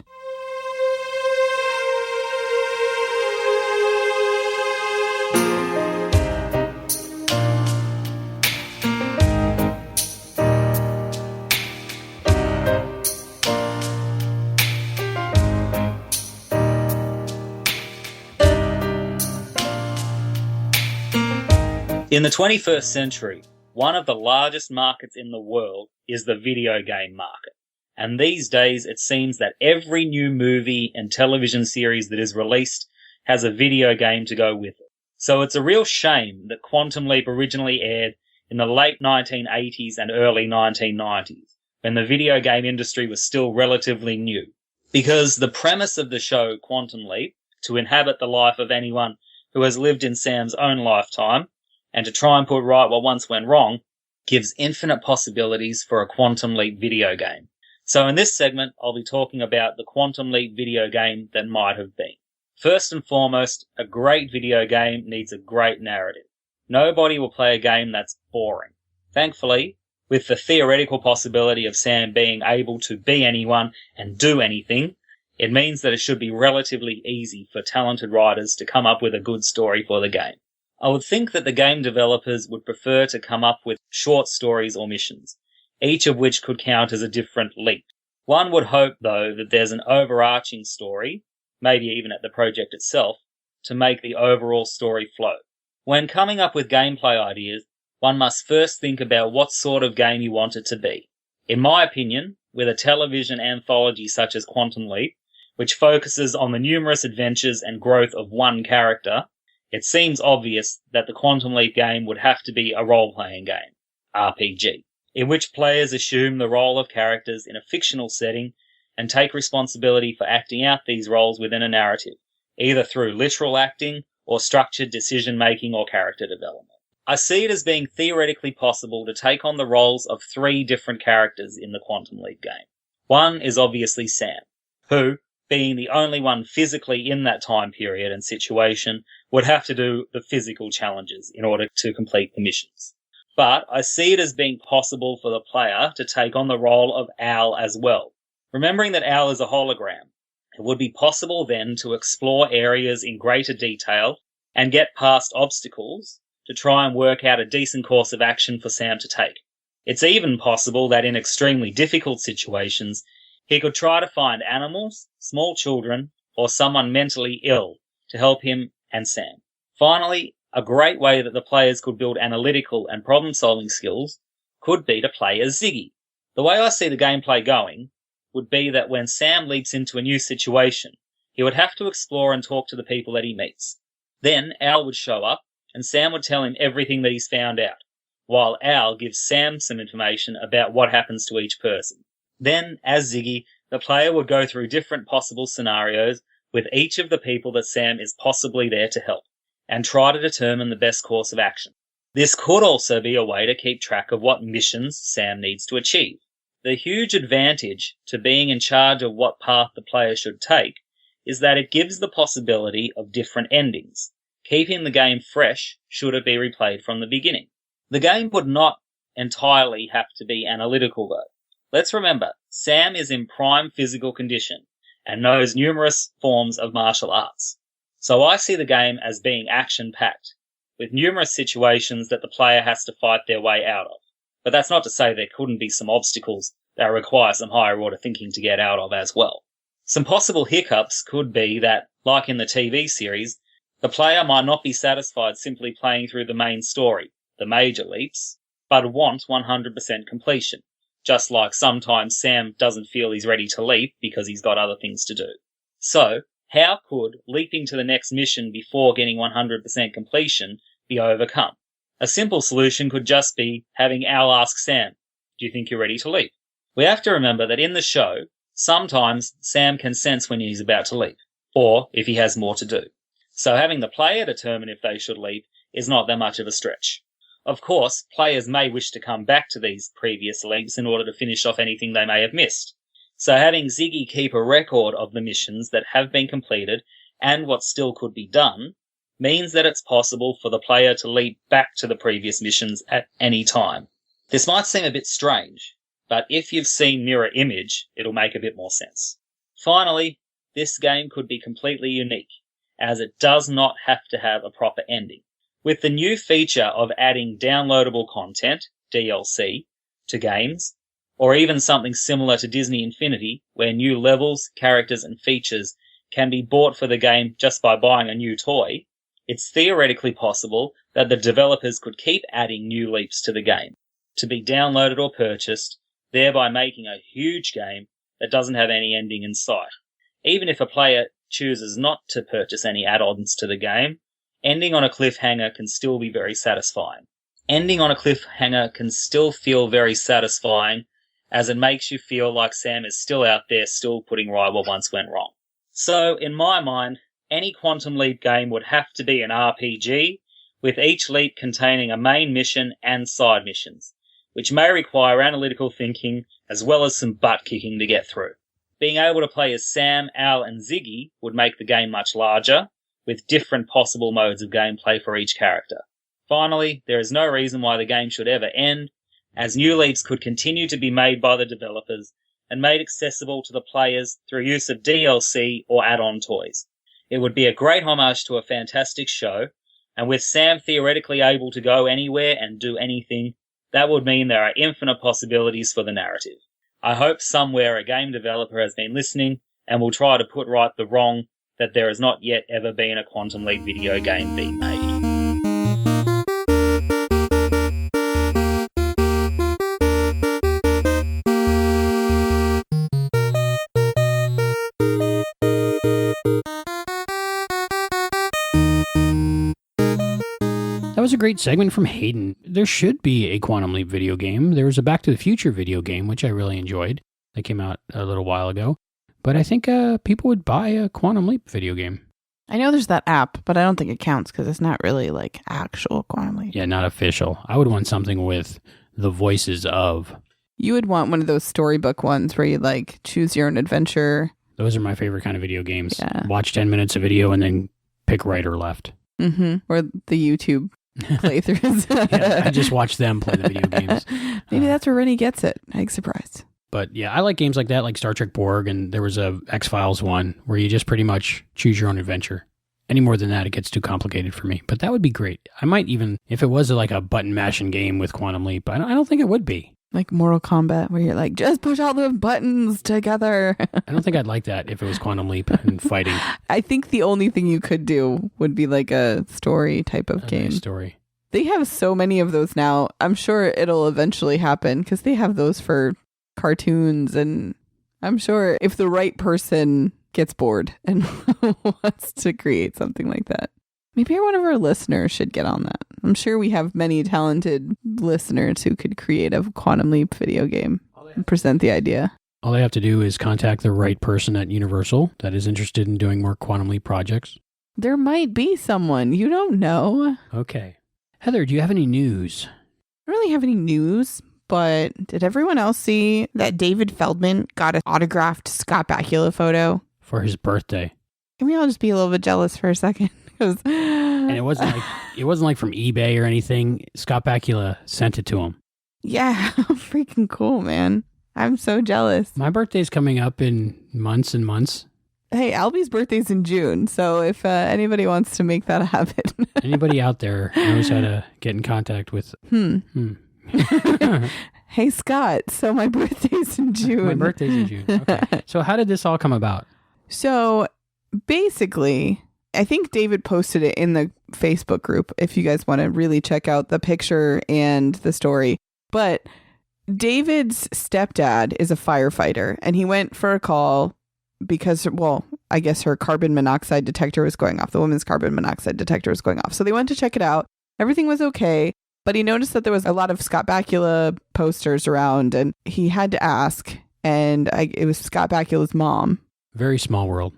In the 21st century, one of the largest markets in the world is the video game market. And these days, it seems that every new movie and television series that is released has a video game to go with it. So it's a real shame that Quantum Leap originally aired in the late 1980s and early 1990s, when the video game industry was still relatively new. Because the premise of the show, Quantum Leap, to inhabit the life of anyone who has lived in Sam's own lifetime, and to try and put right what once went wrong, gives infinite possibilities for a Quantum Leap video game. So in this segment, I'll be talking about the Quantum Leap video game that might have been. First and foremost, a great video game needs a great narrative. Nobody will play a game that's boring. Thankfully, with the theoretical possibility of Sam being able to be anyone and do anything, it means that it should be relatively easy for talented writers to come up with a good story for the game. I would think that the game developers would prefer to come up with short stories or missions, each of which could count as a different leap. One would hope, though, that there's an overarching story, maybe even at the project itself, to make the overall story flow. When coming up with gameplay ideas, one must first think about what sort of game you want it to be. In my opinion, with a television anthology such as Quantum Leap, which focuses on the numerous adventures and growth of one character, it seems obvious that the Quantum Leap game would have to be a role-playing game, RPG, in which players assume the role of characters in a fictional setting and take responsibility for acting out these roles within a narrative, either through literal acting or structured decision-making or character development. I see it as being theoretically possible to take on the roles of 3 different characters in the Quantum Leap game. One is obviously Sam, who, being the only one physically in that time period and situation, would have to do the physical challenges in order to complete the missions. But I see it as being possible for the player to take on the role of Al as well. Remembering that Al is a hologram, it would be possible then to explore areas in greater detail and get past obstacles to try and work out a decent course of action for Sam to take. It's even possible that in extremely difficult situations, he could try to find animals, small children, or someone mentally ill to help him and Sam. Finally, a great way that the players could build analytical and problem-solving skills could be to play as Ziggy. The way I see the gameplay going would be that when Sam leaps into a new situation, he would have to explore and talk to the people that he meets. Then Al would show up, and Sam would tell him everything that he's found out, while Al gives Sam some information about what happens to each person. Then, as Ziggy, The player would go through different possible scenarios with each of the people that Sam is possibly there to help, and try to determine the best course of action. This could also be a way to keep track of what missions Sam needs to achieve. The huge advantage to being in charge of what path the player should take is that it gives the possibility of different endings, keeping the game fresh should it be replayed from the beginning. The game would not entirely have to be analytical though. Let's remember, Sam is in prime physical condition and knows numerous forms of martial arts. So I see the game as being action-packed, with numerous situations that the player has to fight their way out of. But that's not to say there couldn't be some obstacles that require some higher order thinking to get out of as well. Some possible hiccups could be that, like in the TV series, the player might not be satisfied simply playing through the main story, the major leaps, but want 100% completion, just like sometimes Sam doesn't feel he's ready to leap because he's got other things to do. So, how could leaping to the next mission before getting 100% completion be overcome? A simple solution could just be having Al ask Sam, "Do you think you're ready to leap?" We have to remember that in the show, sometimes Sam can sense when he's about to leap, or if he has more to do. So having the player determine if they should leap is not that much of a stretch. Of course, players may wish to come back to these previous leaps in order to finish off anything they may have missed. So having Ziggy keep a record of the missions that have been completed and what still could be done means that it's possible for the player to leap back to the previous missions at any time. This might seem a bit strange, but if you've seen Mirror Image, it'll make a bit more sense. Finally, this game could be completely unique, as it does not have to have a proper ending. With the new feature of adding downloadable content, DLC, to games, or even something similar to Disney Infinity, where new levels, characters, and features can be bought for the game just by buying a new toy, it's theoretically possible that the developers could keep adding new leaps to the game, to be downloaded or purchased, thereby making a huge game that doesn't have any ending in sight. Even if a player chooses not to purchase any add-ons to the game, ending on a cliffhanger can still be very satisfying. Ending on a cliffhanger can still feel very satisfying, as it makes you feel like Sam is still out there, still putting right what once went wrong. So, in my mind, any Quantum Leap game would have to be an RPG, with each leap containing a main mission and side missions, which may require analytical thinking as well as some butt-kicking to get through. Being able to play as Sam, Al, and Ziggy would make the game much larger, with different possible modes of gameplay for each character. Finally, there is no reason why the game should ever end, as new leaps could continue to be made by the developers and made accessible to the players through use of DLC or add-on toys. It would be a great homage to a fantastic show, and with Sam theoretically able to go anywhere and do anything, that would mean there are infinite possibilities for the narrative. I hope somewhere a game developer has been listening and will try to put right the wrong that there has not yet ever been a Quantum Leap video game being made.
That was a great segment from Hayden. There should be a Quantum Leap video game. There was a Back to the Future video game, which I really enjoyed. That came out a little while ago. But I think people would buy a Quantum Leap video game.
I know there's that app, but I don't think it counts because it's not really like actual Quantum Leap.
Yeah, not official. I would want something with the voices of.
You would want one of those storybook ones where you like choose your own adventure.
Those are my favorite kind of video games.
Yeah.
Watch 10 minutes of video and then pick right or left.
Mm-hmm. Or the YouTube playthroughs.
Yeah, I just watch them play the video games.
Maybe that's where Rennie gets it. I'm surprised.
But yeah, I like games like that, like Star Trek Borg, and there was a X-Files one where you just pretty much choose your own adventure. Any more than that, it gets too complicated for me. But that would be great. I might even, if it was like a button mashing game with Quantum Leap, I don't think it would be.
Like Mortal Kombat, where you're like, just push all the buttons together.
I don't think I'd like that if it was Quantum Leap and fighting.
I think the only thing you could do would be like a story type of game.
Nice story.
They have so many of those now. I'm sure it'll eventually happen because they have those for cartoons, and I'm sure if the right person gets bored and wants to create something like that, maybe one of our listeners should get on that. I'm sure we have many talented listeners who could create a Quantum Leap video game and present the idea.
All they have to do is contact the right person at Universal that is interested in doing more Quantum Leap projects.
There might be someone. You don't know.
Okay. Heather, do you have any news?
I don't really have any news, but did everyone else see that David Feldman got an autographed Scott Bakula photo?
For his birthday.
Can we all just be a little bit jealous for a second?
And it wasn't like from eBay or anything. Scott Bakula sent it to him.
Yeah, freaking cool, man. I'm so jealous.
My birthday's coming up in months and months.
Hey, Albie's birthday's in June, so if anybody wants to make that a habit.
Anybody out there knows how to get in contact with...
Hey, Scott, so my birthday's in June.
My birthday's in June. Okay. So how did this all come about?
So basically, I think David posted it in the Facebook group if you guys want to really check out the picture and the story. But David's stepdad is a firefighter, and he went for a call because, well, I guess her carbon monoxide detector was going off. The woman's carbon monoxide detector was going off. So they went to check it out. Everything was okay. But he noticed that there was a lot of Scott Bakula posters around, and he had to ask. And it was Scott Bakula's mom.
Very small world.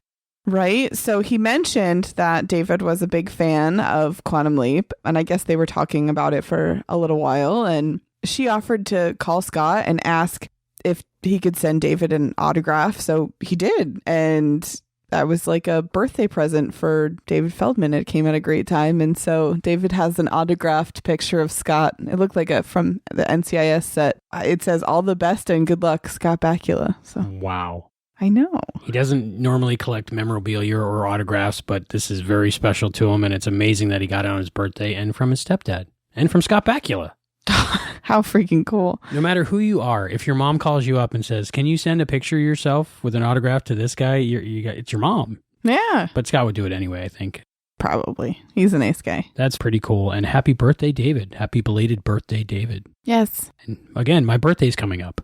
Right. So he mentioned that David was a big fan of Quantum Leap, and I guess they were talking about it for a little while. And she offered to call Scott and ask if he could send David an autograph. So he did. And that was like a birthday present for David Feldman. It came at a great time. And so David has an autographed picture of Scott. It looked like from the NCIS set. It says, "All the best and good luck, Scott Bakula." So
wow.
I know.
He doesn't normally collect memorabilia or autographs, but this is very special to him. And it's amazing that he got it on his birthday and from his stepdad and from Scott Bakula.
How freaking cool.
No matter who you are, if your mom calls you up and says, "Can you send a picture of yourself with an autograph to this guy?" It's your mom.
Yeah.
But Scott would do it anyway, I think.
Probably. He's a nice guy.
That's pretty cool. And happy birthday, David. Happy belated birthday, David.
Yes.
And again, my birthday's coming up.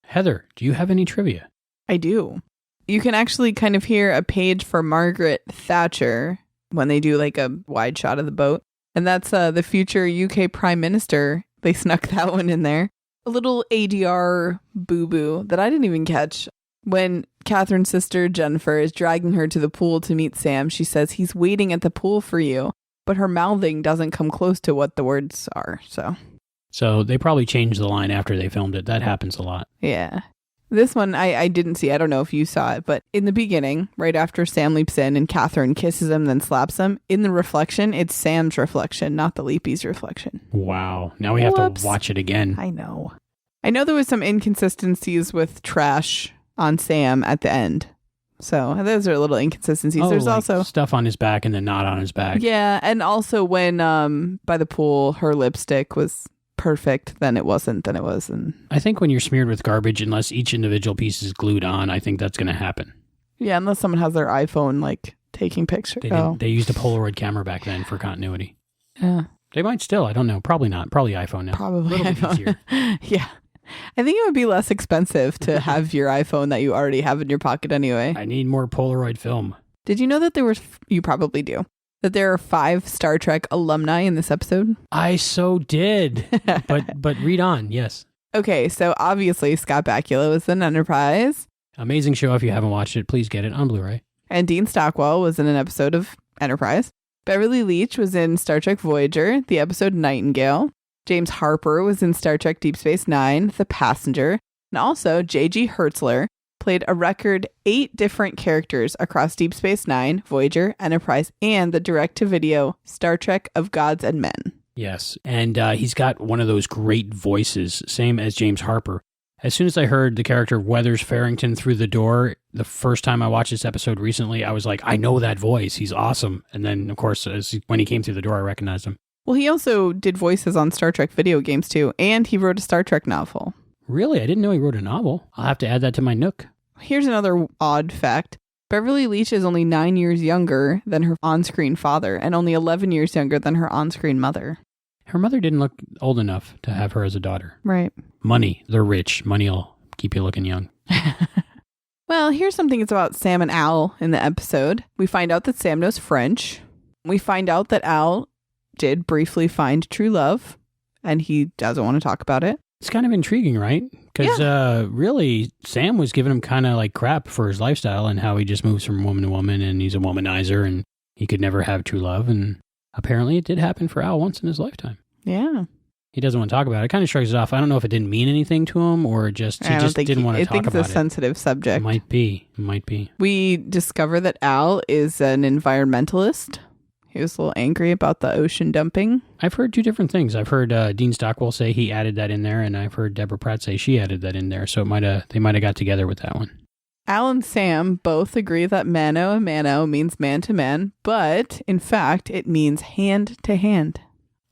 Heather, do you have any trivia?
I do. You can actually kind of hear a page for Margaret Thatcher when they do like a wide shot of the boat. And that's the future UK Prime Minister. They snuck that one in there. A little ADR boo-boo that I didn't even catch. When Catherine's sister, Jennifer, is dragging her to the pool to meet Sam, she says, "He's waiting at the pool for you." But her mouthing doesn't come close to what the words are,
So they probably changed the line after they filmed it. That happens a lot.
Yeah. This one I didn't see. I don't know if you saw it, but in the beginning, right after Sam leaps in and Catherine kisses him, then slaps him, in the reflection, it's Sam's reflection, not the Leapy's reflection.
Wow. Now we have to watch it again.
I know. I know there was some inconsistencies with trash on Sam at the end. So those are little inconsistencies.
Oh,
There's
like
also
stuff on his back and then not on his back.
Yeah, and also when by the pool, her lipstick was perfect, then it wasn't, then it was. And
I think when you're smeared with garbage, unless each individual piece is glued on, I think that's going to happen.
Yeah, unless someone has their iPhone like taking pictures.
They used a Polaroid camera back then for continuity.
Yeah.
They might still. I don't know. Probably not. Probably iPhone now.
Probably
a little
iPhone.
bit easier.
Yeah. I think it would be less expensive to have your iPhone that you already have in your pocket anyway.
I need more Polaroid film.
Did you know that you probably do, that there are 5 Star Trek alumni in this episode?
I so did. but read on, yes.
Okay, so obviously Scott Bakula was in Enterprise.
Amazing show. If you haven't watched it, please get it on Blu-ray.
And Dean Stockwell was in an episode of Enterprise. Beverly Leech was in Star Trek Voyager, the episode Nightingale. James Harper was in Star Trek Deep Space Nine, The Passenger. And also J.G. Hertzler played a record 8 different characters across Deep Space Nine, Voyager, Enterprise, and the direct-to-video Star Trek of Gods and Men.
Yes, and he's got one of those great voices, same as James Harper. As soon as I heard the character of Weathers Farrington through the door, the first time I watched this episode recently, I was like, I know that voice. He's awesome. And then, of course, when he came through the door, I recognized him.
Well, he also did voices on Star Trek video games, too, and he wrote a Star Trek novel.
Really? I didn't know he wrote a novel. I'll have to add that to my Nook.
Here's another odd fact. Beverly Leech is only 9 years younger than her on-screen father and only 11 years younger than her on-screen mother.
Her mother didn't look old enough to have her as a daughter.
Right.
Money. They're rich. Money will keep you looking young.
Well, here's something that's about Sam and Al in the episode. We find out that Sam knows French. We find out that Al did briefly find true love, and he doesn't want to talk about it.
It's kind of intriguing, right? Because really, Sam was giving him kind of like crap for his lifestyle and how he just moves from woman to woman and he's a womanizer and he could never have true love. And apparently it did happen for Al once in his lifetime.
Yeah.
He doesn't want to talk about it. Kind of shrugs it off. I don't know if it didn't mean anything to him or just he just didn't want to talk about it.
I think it's a sensitive subject.
Might be.
We discover that Al is an environmentalist. He was a little angry about the ocean dumping.
I've heard two different things. I've heard Dean Stockwell say he added that in there, and I've heard Deborah Pratt say she added that in there. So they might have got together with that one.
Al and Sam both agree that mano a mano means man to man, but in fact, it means hand to hand.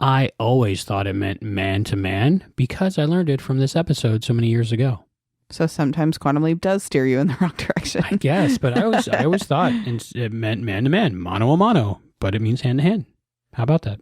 I always thought it meant man to man because I learned it from this episode so many years ago.
So sometimes Quantum Leap does steer you in the wrong direction.
I guess, but I always thought it meant man to man, mano a mano, but it means hand to hand. How about that?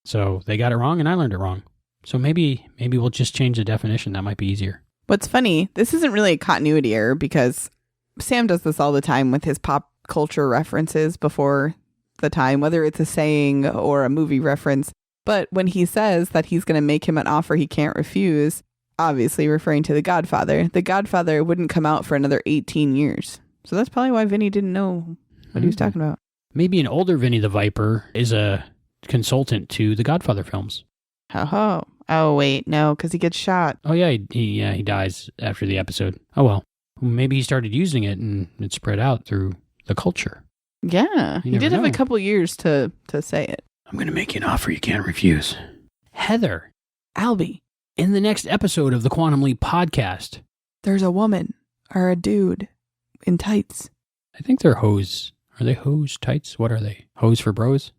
So they got it wrong and I learned it wrong. So maybe we'll just change the definition. That might be easier.
What's funny, this isn't really a continuity error because Sam does this all the time with his pop culture references before the time, whether it's a saying or a movie reference. But when he says that he's going to make him an offer he can't refuse, obviously referring to The Godfather wouldn't come out for another 18 years. So that's probably why Vinny didn't know what he was talking about.
Maybe an older Vinny the Viper is a consultant to the Godfather films.
Oh, wait, no, because he gets shot.
Oh, yeah, he dies after the episode. Oh, well, maybe he started using it and it spread out through the culture.
Yeah, he did have a couple years to say it.
I'm going to make you an offer you can't refuse. Heather, Albie, in the next episode of the Quantum Leap podcast,
there's a woman or a dude in tights.
I think they're hose. Are they hose tights? What are they? Hose for bros?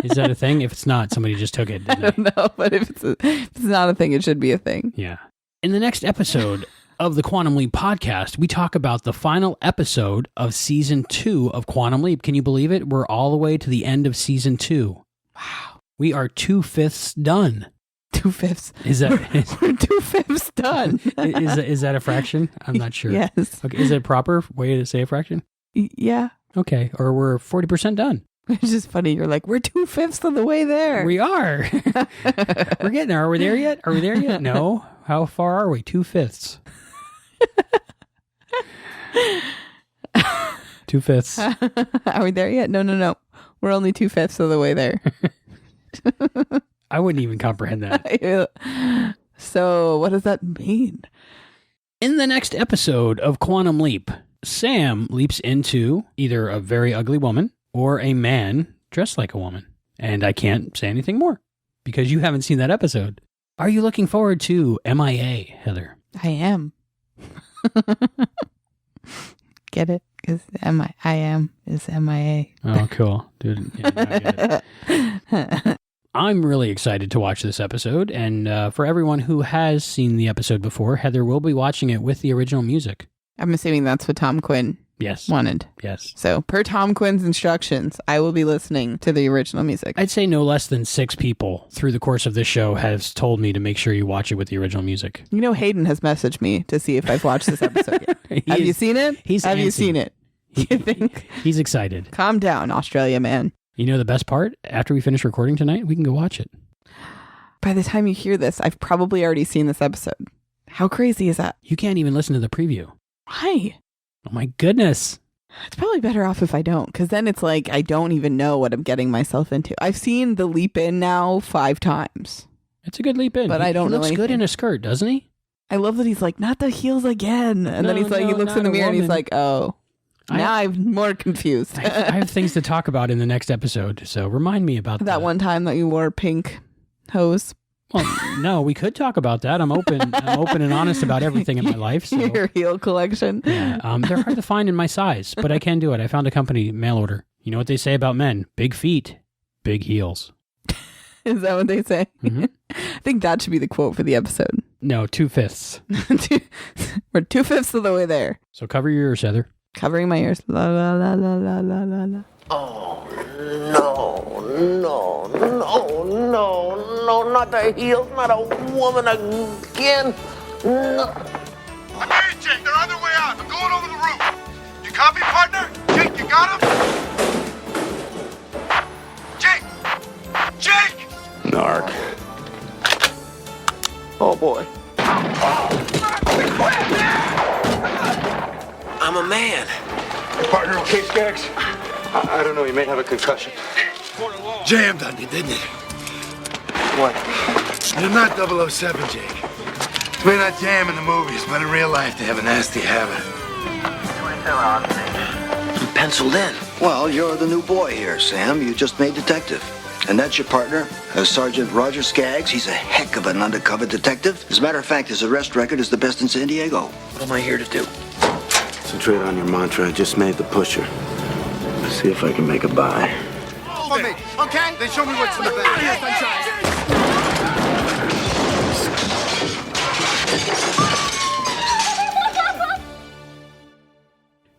Is that a thing? If it's not, somebody just took it.
I don't know, but if it's not a thing, it should be a thing.
Yeah. In the next episode of the Quantum Leap podcast, we talk about the final episode of season 2 of Quantum Leap. Can you believe it? We're all the way to the end of season 2.
Wow.
We are 2/5 done.
2/5. We're 2/5 done.
Is that a fraction? I'm not sure.
Yes.
Okay. Is it a proper way to say a fraction?
Yeah.
Okay. Or we're 40% done.
It's just funny. You're like, we're 2/5 of the way there.
We are. We're getting there. Are we there yet? No. How far are we? 2/5. 2/5.
Are we there yet? No. We're only 2/5 of the way there.
I wouldn't even comprehend that.
So what does that mean?
In the next episode of Quantum Leap, Sam leaps into either a very ugly woman or a man dressed like a woman. And I can't say anything more because you haven't seen that episode. Are you looking forward to MIA, Heather?
I am. Get it? Because I am is MIA.
Oh, cool. Dude, yeah, I get it. I'm really excited to watch this episode. And for everyone who has seen the episode before, Heather will be watching it with the original music.
I'm assuming that's what Tom Quinn wanted.
Yes.
So per Tom Quinn's instructions, I will be listening to the original music.
I'd say no less than 6 people through the course of this show has told me to make sure you watch it with the original music.
You know, Hayden has messaged me to see if I've watched this episode yet. Have you seen it? Have you seen it? You think?
He's excited.
Calm down, Australia man.
You know the best part? After we finish recording tonight, we can go watch it.
By the time you hear this, I've probably already seen this episode. How crazy is that?
You can't even listen to the preview.
Why?
Oh my goodness.
It's probably better off if I don't, because then it's like I don't even know what I'm getting myself into. I've seen the leap in now 5 times.
It's a good leap in.
But I don't know
He looks good in a skirt, doesn't he?
I love that he's like, not the heels again. And then he's like, he looks in the mirror and he's like, oh. Now I'm more confused.
I have things to talk about in the next episode, so remind me about
that one time that you wore pink hose.
Well, no, we could talk about that. I'm open and honest about everything in my life. So.
Your heel collection.
Yeah, they're hard to find in my size, but I can do it. I found a company mail order. You know what they say about men? Big feet, big heels.
Is that what they say?
Mm-hmm.
I think that should be the quote for the episode.
No, 2/5.
We're 2/5 of the way there.
So cover your ears, Heather.
Covering my ears. La la la la la la la la.
Oh, no, not the heels, not a woman again. No.
I hear you, Jake. They're on their way out. I'm going over the roof. You copy, partner? Jake, you got him? Jake!
Narc. Oh, boy. I'm a man.
Partner, okay, Skaggs?
I don't know, he may have a concussion.
Jammed on you, didn't it?
What?
You're not 007, Jake. It may not jam in the movies, but in real life they have a nasty habit.
I'm penciled in.
Well, you're the new boy here, Sam. You just made detective. And that's your partner, Sergeant Roger Skaggs. He's a heck of an undercover detective. As a matter of fact, his arrest record is the best in San Diego.
What am I here to do?
Concentrate on your mantra. I just made the pusher. Let's see if I can make a buy.
Hold me, okay? Then show me what's in the bag. Yes, I tried.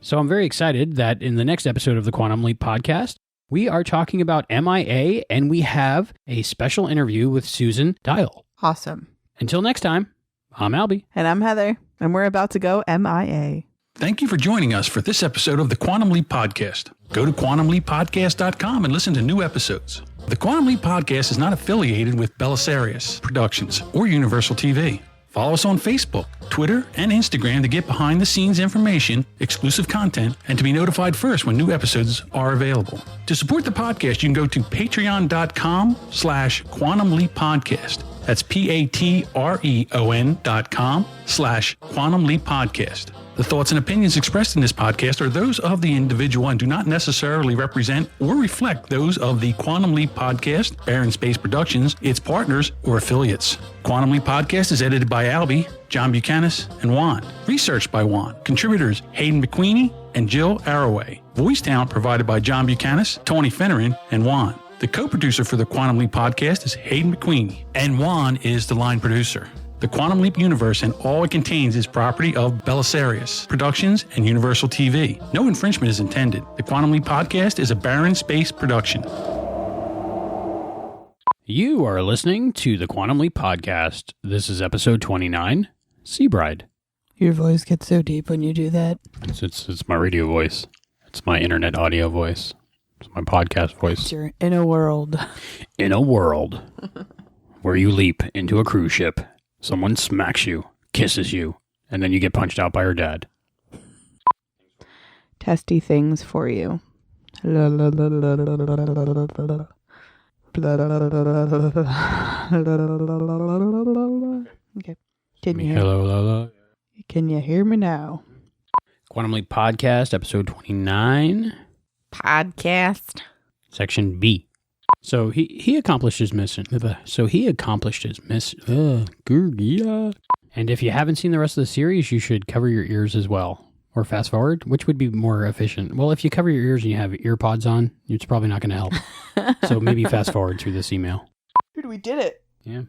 So I'm very excited that in the next episode of the Quantum Leap podcast, we are talking about MIA, and we have a special interview with Susan Dial.
Awesome.
Until next time, I'm Albie.
And I'm Heather, and we're about to go MIA.
Thank you for joining us for this episode of the Quantum Leap Podcast. Go to quantumleappodcast.com and listen to new episodes. The Quantum Leap Podcast is not affiliated with Belisarius Productions or Universal TV. Follow us on Facebook, Twitter, and Instagram to get behind-the-scenes information, exclusive content, and to be notified first when new episodes are available. To support the podcast, you can go to patreon.com/Quantum Leap Podcast. That's patreon.com/Quantum Leap Podcast. The thoughts and opinions expressed in this podcast are those of the individual and do not necessarily represent or reflect those of the Quantum Leap Podcast, Air and Space Productions, its partners, or affiliates. Quantum Leap Podcast is edited by Albie, John Buchanan, and Juan. Researched by Juan. Contributors Hayden McQueenie and Jill Arroway. Voice talent provided by John Buchanan, Tony Finneran, and Juan. The co-producer for the Quantum Leap Podcast is Hayden McQueenie, and Juan is the line producer. The Quantum Leap universe and all it contains is property of Belisarius Productions and Universal TV. No infringement is intended. The Quantum Leap Podcast is a Barren Space production.
You are listening to the Quantum Leap Podcast. This is episode 29, Sea Bride.
Your voice gets so deep when you do that.
It's my radio voice. It's my internet audio voice. It's my podcast voice.
You're in a world.
In a world where you leap into a cruise ship. Someone smacks you, kisses you, and then you get punched out by her dad.
Testy things for you. Okay. Can you
Hello.
Can you hear me now?
Quantum Leap Podcast, episode 29.
Podcast.
Section B. So he accomplished his mission. And if you haven't seen the rest of the series, you should cover your ears as well. Or fast forward, which would be more efficient. Well, if you cover your ears and you have ear pods on, it's probably not going to help. So maybe fast forward through this email.
Dude, we did it.
Yeah.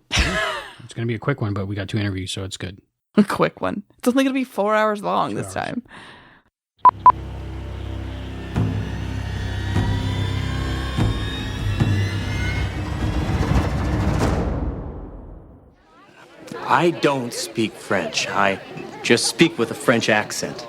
It's going to be a quick one, but we got 2 interviews, so it's good.
A quick one. It's only going to be 4 hours long this time.
I don't speak French. I just speak with a French accent.